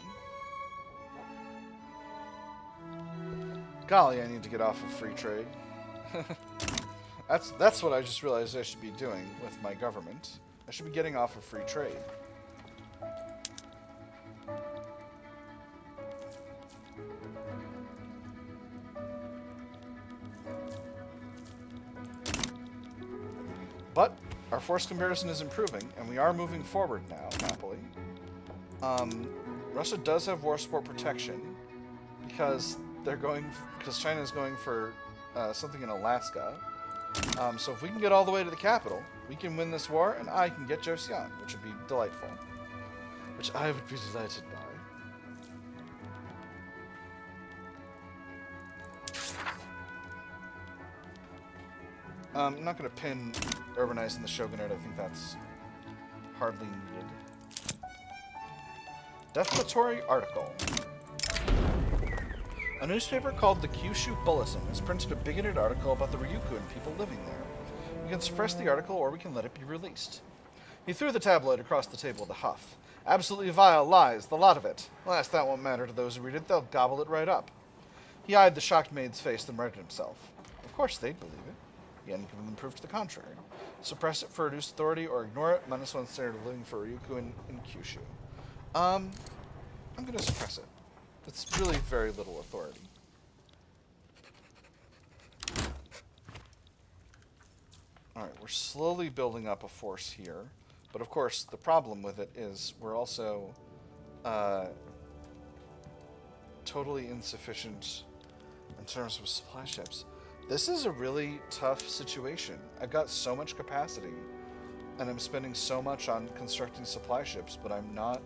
S1: Golly, I need to get off of free trade. That's what I just realized I should be doing with my government. I should be getting off of free trade. But our force comparison is improving, and we are moving forward now, happily. Russia does have war support protection because China is going for something in Alaska. So if we can get all the way to the capital, we can win this war, and I can get Joseon, which would be delightful. Which I would be delighted by. I'm not going to pin urbanizing the shogunate. I think that's hardly needed. Defamatory article. A newspaper called the Kyushu Bulletin has printed a bigoted article about the Ryukyu and people living there. We can suppress the article, or we can let it be released. He threw the tabloid across the table with a huff. Absolutely vile lies, the lot of it. Alas, that won't matter to those who read it. They'll gobble it right up. He eyed the shocked maid's face, then righted himself. Of course they'd believe it. He hadn't given them proof to the contrary. Suppress it for reduced authority, or ignore it, minus one standard of living for Ryukyu in Kyushu. I'm going to suppress it. It's really very little authority. Alright, we're slowly building up a force here. But of course, the problem with it is we're also totally insufficient in terms of supply ships. This is a really tough situation. I've got so much capacity, and I'm spending so much on constructing supply ships, but I'm not...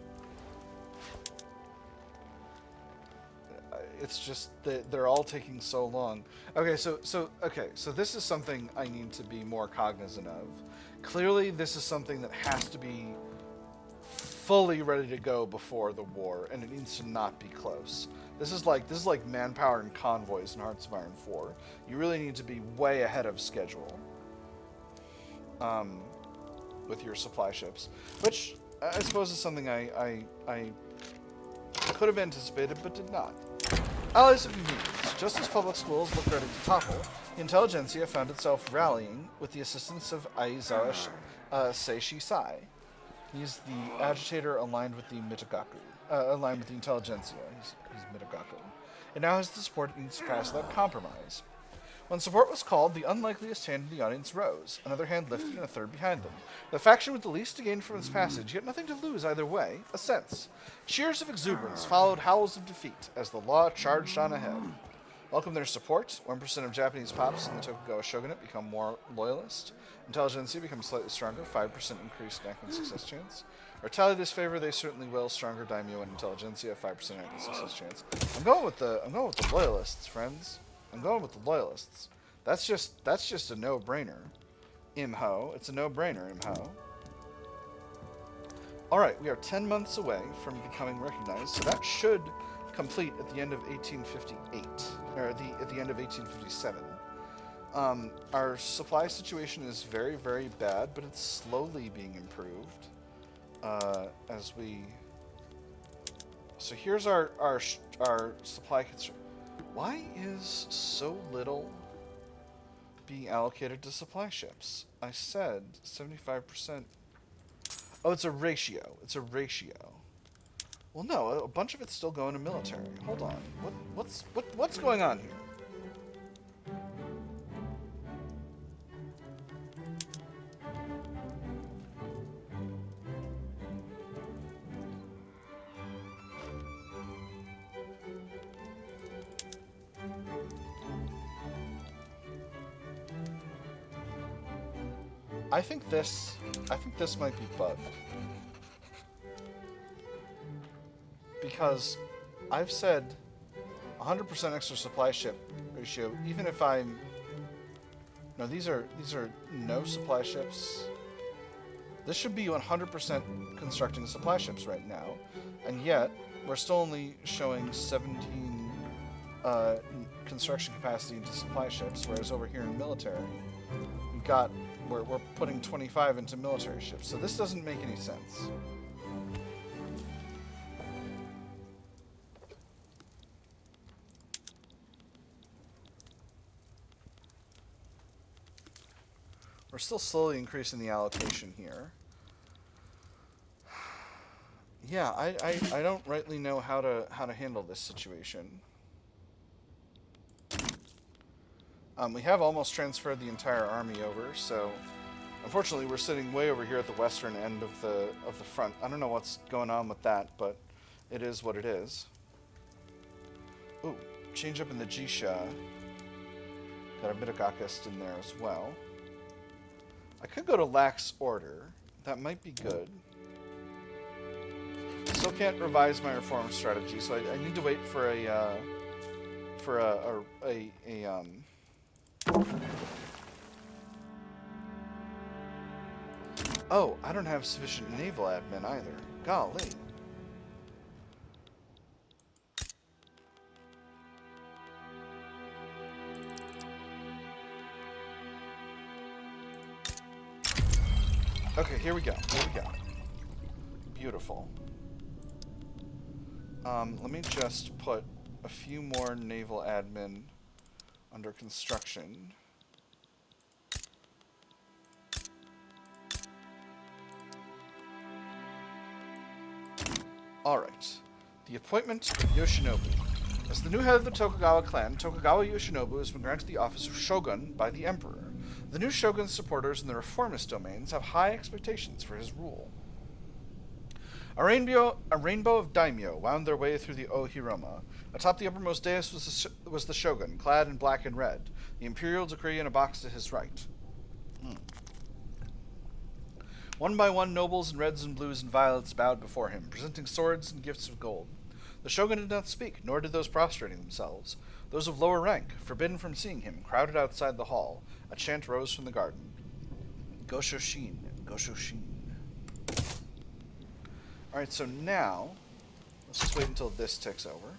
S1: It's just that they're all taking so long. Okay, so this is something I need to be more cognizant of. Clearly, this is something that has to be fully ready to go before the war, and it needs to not be close. This is like manpower and convoys in Hearts of Iron 4. You really need to be way ahead of schedule with your supply ships, which I suppose is something I could have anticipated but did not. Allies of convenience. Just as public schools look ready to topple, The intelligentsia found itself rallying with the assistance of Aizawa Seishisai. He's the agitator aligned with the Mitagaku, aligned with the intelligentsia. He's Mitagaku. It now has the support it needs to pass without compromise. When support was called, the unlikeliest hand in the audience rose, another hand lifted and a third behind them. The faction with the least to gain from its passage, yet nothing to lose either way, a sense. Cheers of exuberance followed howls of defeat as the law charged on ahead. Welcome their support. 1% of Japanese pops in the Tokugawa Shogunate become more loyalist. Intelligentsia becomes slightly stronger, 5% increased acting success chance. Or tally this favor, they certainly will. Stronger daimyo and intelligentsia, 5% acting success chance. I'm going with the loyalists, friends. I'm going with the loyalists. That's just a no-brainer. Imho. It's a no-brainer, Imho. Alright, we are 10 months away from becoming recognized, so that should complete at the end of 1858. Or at the end of 1857. Our supply situation is very, very bad, but it's slowly being improved. As we... So here's our supply concern. Why is so little being allocated to supply ships? I said 75%. Oh, it's a ratio. It's a ratio. Well, no, a bunch of it's still going to military. Hold on. What's going on here? I think this might be bugged. Because I've said 100% extra supply ship ratio, even if I'm... No, these are no supply ships. This should be 100% constructing supply ships right now. And yet, we're still only showing 17 construction capacity into supply ships, whereas over here in military, we're putting 25 into military ships. So this doesn't make any sense. We're still slowly increasing the allocation here. Yeah, I don't rightly know how to handle this situation. We have almost transferred the entire army over, so unfortunately we're sitting way over here at the western end of the front. I don't know what's going on with that, but it is what it is. Ooh, change up in the Jisha. Got a bit of Gakist in there as well. I could go to lax order. That might be good. Still can't revise my reform strategy, so I need to wait for Oh, I don't have sufficient naval admin either. Golly. Okay, here we go. Here we go. Beautiful. Let me just put a few more naval admin under construction. Alright. The appointment of Yoshinobu. As the new head of the Tokugawa clan, Tokugawa Yoshinobu has been granted the office of shogun by the emperor. The new shogun's supporters in the reformist domains have high expectations for his rule. A rainbow of daimyo wound their way through the Ohiroma. Atop the uppermost dais was the shogun, clad in black and red, the imperial decree in a box to his right. One by one, nobles in reds and blues and violets bowed before him, presenting swords and gifts of gold. The shogun did not speak, nor did those prostrating themselves. Those of lower rank, forbidden from seeing him, crowded outside the hall. A chant rose from the garden. Goshoshin, Goshoshin. Alright, so now, let's just wait until this ticks over.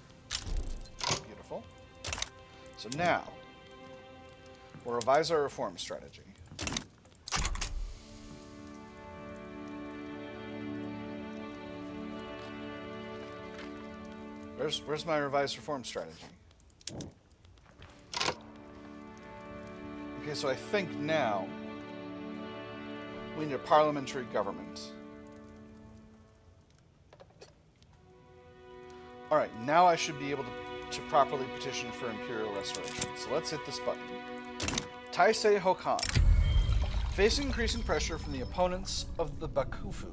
S1: Beautiful. So now, we'll revise our reform strategy. Where's my revised reform strategy? Okay, so I think now we need a parliamentary government. Alright, now I should be able to properly petition for imperial restoration. So let's hit this button. Taisei Hokan. Facing increasing pressure from the opponents of the Bakufu,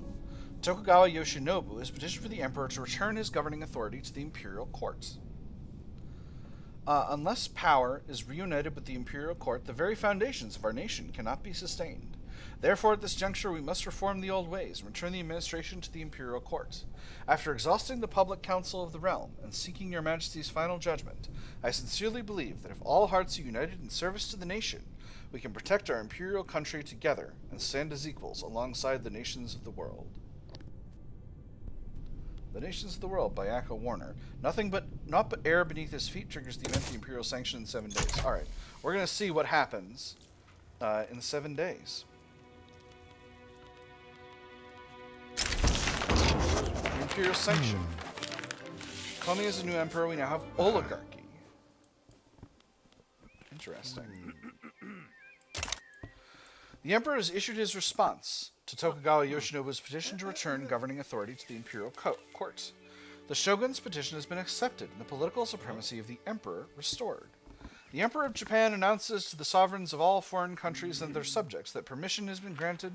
S1: Tokugawa Yoshinobu has petitioned for the emperor to return his governing authority to the imperial court. Unless power is reunited with the imperial court, the very foundations of our nation cannot be sustained. Therefore, at this juncture, we must reform the old ways and return the administration to the imperial court. After exhausting the public council of the realm and seeking your majesty's final judgment, I sincerely believe that if all hearts are united in service to the nation, we can protect our imperial country together and stand as equals alongside the nations of the world. The Nations of the World by Akko Warner. Naught but air beneath his feet triggers the event the Imperial sanction in 7 days. Alright, we're going to see what happens in 7 days. The Imperial sanction. Komei is a new emperor, we now have oligarchy. Interesting. The emperor has issued his response to Tokugawa Yoshinobu's petition to return governing authority to the imperial court. The shogun's petition has been accepted and the political supremacy of the emperor restored. The Emperor of Japan announces to the sovereigns of all foreign countries and their subjects that permission has been granted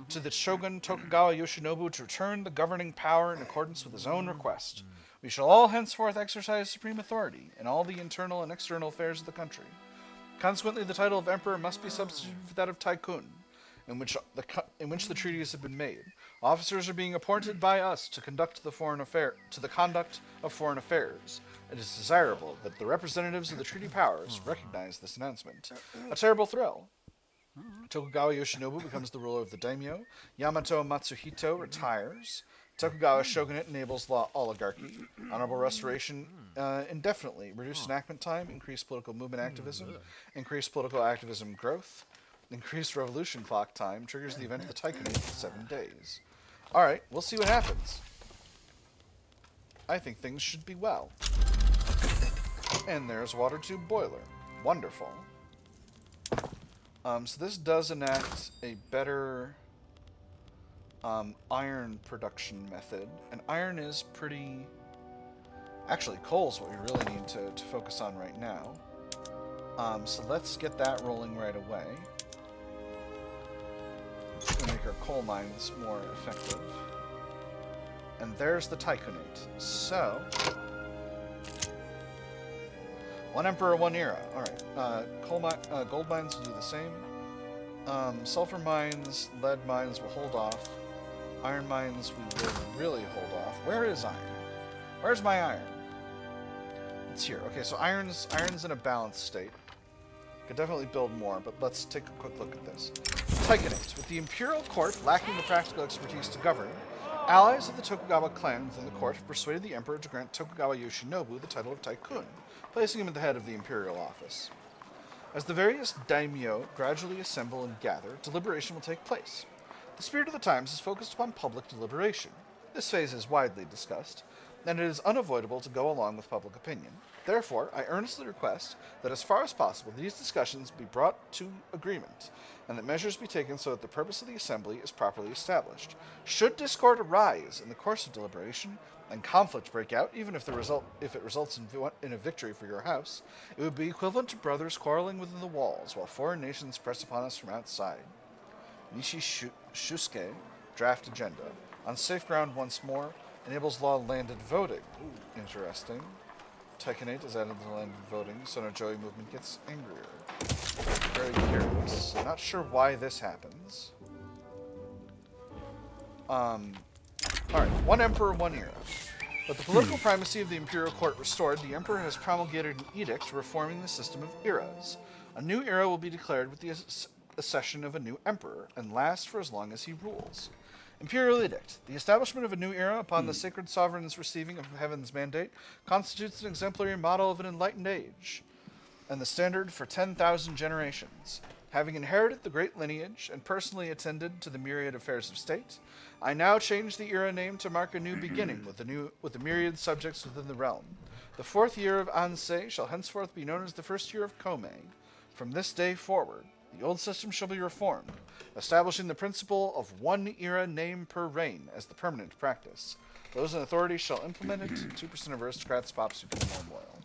S1: to the shogun Tokugawa Yoshinobu to return the governing power in accordance with his own request. We shall all henceforth exercise supreme authority in all the internal and external affairs of the country. Consequently, the title of emperor must be substituted for that of Taikun, in which the treaties have been made. Officers are being appointed by us to conduct the conduct of foreign affairs. It is desirable that the representatives of the treaty powers recognize this announcement. A terrible thrill. Tokugawa Yoshinobu becomes the ruler of the daimyo. Yamato Matsuhito retires. Tokugawa shogunate enables oligarchy. Honorable restoration indefinitely. Reduced enactment time. Increased political movement activism. Increased political activism growth. Increased revolution clock time. Triggers the event of the Taikuns in 7 days. Alright, we'll see what happens. I think things should be well. And there's water tube boiler. Wonderful. So this does enact a better iron production method. And iron is pretty... Actually, coal's what we really need to focus on right now. So let's get that rolling right away. To make our coal mines more effective. And there's the Taikunate. So... one emperor, one era. Alright. Gold mines will do the same. Sulfur mines, lead mines will hold off. Iron mines we will really hold off. Where is iron? Where's my iron? It's here. Okay, so iron's in a balanced state. Could definitely build more, but let's take a quick look at this. Taikunate. With the imperial court lacking the practical expertise to govern, allies of the Tokugawa clan within the court have persuaded the emperor to grant Tokugawa Yoshinobu the title of Taikun, placing him at the head of the imperial office. As the various daimyo gradually assemble and gather, deliberation will take place. The spirit of the times is focused upon public deliberation. This phase is widely discussed, and it is unavoidable to go along with public opinion. Therefore, I earnestly request that as far as possible these discussions be brought to agreement, and that measures be taken so that the purpose of the assembly is properly established. Should discord arise in the course of deliberation, and conflict break out, even if it results in a victory for your house, it would be equivalent to brothers quarreling within the walls, while foreign nations press upon us from outside. Nishi Shusuke, draft agenda. On safe ground once more, enables law-landed voting. Ooh, interesting. Taikunate is added to landed voting. Sonno Joi movement gets angrier. Very curious. Not sure why this happens. Alright, one emperor, one era. With the political primacy of the imperial court restored, the emperor has promulgated an edict reforming the system of eras. A new era will be declared with the accession of a new emperor, and last for as long as he rules. Imperial Edict. The establishment of a new era upon the sacred sovereign's receiving of heaven's mandate constitutes an exemplary model of an enlightened age, and the standard for 10,000 generations. Having inherited the great lineage and personally attended to the myriad affairs of state, I now change the era name to mark a new beginning with the myriad subjects within the realm. The 4th year of Ansei shall henceforth be known as the 1st year of Komei. From this day forward, The old system shall be reformed, establishing the principle of one era name per reign as the permanent practice. Those in authority shall implement it. 2% of aristocrats pops who become more loyal.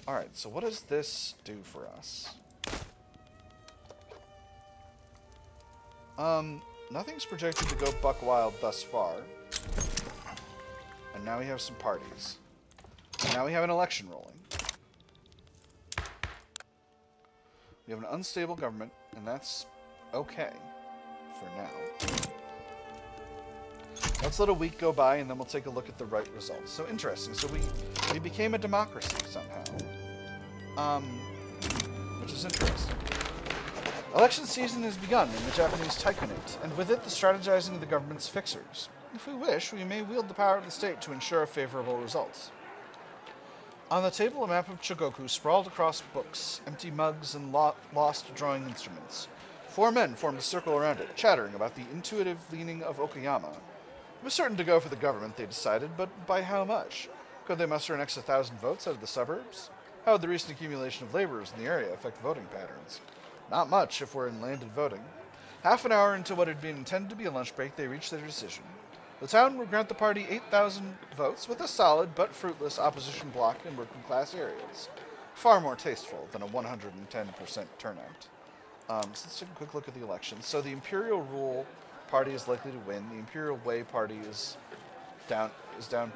S1: Alright, so what does this do for us? Nothing's projected to go buck wild thus far. And now we have some parties. And now we have an election rolling. We have an unstable government, and that's okay for now. Let's let a week go by, and then we'll take a look at the right results. So interesting. So we became a democracy somehow, which is interesting. Election season has begun in the Japanese Taikuns, and with it the strategizing of the government's fixers. If we wish, we may wield the power of the state to ensure favorable results. On the table, a map of Chogoku sprawled across books, empty mugs, and lost drawing instruments. 4 men formed a circle around it, chattering about the intuitive leaning of Okayama. It was certain to go for the government, they decided, but by how much? Could they muster an extra 1,000 votes out of the suburbs? How would the recent accumulation of laborers in the area affect voting patterns? Not much, if we're in landed voting. Half an hour into what had been intended to be a lunch break, they reached their decision. The town would grant the party 8,000 votes with a solid but fruitless opposition bloc in working-class areas. Far more tasteful than a 110% turnout. So let's take a quick look at the election. So the Imperial Rule party is likely to win. The Imperial Way party is down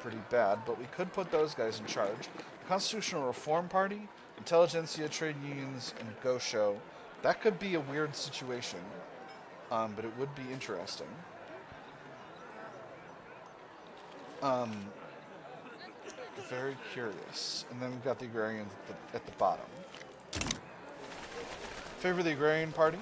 S1: pretty bad, but we could put those guys in charge. The Constitutional Reform Party, Intelligentsia, trade unions, and Gosho. That could be a weird situation, but it would be interesting. Very curious. And then we've got the agrarians at the bottom. Favor the Agrarian Party.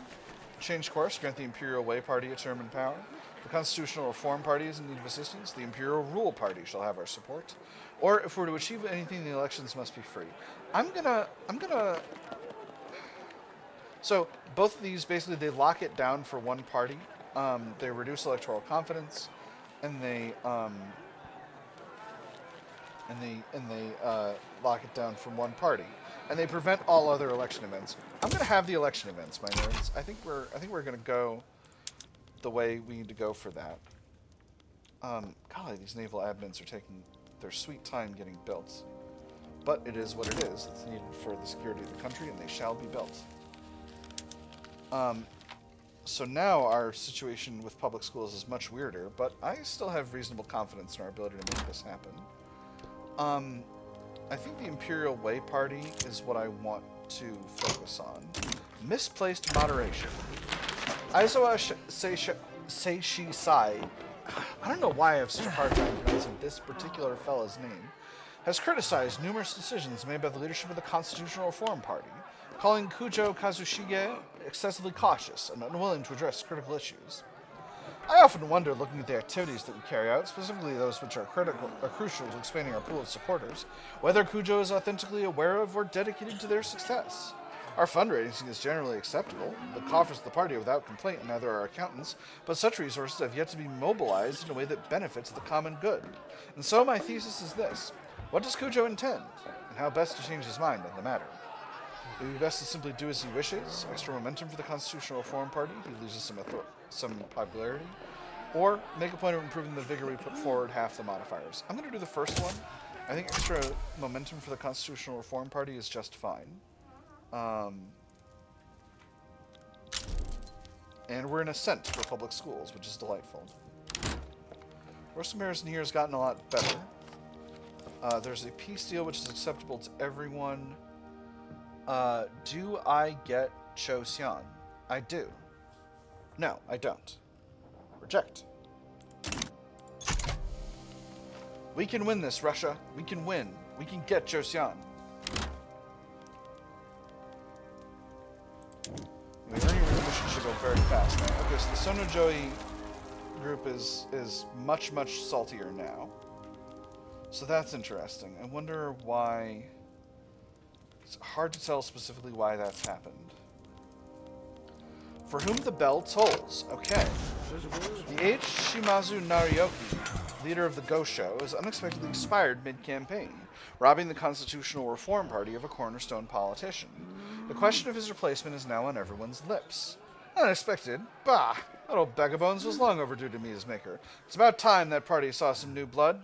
S1: Change course, grant the Imperial Way Party a term in power. The Constitutional Reform Party is in need of assistance. The Imperial Rule Party shall have our support. Or if we're to achieve anything, the elections must be free. I'm gonna... So, both of these, basically, they lock it down for one party. They reduce electoral confidence, and they lock it down from one party, and they prevent all other election events. I'm going to have the election events, my nerds. I think we're going to go the way we need to go for that. Golly, these naval admins are taking their sweet time getting built, but it is what it is. It's needed for the security of the country, and they shall be built. So now our situation with public schools is much weirder, but I still have reasonable confidence in our ability to make this happen. I think the Imperial Way Party is what I want to focus on. Misplaced moderation. Aizawa Seishi Sai, I don't know why I have such a hard time pronouncing this particular fella's name, has criticized numerous decisions made by the leadership of the Constitutional Reform Party, calling Kujo Kazushige excessively cautious and unwilling to address critical issues. I often wonder, looking at the activities that we carry out, specifically those which are crucial to expanding our pool of supporters, whether Kujo is authentically aware of or dedicated to their success. Our fundraising is generally acceptable. The coffers of the party are without complaint, and neither are our accountants, but such resources have yet to be mobilized in a way that benefits the common good. And so my thesis is this. What does Kujo intend, and how best to change his mind on the matter? It would be best to simply do as he wishes, extra momentum for the Constitutional Reform Party, he loses some popularity, or make a point of improving the vigor we put forward half the modifiers. I'm going to do the first one. I think extra momentum for the Constitutional Reform Party is just fine. And we're in ascent for public schools, which is delightful. Worst comparison here has gotten a lot better. There's a peace deal which is acceptable to everyone. Do I get Choseon? I do. No, I don't. Reject. We can win this, Russia. We can win. We can get Choseon. The earning remission should go very fast now. Okay, so the Sonno Joi group is much, much saltier now. So that's interesting. I wonder why... It's hard to tell specifically why that's happened. For whom the bell tolls. Okay. The aged Shimazu Narioki, leader of the Gosho, has unexpectedly expired mid-campaign, robbing the Constitutional Reform Party of a cornerstone politician. The question of his replacement is now on everyone's lips. Unexpected? Bah! That old bag of bones was long overdue to meet his maker. It's about time that party saw some new blood.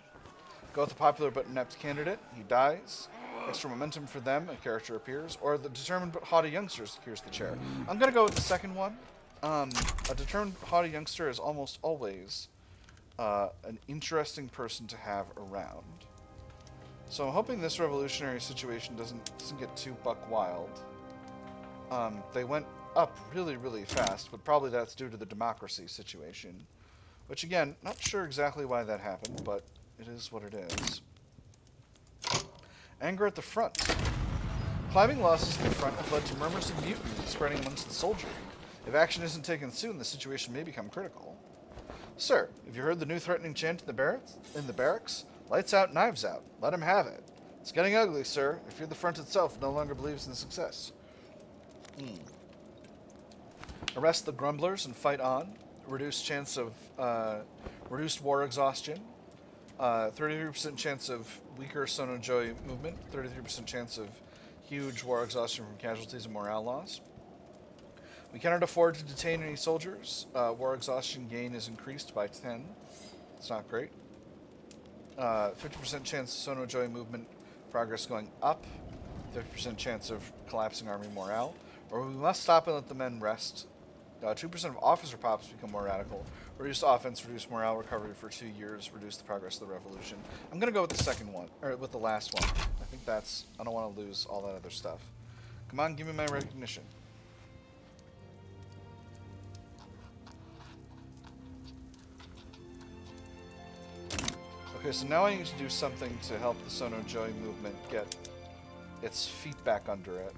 S1: Go with the popular but inept candidate. He dies. Extra momentum for them, a character appears. Or the determined but haughty youngster secures the chair. I'm going to go with the second one. A determined but haughty youngster is almost always an interesting person to have around. So I'm hoping this revolutionary situation doesn't get too buck wild. They went up really, really fast, but probably that's due to the democracy situation. Which, again, not sure exactly why that happened, but it is what it is. Anger at the front. Climbing losses at the front have led to murmurs of mutiny spreading amongst the soldiery. If action isn't taken soon, the situation may become critical. Sir, have you heard the new threatening chant in the barracks? Lights out, knives out. Let him have it. It's getting ugly, sir. I fear the front itself no longer believes in success. Arrest the grumblers and fight on. Reduced chance of reduced war exhaustion. 33% chance of weaker Sonno Joi movement. 33% chance of huge war exhaustion from casualties and morale loss. We cannot afford to detain any soldiers. War exhaustion gain is increased by 10. It's not great. 50% chance of Sonno Joi movement progress going up. 50% chance of collapsing army morale. Or we must stop and let the men rest. 2% of officer pops become more radical. Reduce offense, reduce morale recovery for 2 years, reduce the progress of the revolution. I'm going to go with the second one, or with the last one. I think that's, I don't want to lose all that other stuff. Come on, give me my recognition. Okay, so now I need to do something to help the Sonno Joi movement get its feet back under it.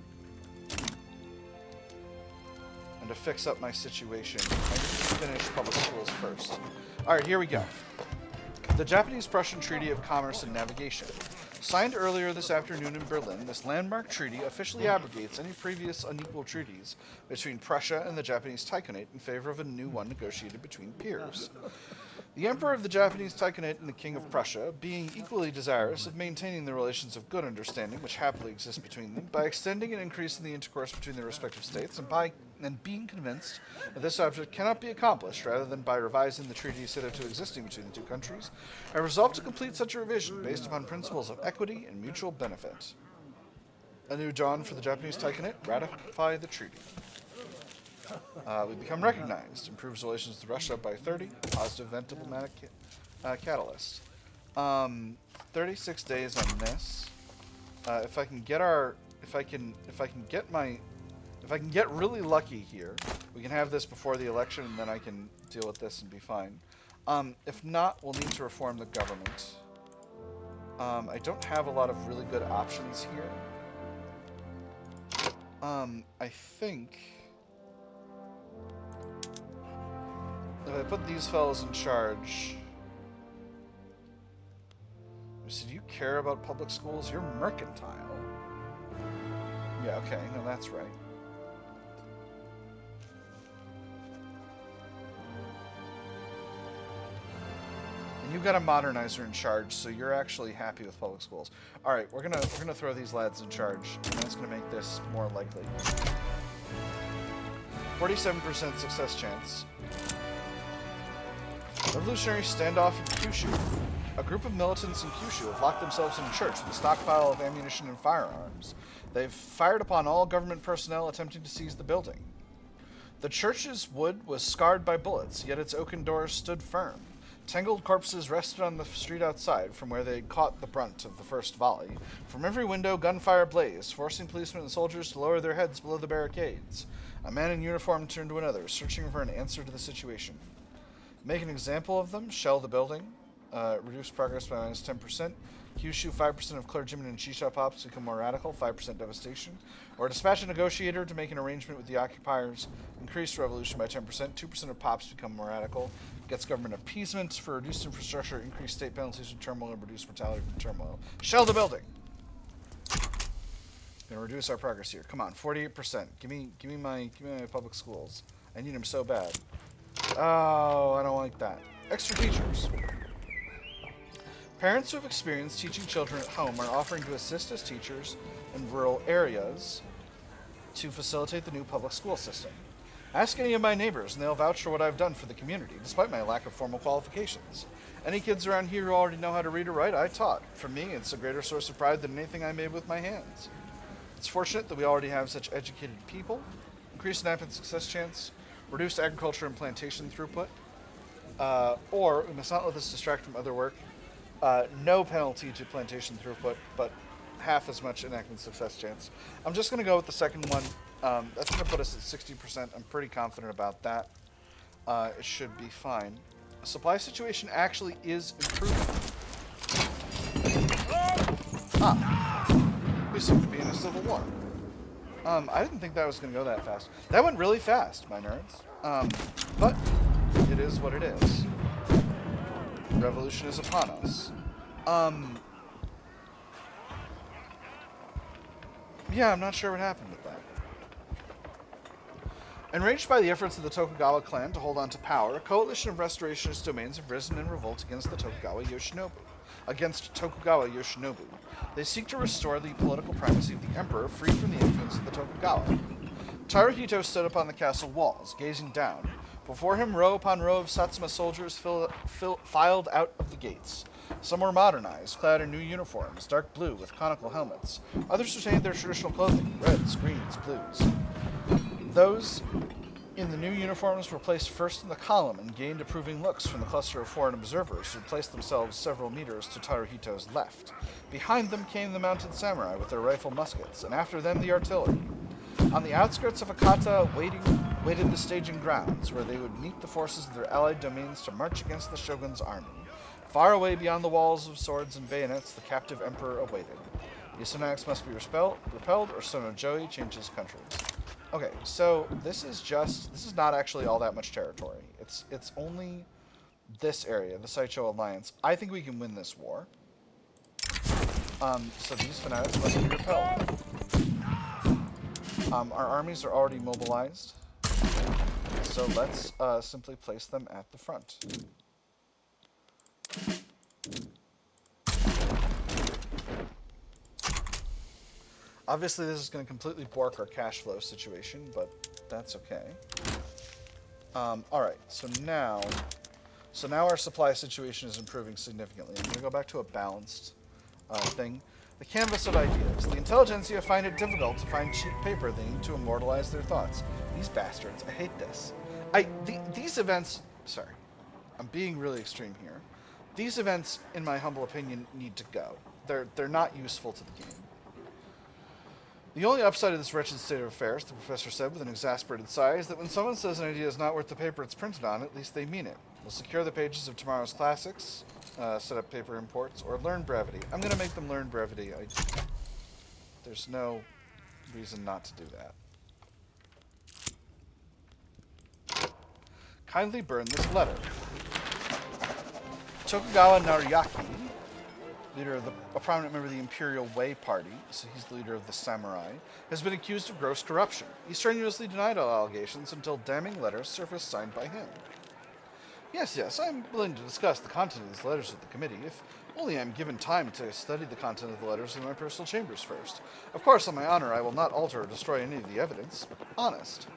S1: And to fix up my situation, I need to finish public schools first. Alright, here we go. The Japanese-Prussian Treaty of Commerce and Navigation. Signed earlier this afternoon in Berlin, this landmark treaty officially abrogates any previous unequal treaties between Prussia and the Japanese Taikuns in favor of a new one negotiated between peers. The Emperor of the Japanese Taikuns and the King of Prussia, being equally desirous of maintaining the relations of good understanding which happily exist between them, by extending and increasing the intercourse between their respective states, and being convinced that this object cannot be accomplished rather than by revising the treaties hitherto existing between the two countries, I resolve to complete such a revision based upon principles of equity and mutual benefit. A new dawn for the Japanese Taikuns, ratify the treaty. We become recognized. Improves relations with Russia by 30. Positive event diplomatic catalyst. 36 days on this. If I can get really lucky here, we can have this before the election, and then I can deal with this and be fine. If not, we'll need to reform the government. I don't have a lot of really good options here. I think if I put these fellows in charge... So do you care about public schools? You're mercantile. Yeah, okay, no, that's right. And you've got a modernizer in charge, so you're actually happy with public schools. Alright, we're gonna throw these lads in charge, and that's gonna make this more likely. 47% success chance. Revolutionary standoff in Kyushu. A group of militants in Kyushu have locked themselves in a church with a stockpile of ammunition and firearms. They've fired upon all government personnel attempting to seize the building. The church's wood was scarred by bullets, yet its oaken doors stood firm. Tangled corpses rested on the street outside, from where they had caught the brunt of the first volley. From every window, gunfire blazed, forcing policemen and soldiers to lower their heads below the barricades. A man in uniform turned to another, searching for an answer to the situation. Make an example of them, shell the building, reduce progress by minus 10%, Kyushu 5% of clergymen and shisha pops become more radical, 5% devastation, or dispatch a negotiator to make an arrangement with the occupiers, increase revolution by 10%, 2% of pops become more radical, gets government appeasement for reduced infrastructure, increased state penalties from turmoil, and reduced mortality from turmoil. Shell the building! Gonna reduce our progress here. Come on, 48%. Give me my public schools. I need them so bad. Oh, I don't like that. Extra teachers. Parents who have experienced teaching children at home are offering to assist as teachers in rural areas. to facilitate the new public school system. Ask any of my neighbors, and they'll vouch for what I've done for the community, despite my lack of formal qualifications. Any kids around here who already know how to read or write, I taught. For me, it's a greater source of pride than anything I made with my hands. It's fortunate that we already have such educated people. Increased NAP and success chance, reduced agriculture and plantation throughput, or we must not let this distract from other work. No penalty to plantation throughput, but half as much enactment success chance. I'm just going to go with the second one. That's going to put us at 60%. I'm pretty confident about that. It should be fine. The supply situation actually is improving. We seem to be in a civil war. I didn't think that was going to go that fast. That went really fast, my nerds. But it is what it is. Revolution is upon us. Yeah, I'm not sure what happened with that. Enraged by the efforts of the Tokugawa clan to hold on to power, a coalition of restorationist domains have risen in revolt against Tokugawa Yoshinobu. They seek to restore the political primacy of the emperor, free from the influence of the Tokugawa. Taruhito stood upon the castle walls, gazing down. Before him, row upon row of Satsuma soldiers filed out of the gates. Some were modernized, clad in new uniforms, dark blue with conical helmets. Others retained their traditional clothing, reds, greens, blues. Those in the new uniforms were placed first in the column and gained approving looks from the cluster of foreign observers who placed themselves several meters to Taruhito's left. Behind them came the mounted samurai with their rifle muskets, and after them the artillery. On the outskirts of Akata waited the staging grounds, where they would meet the forces of their allied domains to march against the shogun's army. Far away beyond the walls of swords and bayonets, the captive emperor awaited. The Isunaks must be repelled, or Sonno Joi changes countries. Okay, so this is not actually all that much territory. It's only this area, the Saicho Alliance. I think we can win this war. So these fanatics must be repelled. Our armies are already mobilized. So let's simply place them at the front. Obviously, this is going to completely bork our cash flow situation, but that's okay. Alright, so now our supply situation is improving significantly. I'm going to go back to a balanced thing. The canvas of ideas. The intelligentsia find it difficult to find cheap paper they need to immortalize their thoughts. These bastards, I hate this. These events, sorry, I'm being really extreme here. These events, in my humble opinion, need to go. They're not useful to the game. The only upside of this wretched state of affairs, the professor said with an exasperated sigh, is that when someone says an idea is not worth the paper it's printed on, at least they mean it. We'll secure the pages of tomorrow's classics, set up paper imports, or learn brevity. I'm going to make them learn brevity. There's no reason not to do that. Kindly burn this letter. Tokugawa Naruyaki, leader of a prominent member of the Imperial Way Party, so he's the leader of the samurai, has been accused of gross corruption. He strenuously denied all allegations until damning letters surfaced signed by him. Yes, I'm willing to discuss the content of these letters with the committee, if only I'm given time to study the content of the letters in my personal chambers first. Of course, on my honor, I will not alter or destroy any of the evidence. Honest.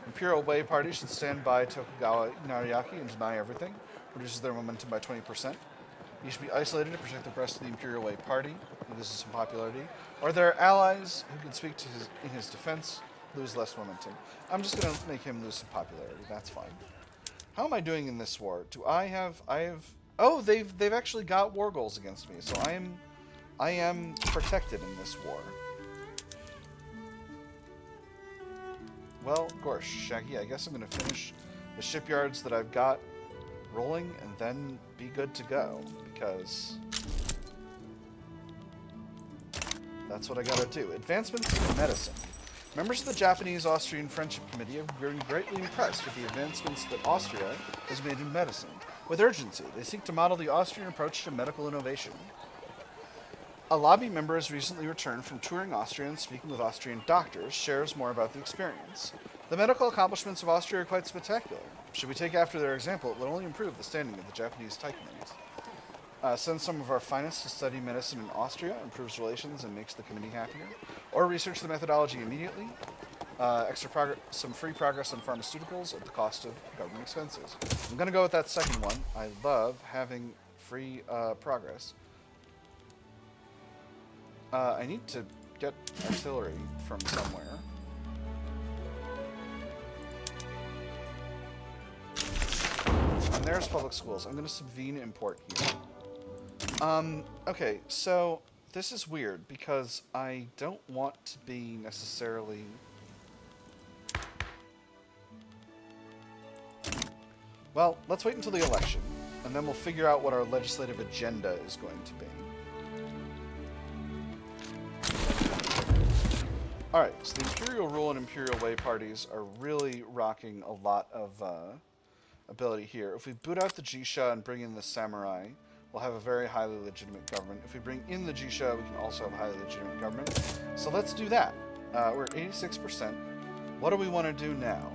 S1: Imperial Way Party should stand by Tokugawa Naruyaki and deny everything. Reduces their momentum by 20%. He should be isolated to protect the rest of the Imperial Way Party, who loses some popularity, or their allies who can speak in his defense lose less momentum. I'm just going to make him lose some popularity. That's fine. How am I doing in this war? Oh, they've actually got war goals against me, so I am protected in this war. Well, gosh, Shaggy, I guess I'm going to finish the shipyards that I've got rolling and then be good to go, because that's what I gotta do. Advancements in medicine. Members of the Japanese-Austrian Friendship Committee have been greatly impressed with the advancements that Austria has made in medicine. With urgency, they seek to model the Austrian approach to medical innovation. A lobby member has recently returned from touring Austria and speaking with Austrian doctors, shares more about the experience. The medical accomplishments of Austria are quite spectacular. Should we take after their example, it will only improve the standing of the Japanese Taikuns. Send some of our finest to study medicine in Austria, improves relations and makes the committee happier. Or research the methodology immediately. Some free progress on pharmaceuticals at the cost of government expenses. I'm gonna go with that second one. I love having free progress. I need to get artillery from somewhere. And there's public schools. I'm gonna subvene import here. Okay, so this is weird because I don't want to be necessarily... Well, let's wait until the election, and then we'll figure out what our legislative agenda is going to be. Alright, so the Imperial Rule and Imperial Way parties are really rocking a lot of ability here. If we boot out the Jisha and bring in the Samurai, we'll have a very highly legitimate government. If we bring in the Jisha, we can also have a highly legitimate government. So let's do that. We're at 86%. What do we want to do now?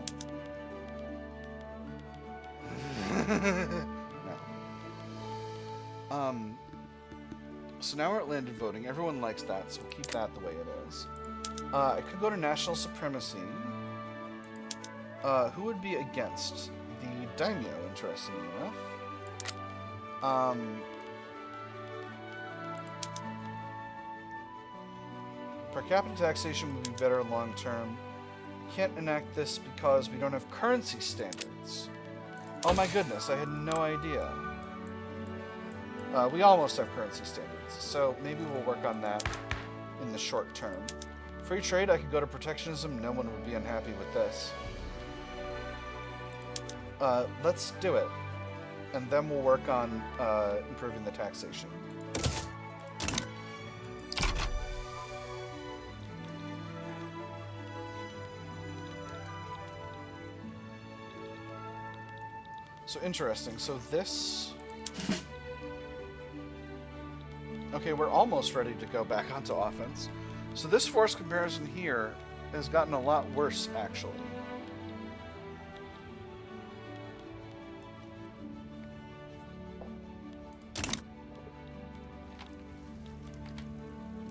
S1: No. So now we're at landed voting. Everyone likes that, so we'll keep that the way it is. I could go to national supremacy. Who would be against? The daimyo, interestingly enough. Per capita taxation would be better long term. Can't enact this because we don't have currency standards. Oh my goodness, I had no idea. We almost have currency standards, so maybe we'll work on that in the short term. Free trade, I could go to protectionism. No one would be unhappy with this. Let's do it. And then we'll work on improving the taxation. So interesting. So this... Okay, we're almost ready to go back onto offense. So this force comparison here has gotten a lot worse, actually.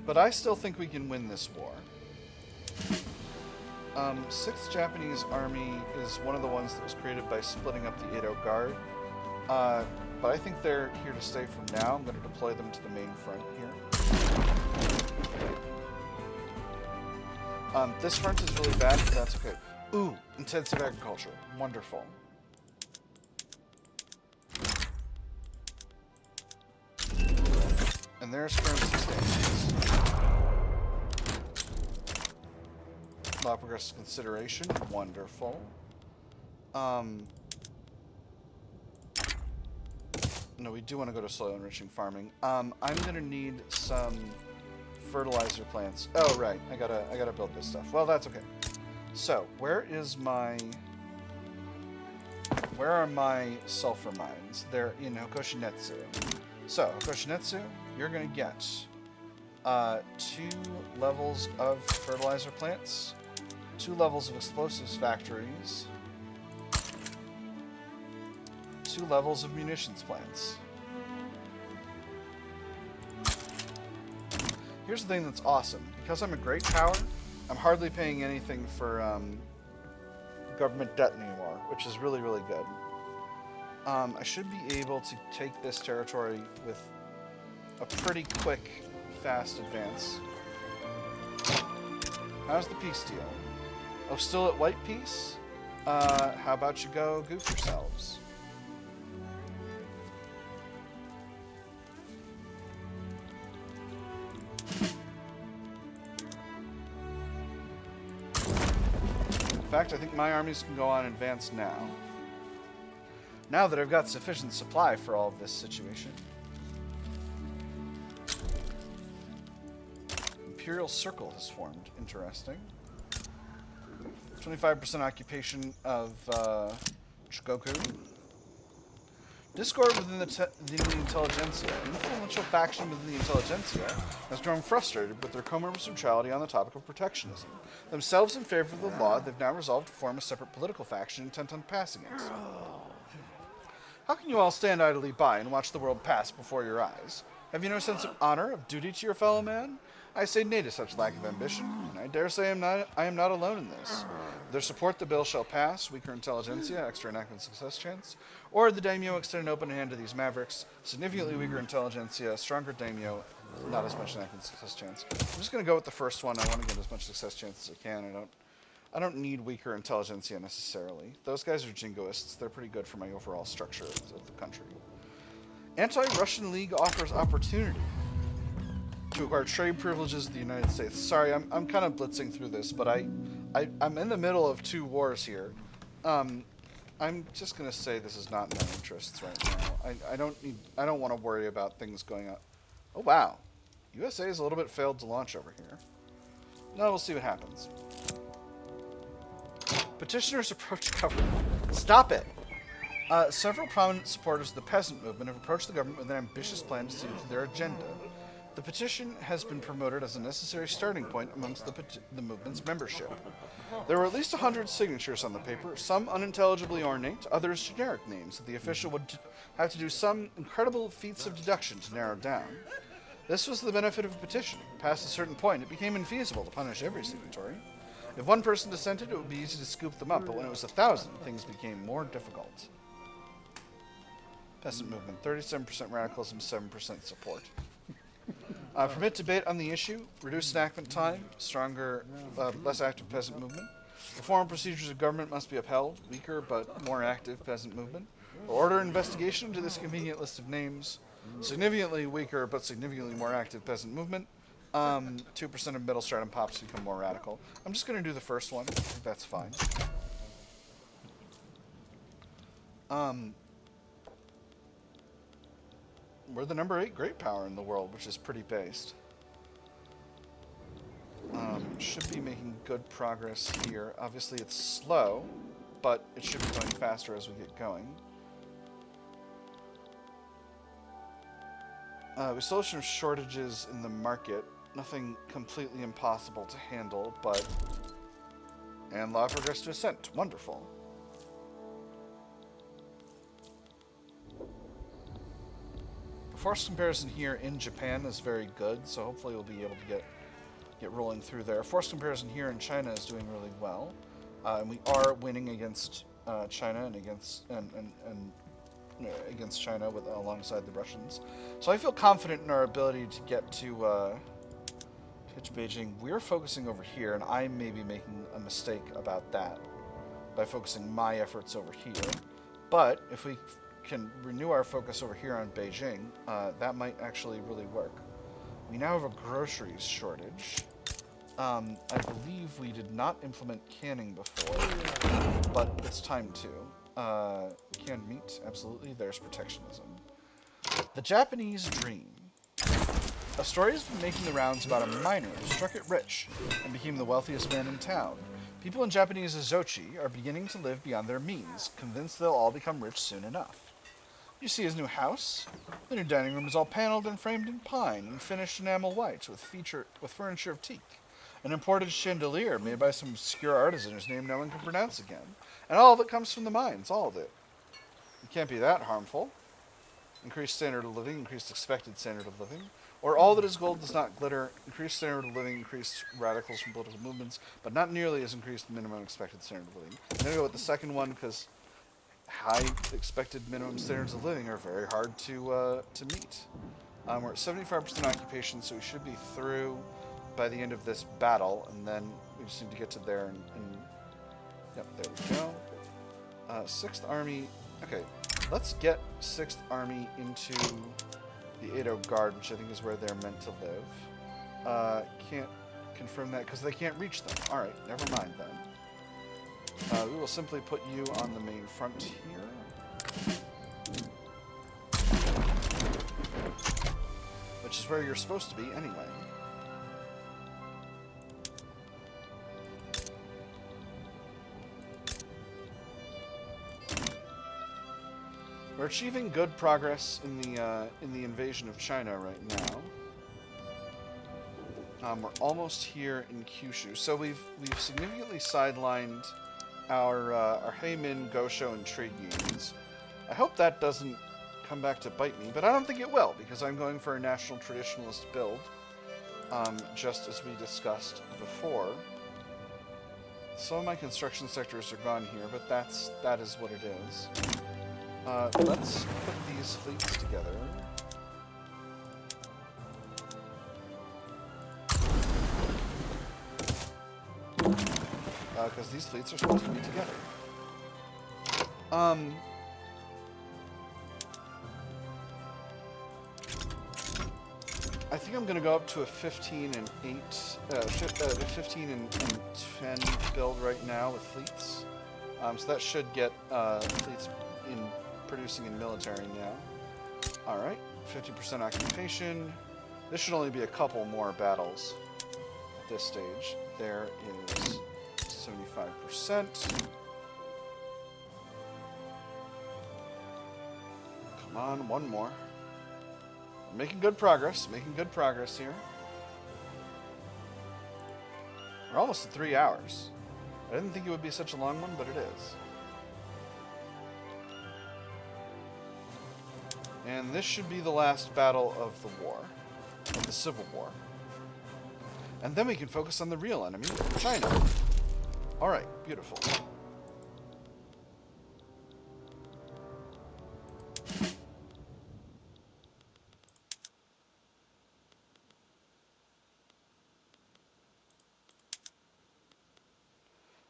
S1: But I still think we can win this war. 6th Japanese Army is one of the ones that was created by splitting up the Edo Guard. But I think they're here to stay for now. I'm going to deploy them to the main front here. This front is really bad, but that's okay. Ooh, intensive agriculture. Wonderful. And there's currency standards. Law progressive consideration. Wonderful. No, we do want to go to soil enriching farming. I'm gonna need some fertilizer plants. Oh right, I gotta build this stuff. Well, that's okay. So where are my sulfur mines? They're in Hokoshinetsu. So Hokoshinetsu, you're gonna get 2 levels of fertilizer plants, 2 levels of explosives factories, 2 levels of munitions plants. Here's the thing that's awesome. Because I'm a great power, I'm hardly paying anything for government debt anymore, which is really, really good. I should be able to take this territory with a pretty quick, fast advance. How's the peace deal? Oh, still at white peace? How about you go goof yourselves? In fact, I think my armies can go on advance now. Now that I've got sufficient supply for all of this situation. Imperial Circle has formed. Interesting. 25% occupation of Shikoku. Discord within the intelligentsia. An influential faction within the intelligentsia has grown frustrated with their commerce neutrality on the topic of protectionism. Themselves in favor of the law, they've now resolved to form a separate political faction intent on passing it. How can you all stand idly by and watch the world pass before your eyes? Have you no sense of honor, of duty to your fellow man? I say nay to such lack of ambition, and I dare say I am not alone in this. With their support, the bill shall pass, weaker intelligentsia, extra enactment success chance, or the daimyo extend an open hand to these mavericks, significantly weaker intelligentsia, stronger daimyo, not as much enactment success chance. I'm just going to go with the first one. I want to get as much success chance as I can. I don't need weaker intelligentsia necessarily. Those guys are jingoists. They're pretty good for my overall structure of the country. Anti-Russian League offers opportunity to acquire trade privileges of the United States. Sorry, I'm kind of blitzing through this, but I'm in the middle of 2 wars here. I'm just gonna say this is not in my interests right now. I don't want to worry about things going on. Oh wow, USA is a little bit failed to launch over here. No, we'll see what happens. Petitioners approach government. Stop it! Several prominent supporters of the peasant movement have approached the government with an ambitious plan to see to their agenda. The petition has been promoted as a necessary starting point amongst the movement's membership. There were at least 100 signatures on the paper, some unintelligibly ornate, others generic names that the official would have to do some incredible feats of deduction to narrow down. This was the benefit of a petition. Past a certain point, it became infeasible to punish every signatory. If one person dissented, it would be easy to scoop them up, but when it was 1,000, things became more difficult. Peasant movement, 37% radicalism, 7% support. Permit debate on the issue, reduce enactment time, stronger, less active peasant movement. The formal procedures of government must be upheld, weaker but more active peasant movement. Order investigation into this convenient list of names, significantly weaker but significantly more active peasant movement. 2% of middle stratum pops become more radical. I'm just going to do the first one. I think that's fine. We're the number 8 great power in the world, which is pretty based. Should be making good progress here. Obviously it's slow, but it should be going faster as we get going. We still have some shortages in the market. Nothing completely impossible to handle, but... And law of progress to ascent. Wonderful. Force comparison here in Japan is very good, so hopefully we'll be able to get rolling through there. Force comparison here in China is doing really well, and we are winning against China and against China alongside the Russians. So I feel confident in our ability to get to Beijing. We're focusing over here, and I may be making a mistake about that by focusing my efforts over here. But if we can renew our focus over here on Beijing, that might actually really work. We now have a groceries shortage. I believe we did not implement canning before, but it's time to. Canned meat, absolutely. There's protectionism. The Japanese Dream. A story has been making the rounds about a miner who struck it rich and became the wealthiest man in town. People in Japanese Azochi are beginning to live beyond their means, convinced they'll all become rich soon enough. You see his new house. The new dining room is all paneled and framed in pine and finished enamel white with furniture of teak. An imported chandelier made by some obscure artisan whose name no one can pronounce again. And all of it comes from the mines, all of it. It can't be that harmful. Increased standard of living, increased expected standard of living. Or all that is gold does not glitter, increased standard of living, increased radicals from political movements, but not nearly as increased minimum expected standard of living. I'm going to go with the second one because high expected minimum standards of living are very hard to meet. We're at 75% occupation, so we should be through by the end of this battle, and then we just need to get to there and yep, there we go. 6th Army, okay, let's get 6th Army into the Edo Guard, which I think is where they're meant to live. Can't confirm that because they can't reach them. Alright, never mind then. We will simply put you on the main frontier. Which is where you're supposed to be anyway. We're achieving good progress in the invasion of China right now. We're almost here in Kyushu, so we've significantly sidelined our Heimin, Gosho, and trade unions. I hope that doesn't come back to bite me, but I don't think it will because I'm going for a national traditionalist build. just as we discussed before. Some of my construction sectors are gone here, but that is what it is. Let's put these fleets together. Because these fleets are supposed to be together. I think I'm going to go up to a 15 and 15 and 10 build right now with fleets. So that should get fleets in producing in military now. Alright, 50% occupation. This should only be a couple more battles at this stage. There is 75%. Come on, one more. Making good progress here. We're almost at 3 hours. I didn't think it would be such a long one, but it is. And this should be the last battle of the war, of the Civil War. And then we can focus on the real enemy, China. Alright, beautiful.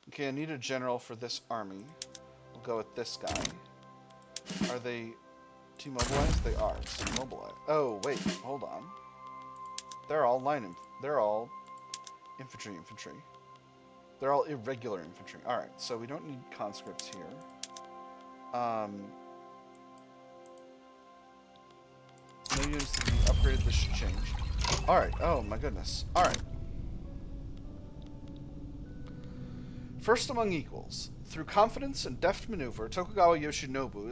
S1: Okay, I need a general for this army. We'll go with this guy. Are they demobilized? They are. So mobilized. Oh, wait, hold on. They're all they're all infantry. They're all irregular infantry. Alright, so we don't need conscripts here. No units to be upgraded. This should change. Alright, oh my goodness. Alright. First among equals. Through confidence and deft maneuver, Tokugawa Yoshinobu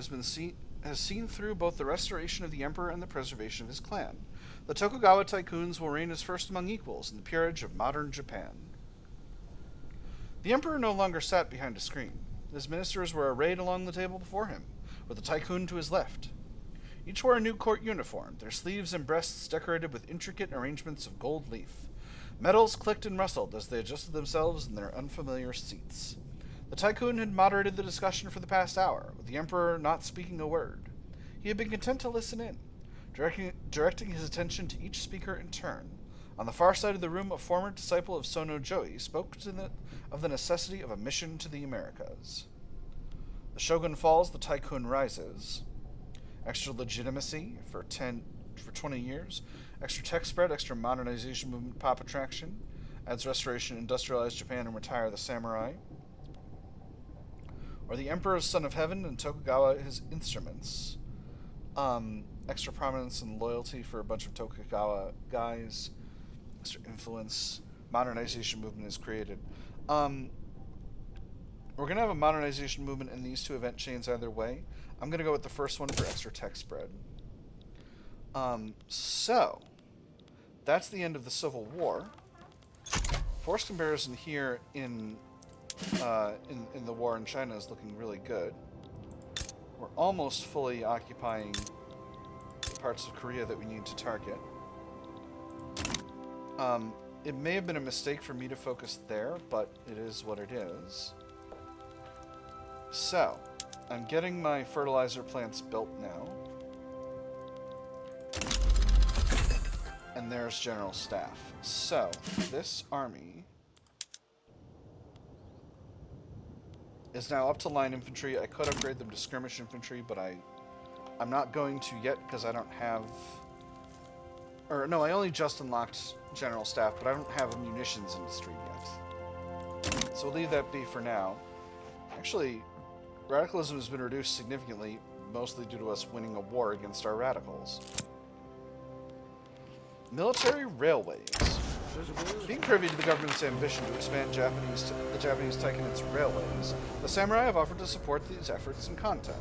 S1: has seen through both the restoration of the emperor and the preservation of his clan. The Tokugawa Taikuns will reign as first among equals in the peerage of modern Japan. The emperor no longer sat behind a screen. His ministers were arrayed along the table before him, with the Taikun to his left. Each wore a new court uniform, their sleeves and breasts decorated with intricate arrangements of gold leaf. Metals clicked and rustled as they adjusted themselves in their unfamiliar seats. The Taikun had moderated the discussion for the past hour, with the emperor not speaking a word. He had been content to listen in, directing his attention to each speaker in turn. On the far side of the room, a former disciple of Sonno Joi spoke of the necessity of a mission to the Americas. The shogun falls, the Taikun rises. Extra legitimacy for 20 years. Extra tech spread, extra modernization movement pop attraction. Adds restoration, industrialize Japan, and retire the samurai. Or the Emperor's Son of Heaven and Tokugawa his instruments. Extra prominence and loyalty for a bunch of Tokugawa guys. Extra influence. Modernization movement is created. We're going to have a modernization movement in these two event chains either way. I'm going to go with the first one for extra tech spread. So, that's the end of the Civil War. Force comparison here in the war in China is looking really good. We're almost fully occupying the parts of Korea that we need to target. It may have been a mistake for me to focus there, but it is what it is. So, I'm getting my fertilizer plants built now. And there's General Staff. So, this army is now up to line infantry. I could upgrade them to skirmish infantry, but I'm not going to yet because I don't have... Or, no, I only just unlocked General Staff, but I don't have a munitions industry yet. So we'll leave that be for now. Actually, radicalism has been reduced significantly, mostly due to us winning a war against our radicals. Military railways. Being privy to the government's ambition to expand the Japanese Taikunate railways, the samurai have offered to support these efforts in content.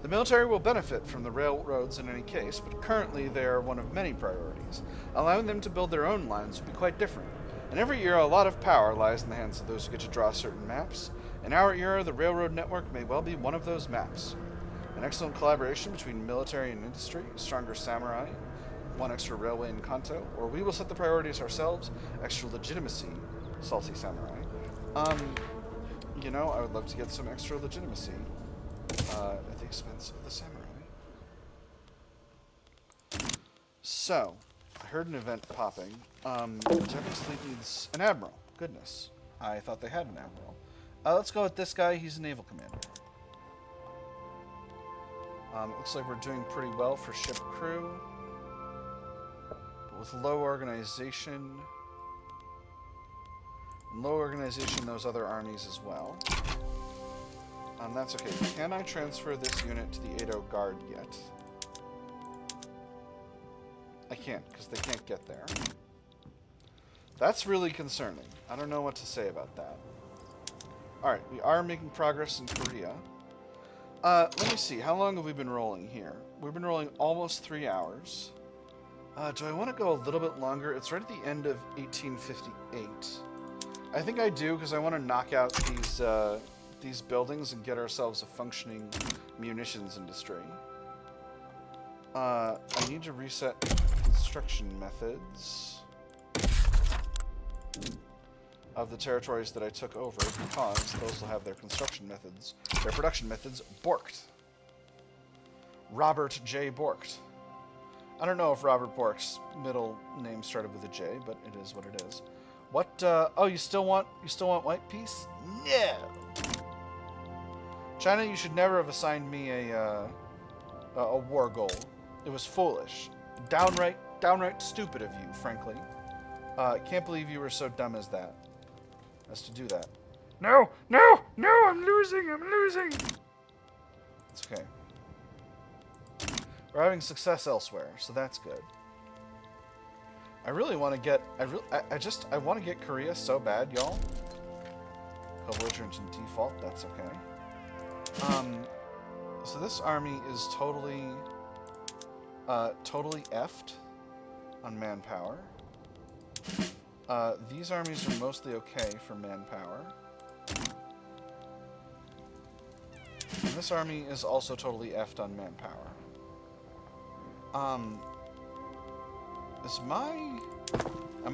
S1: The military will benefit from the railroads in any case, but currently they are one of many priorities. Allowing them to build their own lines would be quite different. And every year, a lot of power lies in the hands of those who get to draw certain maps. In our era, the railroad network may well be one of those maps. An excellent collaboration between military and industry, stronger samurai, one extra railway in Kanto, or we will set the priorities ourselves. Extra legitimacy, salty samurai. You know, I would love to get some extra legitimacy at the expense of the samurai. So, I heard an event popping. Japanese fleet needs an admiral. Goodness. I thought they had an admiral. Let's go with this guy. He's a naval commander. Looks like we're doing pretty well for ship crew. But with low organization... low organization, those other armies as well. That's okay. Can I transfer this unit to the Edo Guard yet? I can't, because they can't get there. That's really concerning. I don't know what to say about that. Alright, we are making progress in Korea. Let me see. How long have we been rolling here? We've been rolling almost 3 hours. Do I want to go a little bit longer? It's right at the end of 1858. I think I do, because I want to knock out these buildings and get ourselves a functioning munitions industry. I need to reset construction methods of the territories that I took over, because those will have their construction methods, their production methods, borked. Robert J. Borked. I don't know if Robert Bork's middle name started with a J, but it is what it is. What, oh, you still want white peace? No! China, you should never have assigned me a war goal. It was foolish. Downright stupid of you, frankly. Can't believe you were so dumb as to do that.
S2: No, I'm losing.
S1: It's okay. We're having success elsewhere, so that's good. I really want to get, I want to get Korea so bad, y'all. Co-belligerent in default, that's okay. So this army is totally effed on manpower. These armies are mostly okay for manpower. And this army is also totally effed on manpower. Am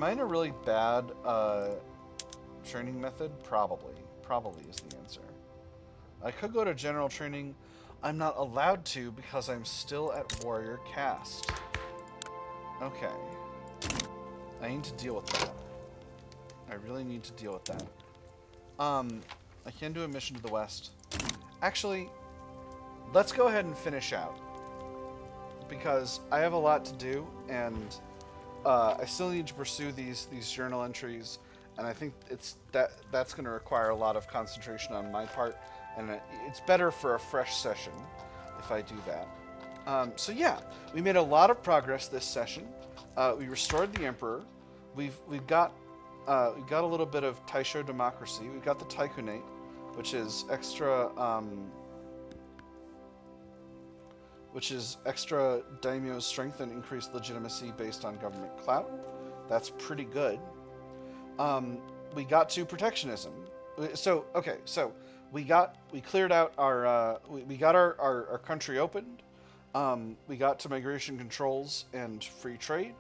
S1: I in a really bad training method? Probably is the answer. I could go to general training. I'm not allowed to because I'm still at warrior caste. Okay. I need to deal with that. I really need to deal with that. I can do a mission to the west. Actually, let's go ahead and finish out. Because I have a lot to do, and I still need to pursue these journal entries, and I think that's going to require a lot of concentration on my part, and it's better for a fresh session if I do that. So yeah, we made a lot of progress this session. We restored the emperor. We've got a little bit of Taisho democracy. We've got the Taikunate, which is extra daimyo strength and increased legitimacy based on government clout. That's pretty good. We got to protectionism. So we cleared out our we got our country opened. We got to migration controls and free trade.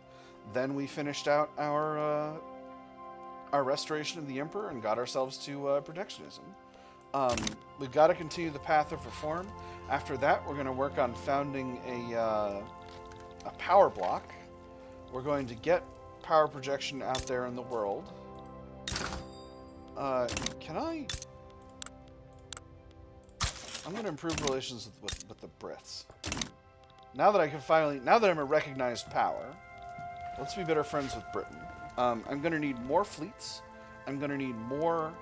S1: Then we finished out our restoration of the emperor and got ourselves to protectionism. We've got to continue the path of reform. After that, we're going to work on founding a power block. We're going to get power projection out there in the world. I'm going to improve relations with the Brits. Now that I'm a recognized power, let's be better friends with Britain. I'm going to need more fleets. I'm going to need more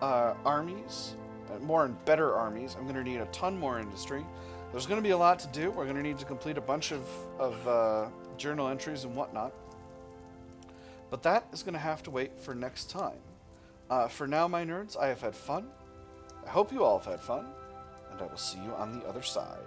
S1: armies. More and better armies. I'm going to need a ton more industry. There's going to be a lot to do. We're going to need to complete a bunch of journal entries and whatnot. But that is going to have to wait for next time. For now, my nerds, I have had fun. I hope you all have had fun. And I will see you on the other side.